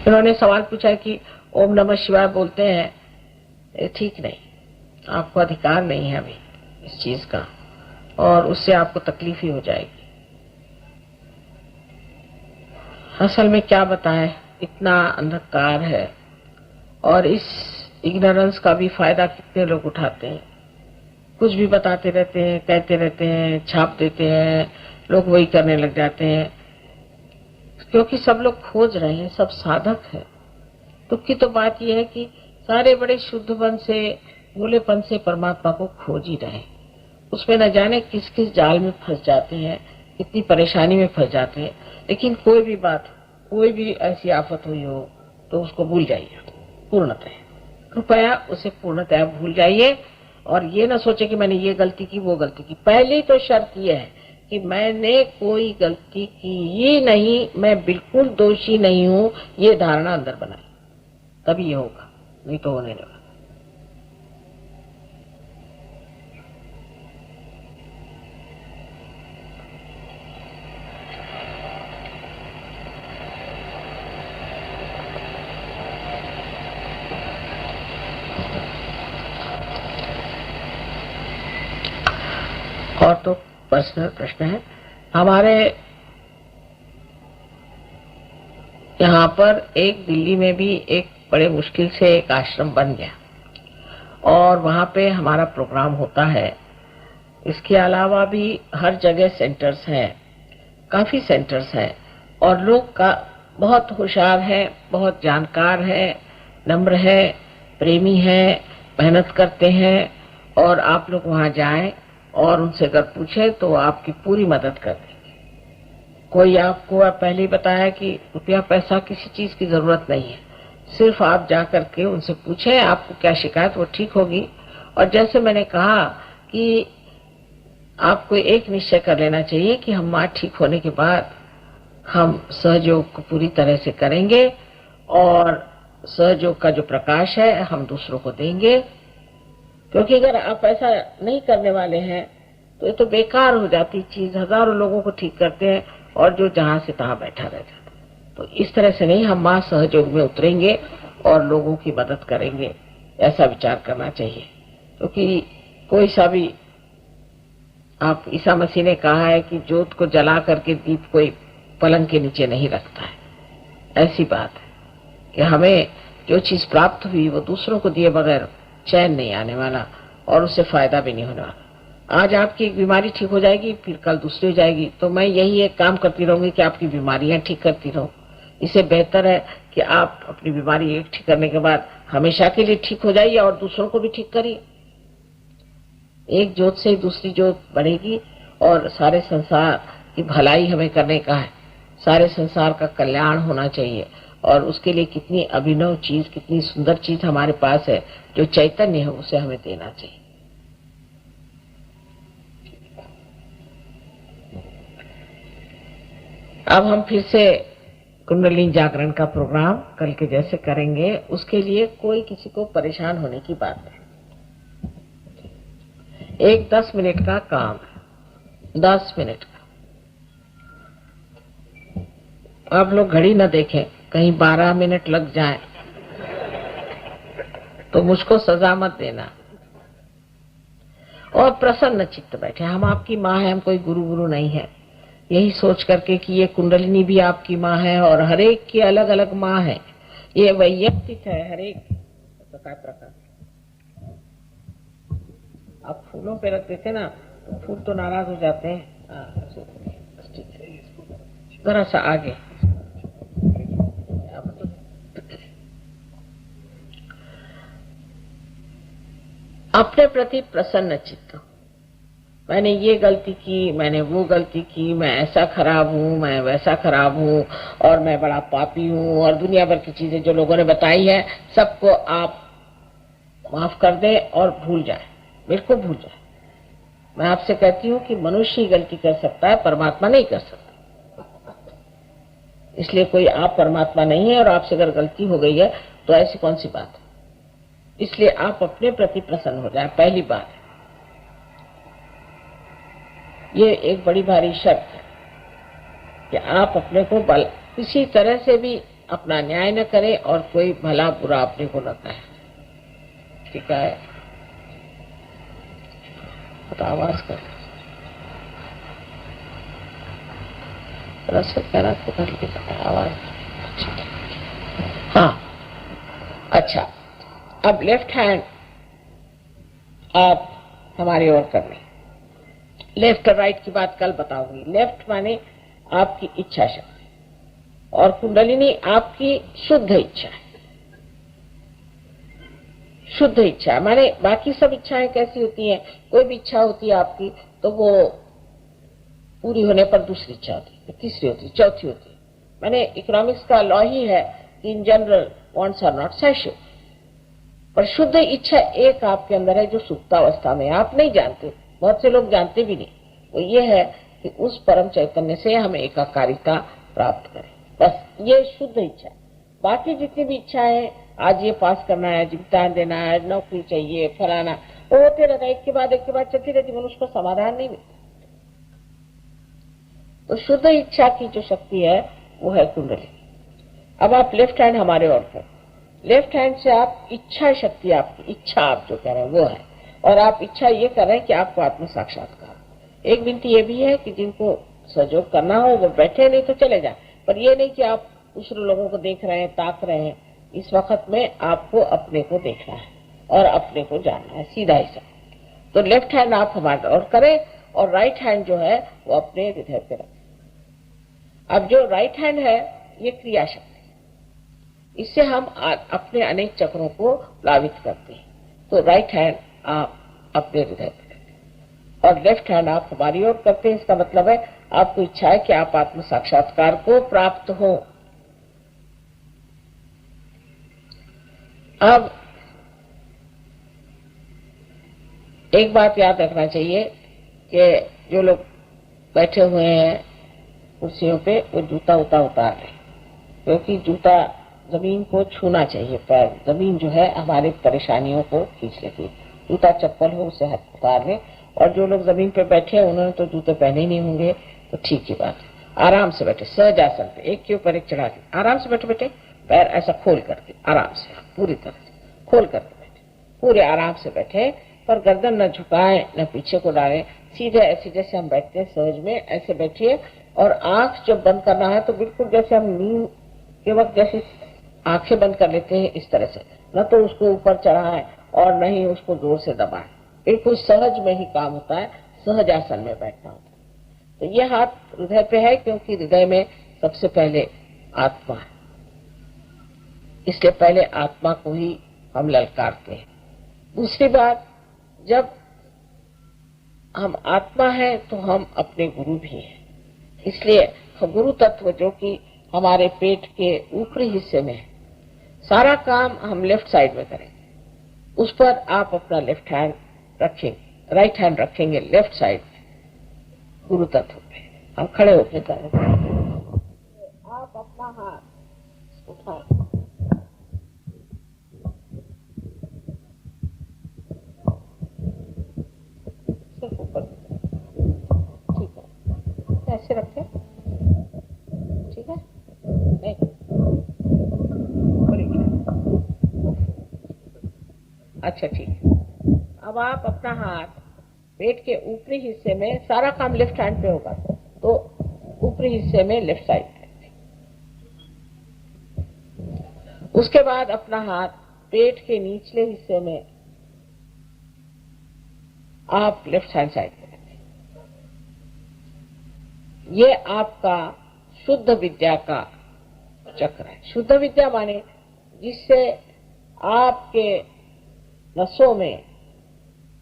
A: उन्होंने सवाल पूछा कि ओम नमः शिवाय बोलते हैं, ये ठीक नहीं, आपको अधिकार नहीं है अभी इस चीज का, और उससे आपको तकलीफ ही हो जाएगी। असल में क्या बताएं, इतना अंधकार है, और इस इग्नोरेंस का भी फायदा कितने लोग उठाते हैं। कुछ भी बताते रहते हैं, कहते रहते हैं, छाप देते हैं, लोग वही करने लग जाते हैं, क्योंकि सब लोग खोज रहे हैं, सब साधक है। दुख की तो बात यह है कि सारे बड़े शुद्धपन से, भोलेपन से परमात्मा को खोज ही रहे, उसमें न जाने किस किस जाल में फंस जाते हैं, कितनी परेशानी में फंस जाते हैं। लेकिन कोई भी बात, कोई भी ऐसी आफत हुई हो तो उसको भूल जाइए पूर्णतः, कृपया उसे पूर्णतः भूल जाइए, और ये ना सोचे कि मैंने ये गलती की वो गलती की। पहली तो शर्त यह है कि मैंने कोई गलती की ही नहीं, मैं बिल्कुल दोषी नहीं हूं, ये धारणा अंदर बनाए, तभी ये होगा, नहीं तो होने नहीं वाला। और तो पर्सनल प्रश्न है। हमारे यहाँ पर एक दिल्ली में भी एक बड़े मुश्किल से एक आश्रम बन गया और वहाँ पे हमारा प्रोग्राम होता है। इसके अलावा भी हर जगह सेंटर्स हैं, काफी सेंटर्स हैं और लोग का बहुत होशियार है, बहुत जानकार है, नम्र है, प्रेमी है, मेहनत करते हैं। और आप लोग वहाँ जाएं और उनसे अगर पूछे तो आपकी पूरी मदद कर देंगे। कोई आपको पहले ही बताया कि रुपया पैसा किसी चीज की जरूरत नहीं है, सिर्फ आप जा करके उनसे पूछें आपको क्या शिकायत, वो ठीक होगी। और जैसे मैंने कहा कि आपको एक निश्चय कर लेना चाहिए कि हम माँ ठीक होने के बाद हम सहयोग को पूरी तरह से करेंगे और सहयोग का जो प्रकाश है हम दूसरों को देंगे। क्योंकि अगर आप ऐसा नहीं करने वाले हैं तो ये तो बेकार हो जाती चीज, हजारों लोगों को ठीक करते हैं और जो जहां से तहां बैठा रह जाता है। तो इस तरह से नहीं, हम मां सहयोग में उतरेंगे और लोगों की मदद करेंगे, ऐसा विचार करना चाहिए। क्योंकि कोई सा भी, आप ईसा मसीह ने कहा है कि जोत को जला करके दीप कोई पलंग के नीचे नहीं रखता है। ऐसी बात है कि हमें जो चीज प्राप्त हुई वो दूसरों को दिए बगैर चैन नहीं आने वाला और उससे फायदा भी नहीं होने वाला। आज आपकी एक बीमारी ठीक हो जाएगी, फिर कल दूसरी हो जाएगी, तो मैं यही एक काम करती रहूंगी कि आपकी बीमारियां ठीक करती रहूं। इससे बेहतर है कि आप अपनी बीमारी एक ठीक करने के बाद हमेशा के लिए ठीक हो जाइए और दूसरों को भी ठीक करिए। एक जोत से दूसरी जोत बढ़ेगी और सारे संसार की भलाई हमें करने का है, सारे संसार का कल्याण होना चाहिए। और उसके लिए कितनी अभिनव चीज, कितनी सुंदर चीज हमारे पास है, जो चैतन्य है, उसे हमें देना चाहिए। अब हम फिर से कुंडलिनी जागरण का प्रोग्राम कल के जैसे करेंगे। उसके लिए कोई किसी को परेशान होने की बात नहीं। एक 10 मिनट का काम है, 10 मिनट का। आप लोग घड़ी न देखें, कहीं 12 मिनट लग जाए तो मुझको सजा मत देना। और प्रसन्न चित्त बैठे, हम आपकी माँ है, हम कोई गुरु नहीं है, यही सोच करके कि ये कुंडलिनी भी आपकी माँ है और हर एक की अलग अलग माँ है, ये वैयक्तिक है हर एक प्रकार। आप फूलों पे रख देते ना तो फूल तो नाराज हो जाते हैं। जरा सा आगे, अपने प्रति प्रसन्न चित्त। मैंने ये गलती की, मैंने वो गलती की, मैं ऐसा खराब हूँ, मैं वैसा खराब हूँ और मैं बड़ा पापी हूँ और दुनिया भर की चीजें जो लोगों ने बताई है सबको आप माफ कर दें और भूल जाए, बिल्कुल भूल जाए। मैं आपसे कहती हूँ कि मनुष्य ही गलती कर सकता है, परमात्मा नहीं कर सकता। इसलिए कोई आप परमात्मा नहीं है और आपसे अगर गलती हो गई है तो ऐसी कौन सी बात है। इसलिए आप अपने प्रति प्रसन्न हो जाए, पहली बात है। ये एक बड़ी भारी शर्त है कि आप अपने को किसी तरह से भी अपना न्याय न करें और कोई भला बुरा अपने को न कहे। ठीक है, तो आवाज कर कहना तो कर लीजिए आवाज। हाँ, अच्छा, अब लेफ्ट हैंड आप हमारी ओर कर लें। लेफ्ट और राइट की बात कल बताऊंगी। लेफ्ट माने आपकी इच्छा शक्ति और कुंडलिनी आपकी शुद्ध इच्छा है। शुद्ध इच्छा माने बाकी सब इच्छाएं कैसी होती हैं, कोई भी इच्छा होती है आपकी तो वो पूरी होने पर दूसरी इच्छा होती है, तीसरी होती है, चौथी होती है। माने इकोनॉमिक्स का लॉ ही है कि in general wants are not satisfied, पर शुद्ध इच्छा एक आपके अंदर है जो सुप्तावस्था में आप नहीं जानते, बहुत से लोग जानते भी नहीं। वो ये है कि उस परम चैतन्य से हम एकाकारिता प्राप्त करें। बस ये शुद्ध इच्छा है। बाकी जितनी भी इच्छाएं, आज ये पास करना है, जिम्तान देना है, नौकरी चाहिए, फलाना, वो होते रहता है, एक के बाद चलती रहती, मनुष्य को समाधान नहीं मिलता। तो शुद्ध इच्छा की जो शक्ति है वो है कुंडली। अब आप लेफ्ट हैंड हमारे ओर करें, लेफ्ट हैंड से आप इच्छा शक्ति, आपकी इच्छा आप जो कह रहे हैं वो है, और आप इच्छा ये कर रहे हैं कि आपको आत्म साक्षात्कार। एक विनती ये भी है कि जिनको सहयोग करना हो वो बैठे, नहीं तो चले जाए, पर ये नहीं कि आप दूसरे लोगों को देख रहे हैं, ताक रहे हैं। इस वक्त में आपको अपने को देखना है और अपने को जानना है, सीधा ही सा। तो लेफ्ट हैंड आप हमारे ओर करें और राइट हैंड जो है वो अपने हृदय पे रखें। अब जो राइट हैंड है ये क्रिया शक्ति, इससे हम अपने अनेक चक्रों को प्लावित करते हैं। तो राइट हैंड आप अपने हृदय पे रखें और लेफ्ट हैंड आप हमारी ओर करते हैं। इसका मतलब है आपको इच्छा है कि आप आत्म साक्षात्कार को प्राप्त हो। अब एक बात याद रखना चाहिए कि जो लोग बैठे हुए हैं कुर्सियों पे, वो जूता उतार लें, क्योंकि जूता जमीन को छूना चाहिए। पैर जमीन जो है हमारी परेशानियों को खींच लेती है। जूता चप्पल हो उसे हाथ उतार लें। और जो लोग जमीन पे बैठे हैं उन्होंने तो जूते पहने ही नहीं होंगे, तो ठीक ही बात है। आराम से बैठे, सहज आसन पे, एक के ऊपर एक चढ़ा के आराम से बैठे, पैर ऐसा खोल करके आराम से, पूरी तरह से खोल करके बैठे, पूरे आराम से बैठे, पर गर्दन न झुकाएं न पीछे को डालें, सीधे ऐसे जैसे हम बैठते हैं सहज में ऐसे बैठिए। और आंख जब बंद करना है तो बिल्कुल जैसे हम नींद के वक्त जैसे आंखें बंद कर लेते हैं इस तरह से, न तो उसको ऊपर चढ़ाएं और न ही उसको जोर से दबाएं। बिल्कुल सहज में ही काम होता है, सहज आसन में बैठना होता है। तो ये हाथ हृदय पे है, क्योंकि हृदय में सबसे पहले आत्मा है, इसलिए पहले आत्मा को ही हम ललकारते हैं। दूसरी बात, जब हम आत्मा है तो हम अपने गुरु भी हैं, इसलिए गुरु तत्व जो कि हमारे पेट के ऊपरी हिस्से में है, सारा काम हम लेफ्ट साइड में करेंगे। उस पर आप अपना लेफ्ट हैंड रखेंगे, राइट हैंड रखेंगे लेफ्ट साइड में गुरु तत्व पे। हम खड़े होकर करेंगे, आप अपना हाथ उठाएं, सिर्फ ऊपर, ठीक है, ऐसे रखें, ठीक है, नहीं अच्छा ठीक है। अब आप अपना हाथ पेट के ऊपरी हिस्से में, सारा काम लेफ्ट हैंड पे होगा, तो ऊपरी हिस्से में लेफ्ट साइड पे, उसके बाद अपना हाथ पेट के निचले हिस्से में आप लेफ्ट हैंड साइड पे रखें। ये आपका शुद्ध विद्या का चक्र है। शुद्ध विद्या माने जिससे आपके नसों में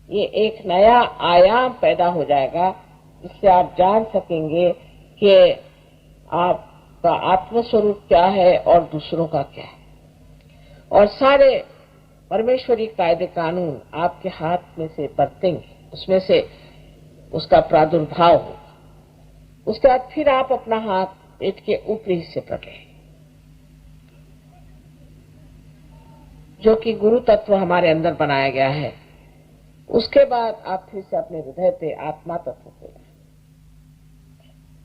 A: ये एक नया आयाम पैदा हो जाएगा, जिससे आप जान सकेंगे कि आपका आत्मस्वरूप क्या है और दूसरों का क्या है। और सारे परमेश्वरी कायदे कानून आपके हाथ में से बरतेंगे, उसमें से उसका प्रादुर्भाव होगा। उसके बाद फिर आप अपना हाथ पेट के ऊपरी हिस्से पर लें, जो कि गुरु तत्व हमारे अंदर बनाया गया है। उसके बाद आप फिर से अपने हृदय पे आत्मा तत्व को लें।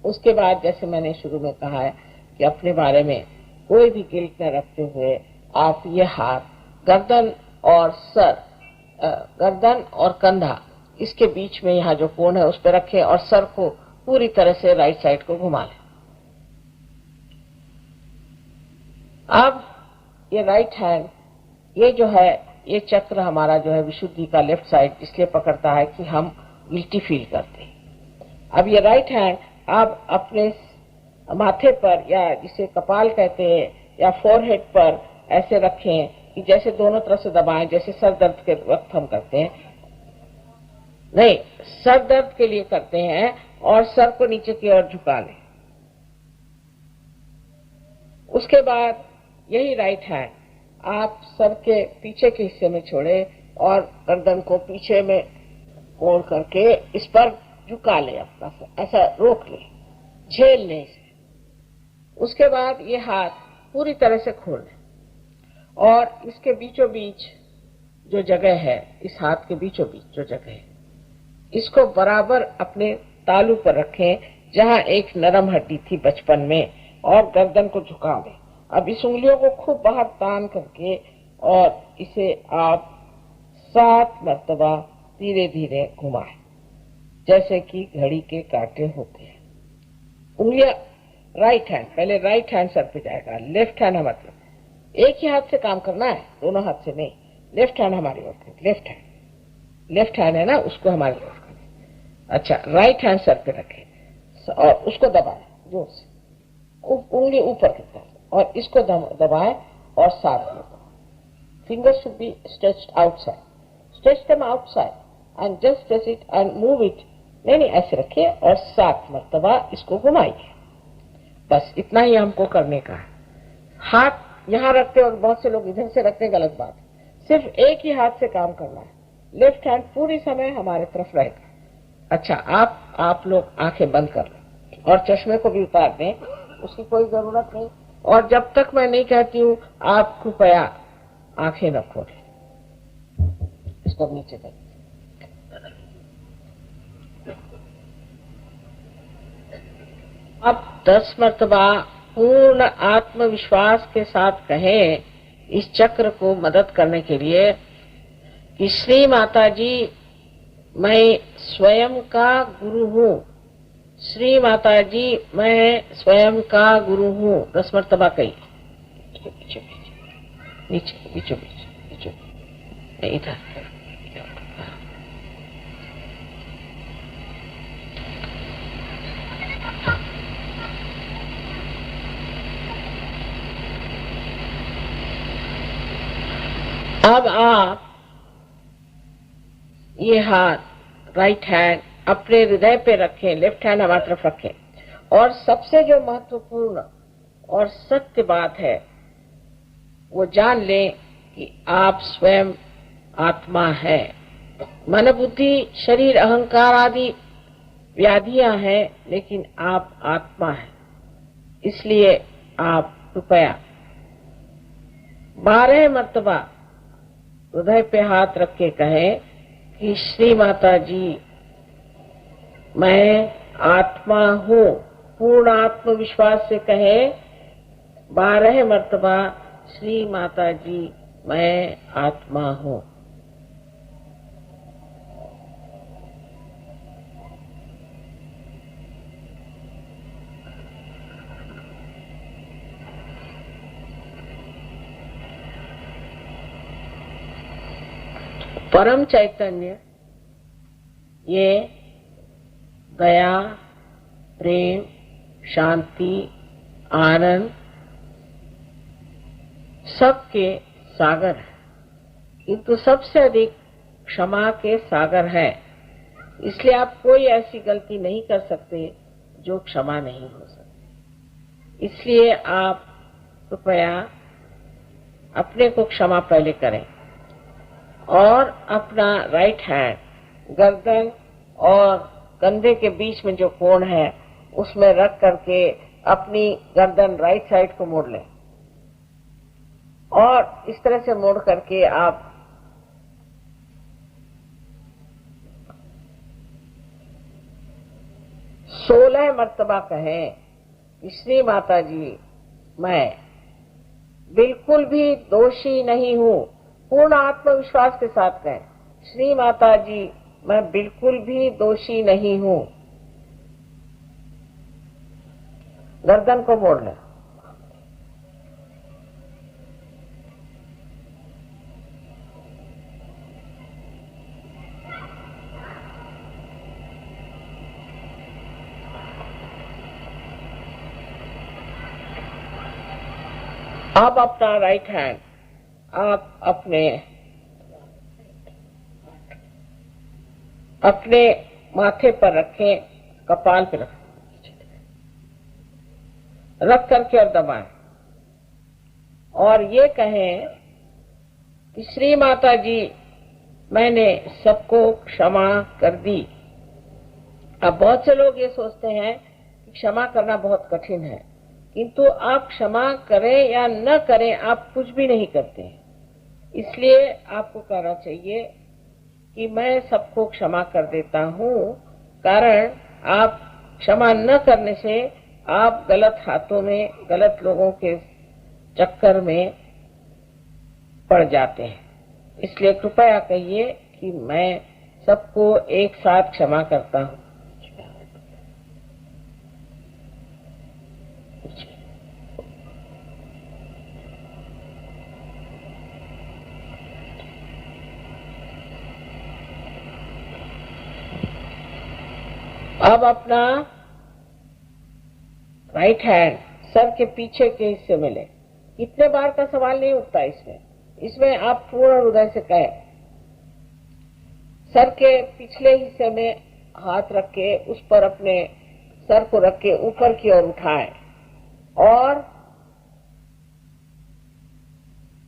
A: उसके बाद जैसे मैंने शुरू में कहा है कि अपने बारे में कोई भी गिल्ट न रखते हुए आप ये हाथ गर्दन और सर, गर्दन और कंधा, इसके बीच में यहाँ जो कोण है उस पर रखें और सर को पूरी तरह से राइट साइड को घुमा लें। अब ये राइट हैंड, ये जो है, ये चक्र हमारा जो है विशुद्धि का लेफ्ट साइड इसलिए पकड़ता है कि हम गिल्टी फील करते हैं। अब ये राइट हैंड आप अपने माथे पर, या जिसे कपाल कहते हैं, या फोरहेड पर ऐसे रखें कि जैसे दोनों तरफ से दबाएं, जैसे सर दर्द के वक्त हम करते हैं। नहीं, सर दर्द के लिए करते हैं, और सर को नीचे की ओर झुका लें। उसके बाद यही राइट हैंड आप सर के पीछे के हिस्से में छोड़े और गर्दन को पीछे में मोड़ करके इस पर झुका ले, अपना ऐसा रोक ले, झेल ले इसे। उसके बाद ये हाथ पूरी तरह से खोल ले और इसके बीचों बीच जो जगह है, इस हाथ के बीचों बीच जो जगह है, इसको बराबर अपने तालू पर रखें जहां एक नरम हड्डी थी बचपन में, और गर्दन को झुका दें। अब इस उंगलियों को खूब बाहर तान करके और इसे आप 7 मरतबा धीरे धीरे घुमाएं, जैसे कि घड़ी के कांटे होते हैं। उंगलियां राइट हैंड, पहले राइट हैंड सर पे जाएगा, लेफ्ट हैंड हमारे, एक ही हाथ से काम करना है, दोनों हाथ से नहीं। लेफ्ट हैंड हमारी ओर, लेफ्ट हैंड है ना, उसको हमारी ओर करें। अच्छा, राइट हैंड सर पे रखें और उसको दबाएं जोर से, उंगली ऊपर की तरफ, और इसको दबाएं और साथ में fingers should be stretched outside, stretch them outside and just stretch it and move it. नहीं, ऐसे रखिए और 7 मरतबा इसको घुमाइए। बस इतना ही हमको करने का है। हाथ यहाँ रखते और बहुत से लोग इधर से रखते हैं, गलत बात है। सिर्फ एक ही हाथ से काम करना है, लेफ्ट हैंड पूरी समय हमारे तरफ रहेगा। अच्छा, आप लोग आंखें बंद कर लें और चश्मे को भी उतार दें, उसकी कोई जरूरत नहीं। और जब तक मैं नहीं कहती हूँ आप कृपया आंखें न खोलें, इसको नीचे करें। अब 10 मरतबा पूर्ण आत्मविश्वास के साथ कहें इस चक्र को मदद करने के लिए कि श्री माता जी, मैं स्वयं का गुरु हूँ। श्री माता जी, मैं स्वयं का गुरु हूँ। 10 मरतबा कही, नीचे बीचों बीच, इधर। अब आप ये हाथ राइट हैंड अपने हृदय पे रखें, लेफ्ट हैंड हमारी तरफ रखें, और सबसे जो महत्वपूर्ण और सत्य बात है वो जान लें कि आप स्वयं आत्मा है। मन बुद्धि शरीर अहंकार आदि व्याधियां हैं, लेकिन आप आत्मा है। इसलिए आप कृपया 12 मरतबा हृदय पे हाथ रख के कहें कि श्री माता जी, मैं आत्मा हूँ। पूर्ण आत्मविश्वास से कहें 12 मरतबा, श्री माता जी, मैं आत्मा हूँ। परम चैतन्य ये दया, प्रेम, शांति, आनंद सबके सागर है, किंतु सबसे अधिक क्षमा के सागर है। इसलिए आप कोई ऐसी गलती नहीं कर सकते जो क्षमा नहीं हो सकती। इसलिए आप कृपया अपने को क्षमा पहले करें और अपना राइट हैंड गर्दन और कंधे के बीच में जो कोण है उसमें रख करके अपनी गर्दन राइट साइड को मोड़ लें, और इस तरह से मोड़ करके आप सोलह मरतबा कहें कि श्री माता जी, मैं बिल्कुल भी दोषी नहीं हूँ। पूर्ण आत्मविश्वास के साथ कहें, श्री माता जी, मैं बिल्कुल भी दोषी नहीं हूँ। गर्दन को मोड़ लें। अब अपना राइट हैंड आप अपने माथे पर रखें, कपाल पे रख करके और दबाएं, और ये कहें कि श्री माता जी, मैंने सबको क्षमा कर दी। अब बहुत से लोग ये सोचते हैं कि क्षमा करना बहुत कठिन है, किंतु आप क्षमा करें या न करें आप कुछ भी नहीं करते हैं। इसलिए आपको कहना चाहिए कि मैं सबको क्षमा कर देता हूँ, कारण आप क्षमा न करने से आप गलत हाथों में, गलत लोगों के चक्कर में पड़ जाते हैं। इसलिए कृपया कहिए कि मैं सबको एक साथ क्षमा करता हूँ। अब अपना राइट हैंड सर के पीछे के हिस्से में ले। कितने बार का सवाल नहीं उठता इसमें आप पूर्ण हृदय से कहें। सर के पिछले हिस्से में हाथ रख के उस पर अपने सर को रख के ऊपर की ओर उठाएं और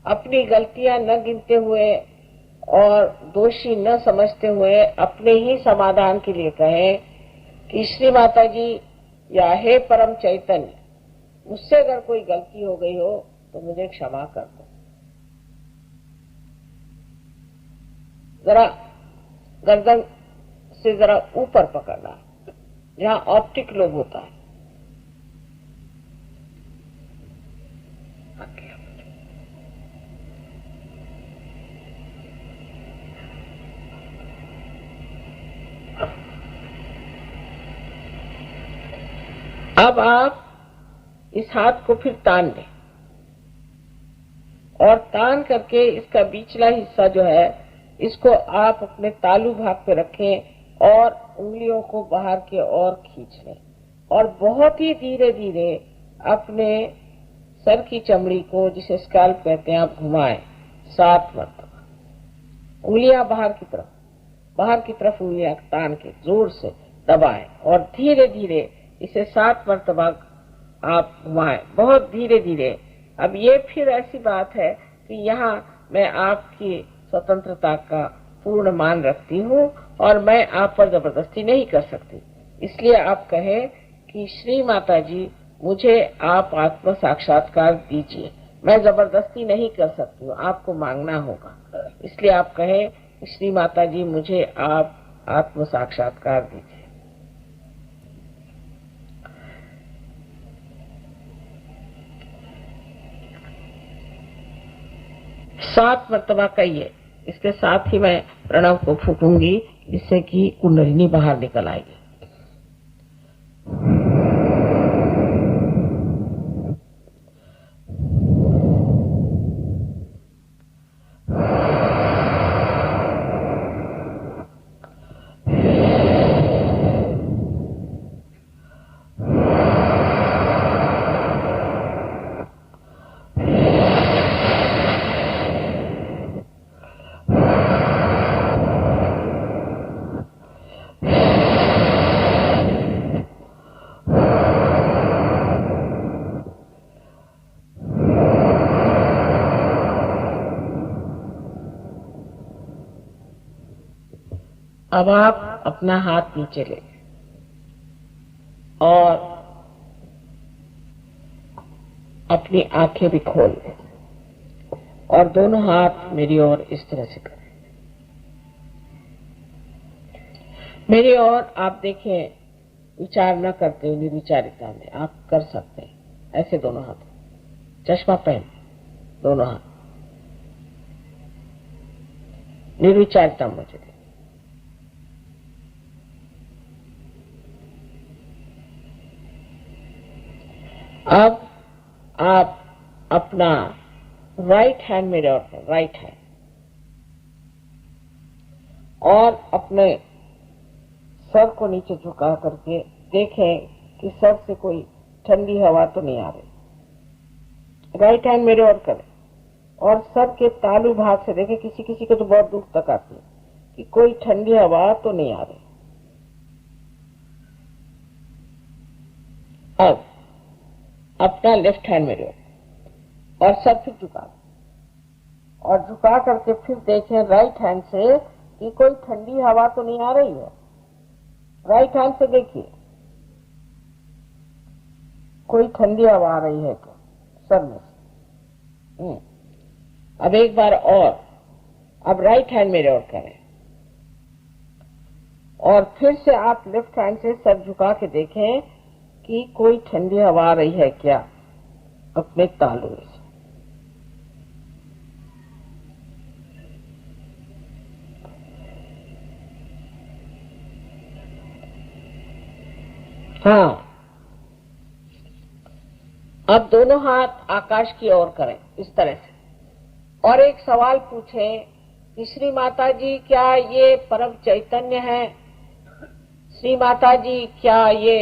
A: अपनी गलतियां न गिनते हुए और दोषी न समझते हुए अपने ही समाधान के लिए कहें कि श्री माता जी या हे परम चैतन्य, मुझसे अगर कोई गलती हो गई हो तो मुझे क्षमा कर दो। जरा गर्दन से जरा ऊपर पकड़ना, जहां ऑप्टिक लोब होता है। अब आप इस हाथ को फिर तान लें और तान करके इसका बीचला हिस्सा जो है इसको आप अपने तालू भाग पे रखें और उंगलियों को बाहर की ओर खींच लें और बहुत ही धीरे धीरे अपने सर की चमड़ी को, जिसे स्कैल्प कहते हैं, आप घुमाएं 7 मरतबा। उंगलियां बाहर की तरफ उंगलियां तान के जोर से दबाएं और धीरे धीरे इसे 7 मरतबा आप घुमाएं, बहुत धीरे धीरे। अब ये फिर ऐसी बात है कि यहाँ मैं आपकी स्वतंत्रता का पूर्ण मान रखती हूँ और मैं आप पर जबरदस्ती नहीं कर सकती। इसलिए आप कहें कि श्री माता जी, मुझे आप आत्म साक्षात्कार दीजिए। मैं जबरदस्ती नहीं कर सकती हूँ, आपको मांगना होगा। इसलिए आप कहें श्री माता जी, मुझे आप आत्म साक्षात्कार दीजिए। 7 मरतबा कहिए। इसके साथ ही मैं प्रणव को फूकूंगी, जिससे कि कुंडलिनी बाहर निकल आएगी। अब आप अपना हाथ नीचे ले और अपनी आंखें भी खोल लें और दोनों हाथ मेरी ओर इस तरह से करें। मेरी ओर आप देखें, विचार न करते हुए निर्विचारिता में आप कर सकते हैं। ऐसे दोनों हाथ, चश्मा पहन, दोनों हाथ निर्विचारिता मुझे दे। अब आप अपना राइट हैंड मेरे ओर है, राइट हैंड, और अपने सर को नीचे झुका करके देखें कि सर से कोई ठंडी हवा तो नहीं आ रही। राइट हैंड मेरे ओर करें और सर के तालू भाग से देखें, किसी किसी को तो बहुत दूर तक आती है, कि कोई ठंडी हवा तो नहीं आ रही। अब अपना लेफ्ट हैंड मेरे ओर और सर फिर झुका और झुका करके फिर देखें राइट हैंड से कि कोई ठंडी हवा तो नहीं आ रही है। राइट हैंड से देखिए कोई ठंडी हवा आ रही है क्या सर में से। अब एक बार और, अब राइट हैंड मेरे और करें और फिर से आप लेफ्ट हैंड से सर झुका के देखें कि कोई ठंडी हवा आ रही है क्या अपने तालुए से। हाँ, अब दोनों हाथ आकाश की ओर करें इस तरह से और एक सवाल पूछें कि श्री माता जी क्या ये परम चैतन्य है? श्री माता जी क्या ये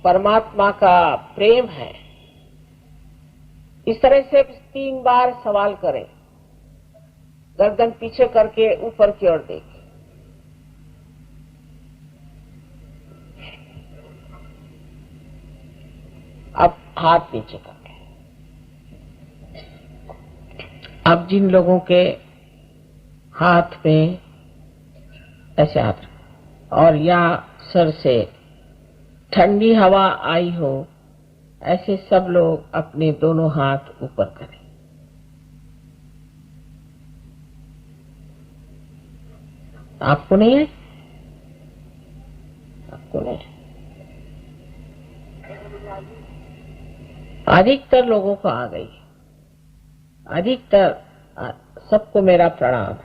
A: परमात्मा का प्रेम है? इस तरह से 3 बार सवाल करें, गर्दन पीछे करके ऊपर की ओर देखें। अब हाथ नीचे करके। अब जिन लोगों के हाथ में ऐसे हाथ और या सर से ठंडी हवा आई हो, ऐसे सब लोग अपने दोनों हाथ ऊपर करें। आपको नहीं है? आपको नहीं है? अधिकतर लोगों को आ गई, अधिकतर सबको मेरा प्रणाम।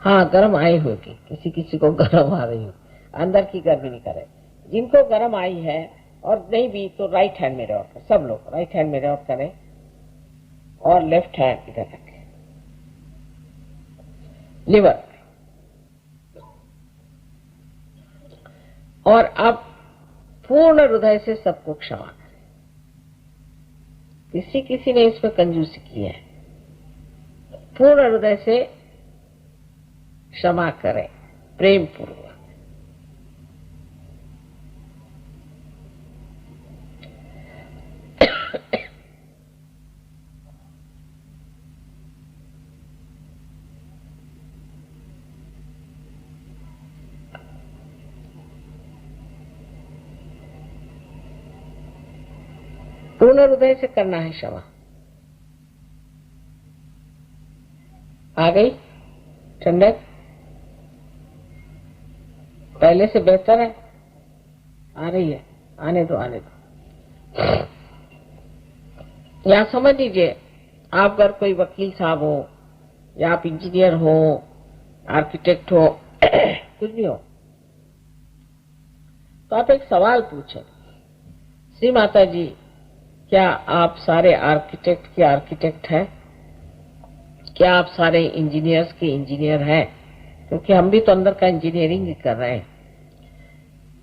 A: हाँ, गर्म आई होगी, किसी किसी को गर्म आ रही हो, अंदर की गर्मी नहीं करे। जिनको गर्म आई है और नहीं भी तो राइट हैंड मेरे और करें, सब लोग राइट हैंड मेरे और करें और लेफ्ट हैंड इधर रखें लिवर। और अब पूर्ण हृदय से सबको क्षमा करें। किसी किसी ने इसमें कंजूसी की है, पूर्ण हृदय से क्षमा करें प्रेम पूर्वक। पूर्ण हृदय से करना है क्षमा। आ गई ठंडक? पहले से बेहतर है? आ रही है? आने दो आने दो। या समझ लीजिए आप अगर कोई वकील साहब हो या आप इंजीनियर हो, आर्किटेक्ट हो, कुछ भी हो, तो आप एक सवाल पूछें, श्री माता जी क्या आप सारे आर्किटेक्ट के आर्किटेक्ट हैं? क्या आप सारे इंजीनियर्स के इंजीनियर हैं? क्योंकि हम भी तो अंदर का इंजीनियरिंग ही कर रहे हैं।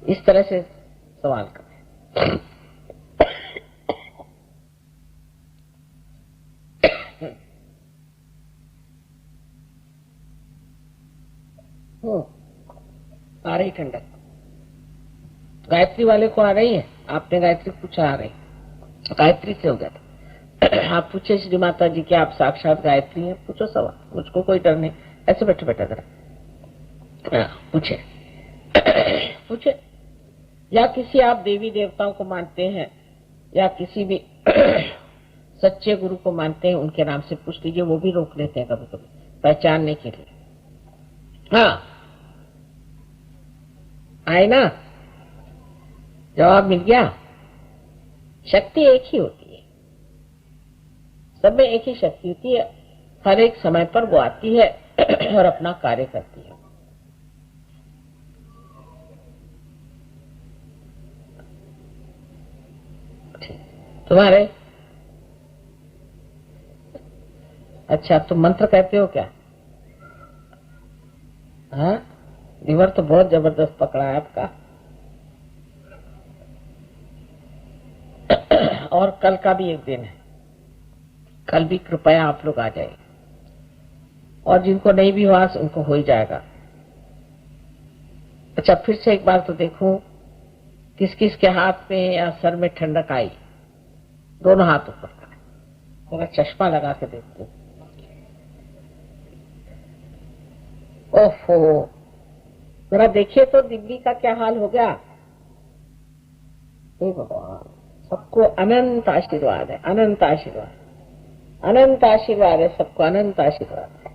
A: इस तरह से सवाल करें। आ रही ठंडक? गायत्री वाले को आ रही है? आपने गायत्री पूछा, आ रही? गायत्री से हो गया था। आप पूछे श्री माता जी क्या आप साक्षात गायत्री हैं? पूछो सवाल, मुझको कोई डर नहीं। ऐसे बैठे बैठे जरा पूछे पूछे। या किसी आप देवी देवताओं को मानते हैं या किसी भी सच्चे गुरु को मानते हैं, उनके नाम से पूछ लीजिए, वो भी रोक लेते हैं कभी कभी पहचानने के लिए। हाँ, आए ना? जवाब मिल गया। शक्ति एक ही होती है, सब में एक ही शक्ति होती है, हर एक समय पर वो आती है और अपना कार्य करती है। तुम्हारे अच्छा, तुम मंत्र कहते हो क्या? हाँ, लीवर तो बहुत जबरदस्त पकड़ा है आपका। और कल का भी एक दिन है, कल भी कृपया आप लोग आ जाए, और जिनको नहीं भी हुआ उनको हो ही जाएगा। अच्छा, फिर से एक बार तो देखूं किस किस के हाथ में या सर में ठंडक आई। दोनों हाथ ऊपर करें, थोड़ा चश्मा लगा के देखते हैं। ओहो, जरा देखिए तो दिल्ली का क्या हाल हो गया। हे भगवान, सबको अनंत आशीर्वाद है, अनंत आशीर्वाद, अनंत आशीर्वाद है, सबको अनंत आशीर्वाद है।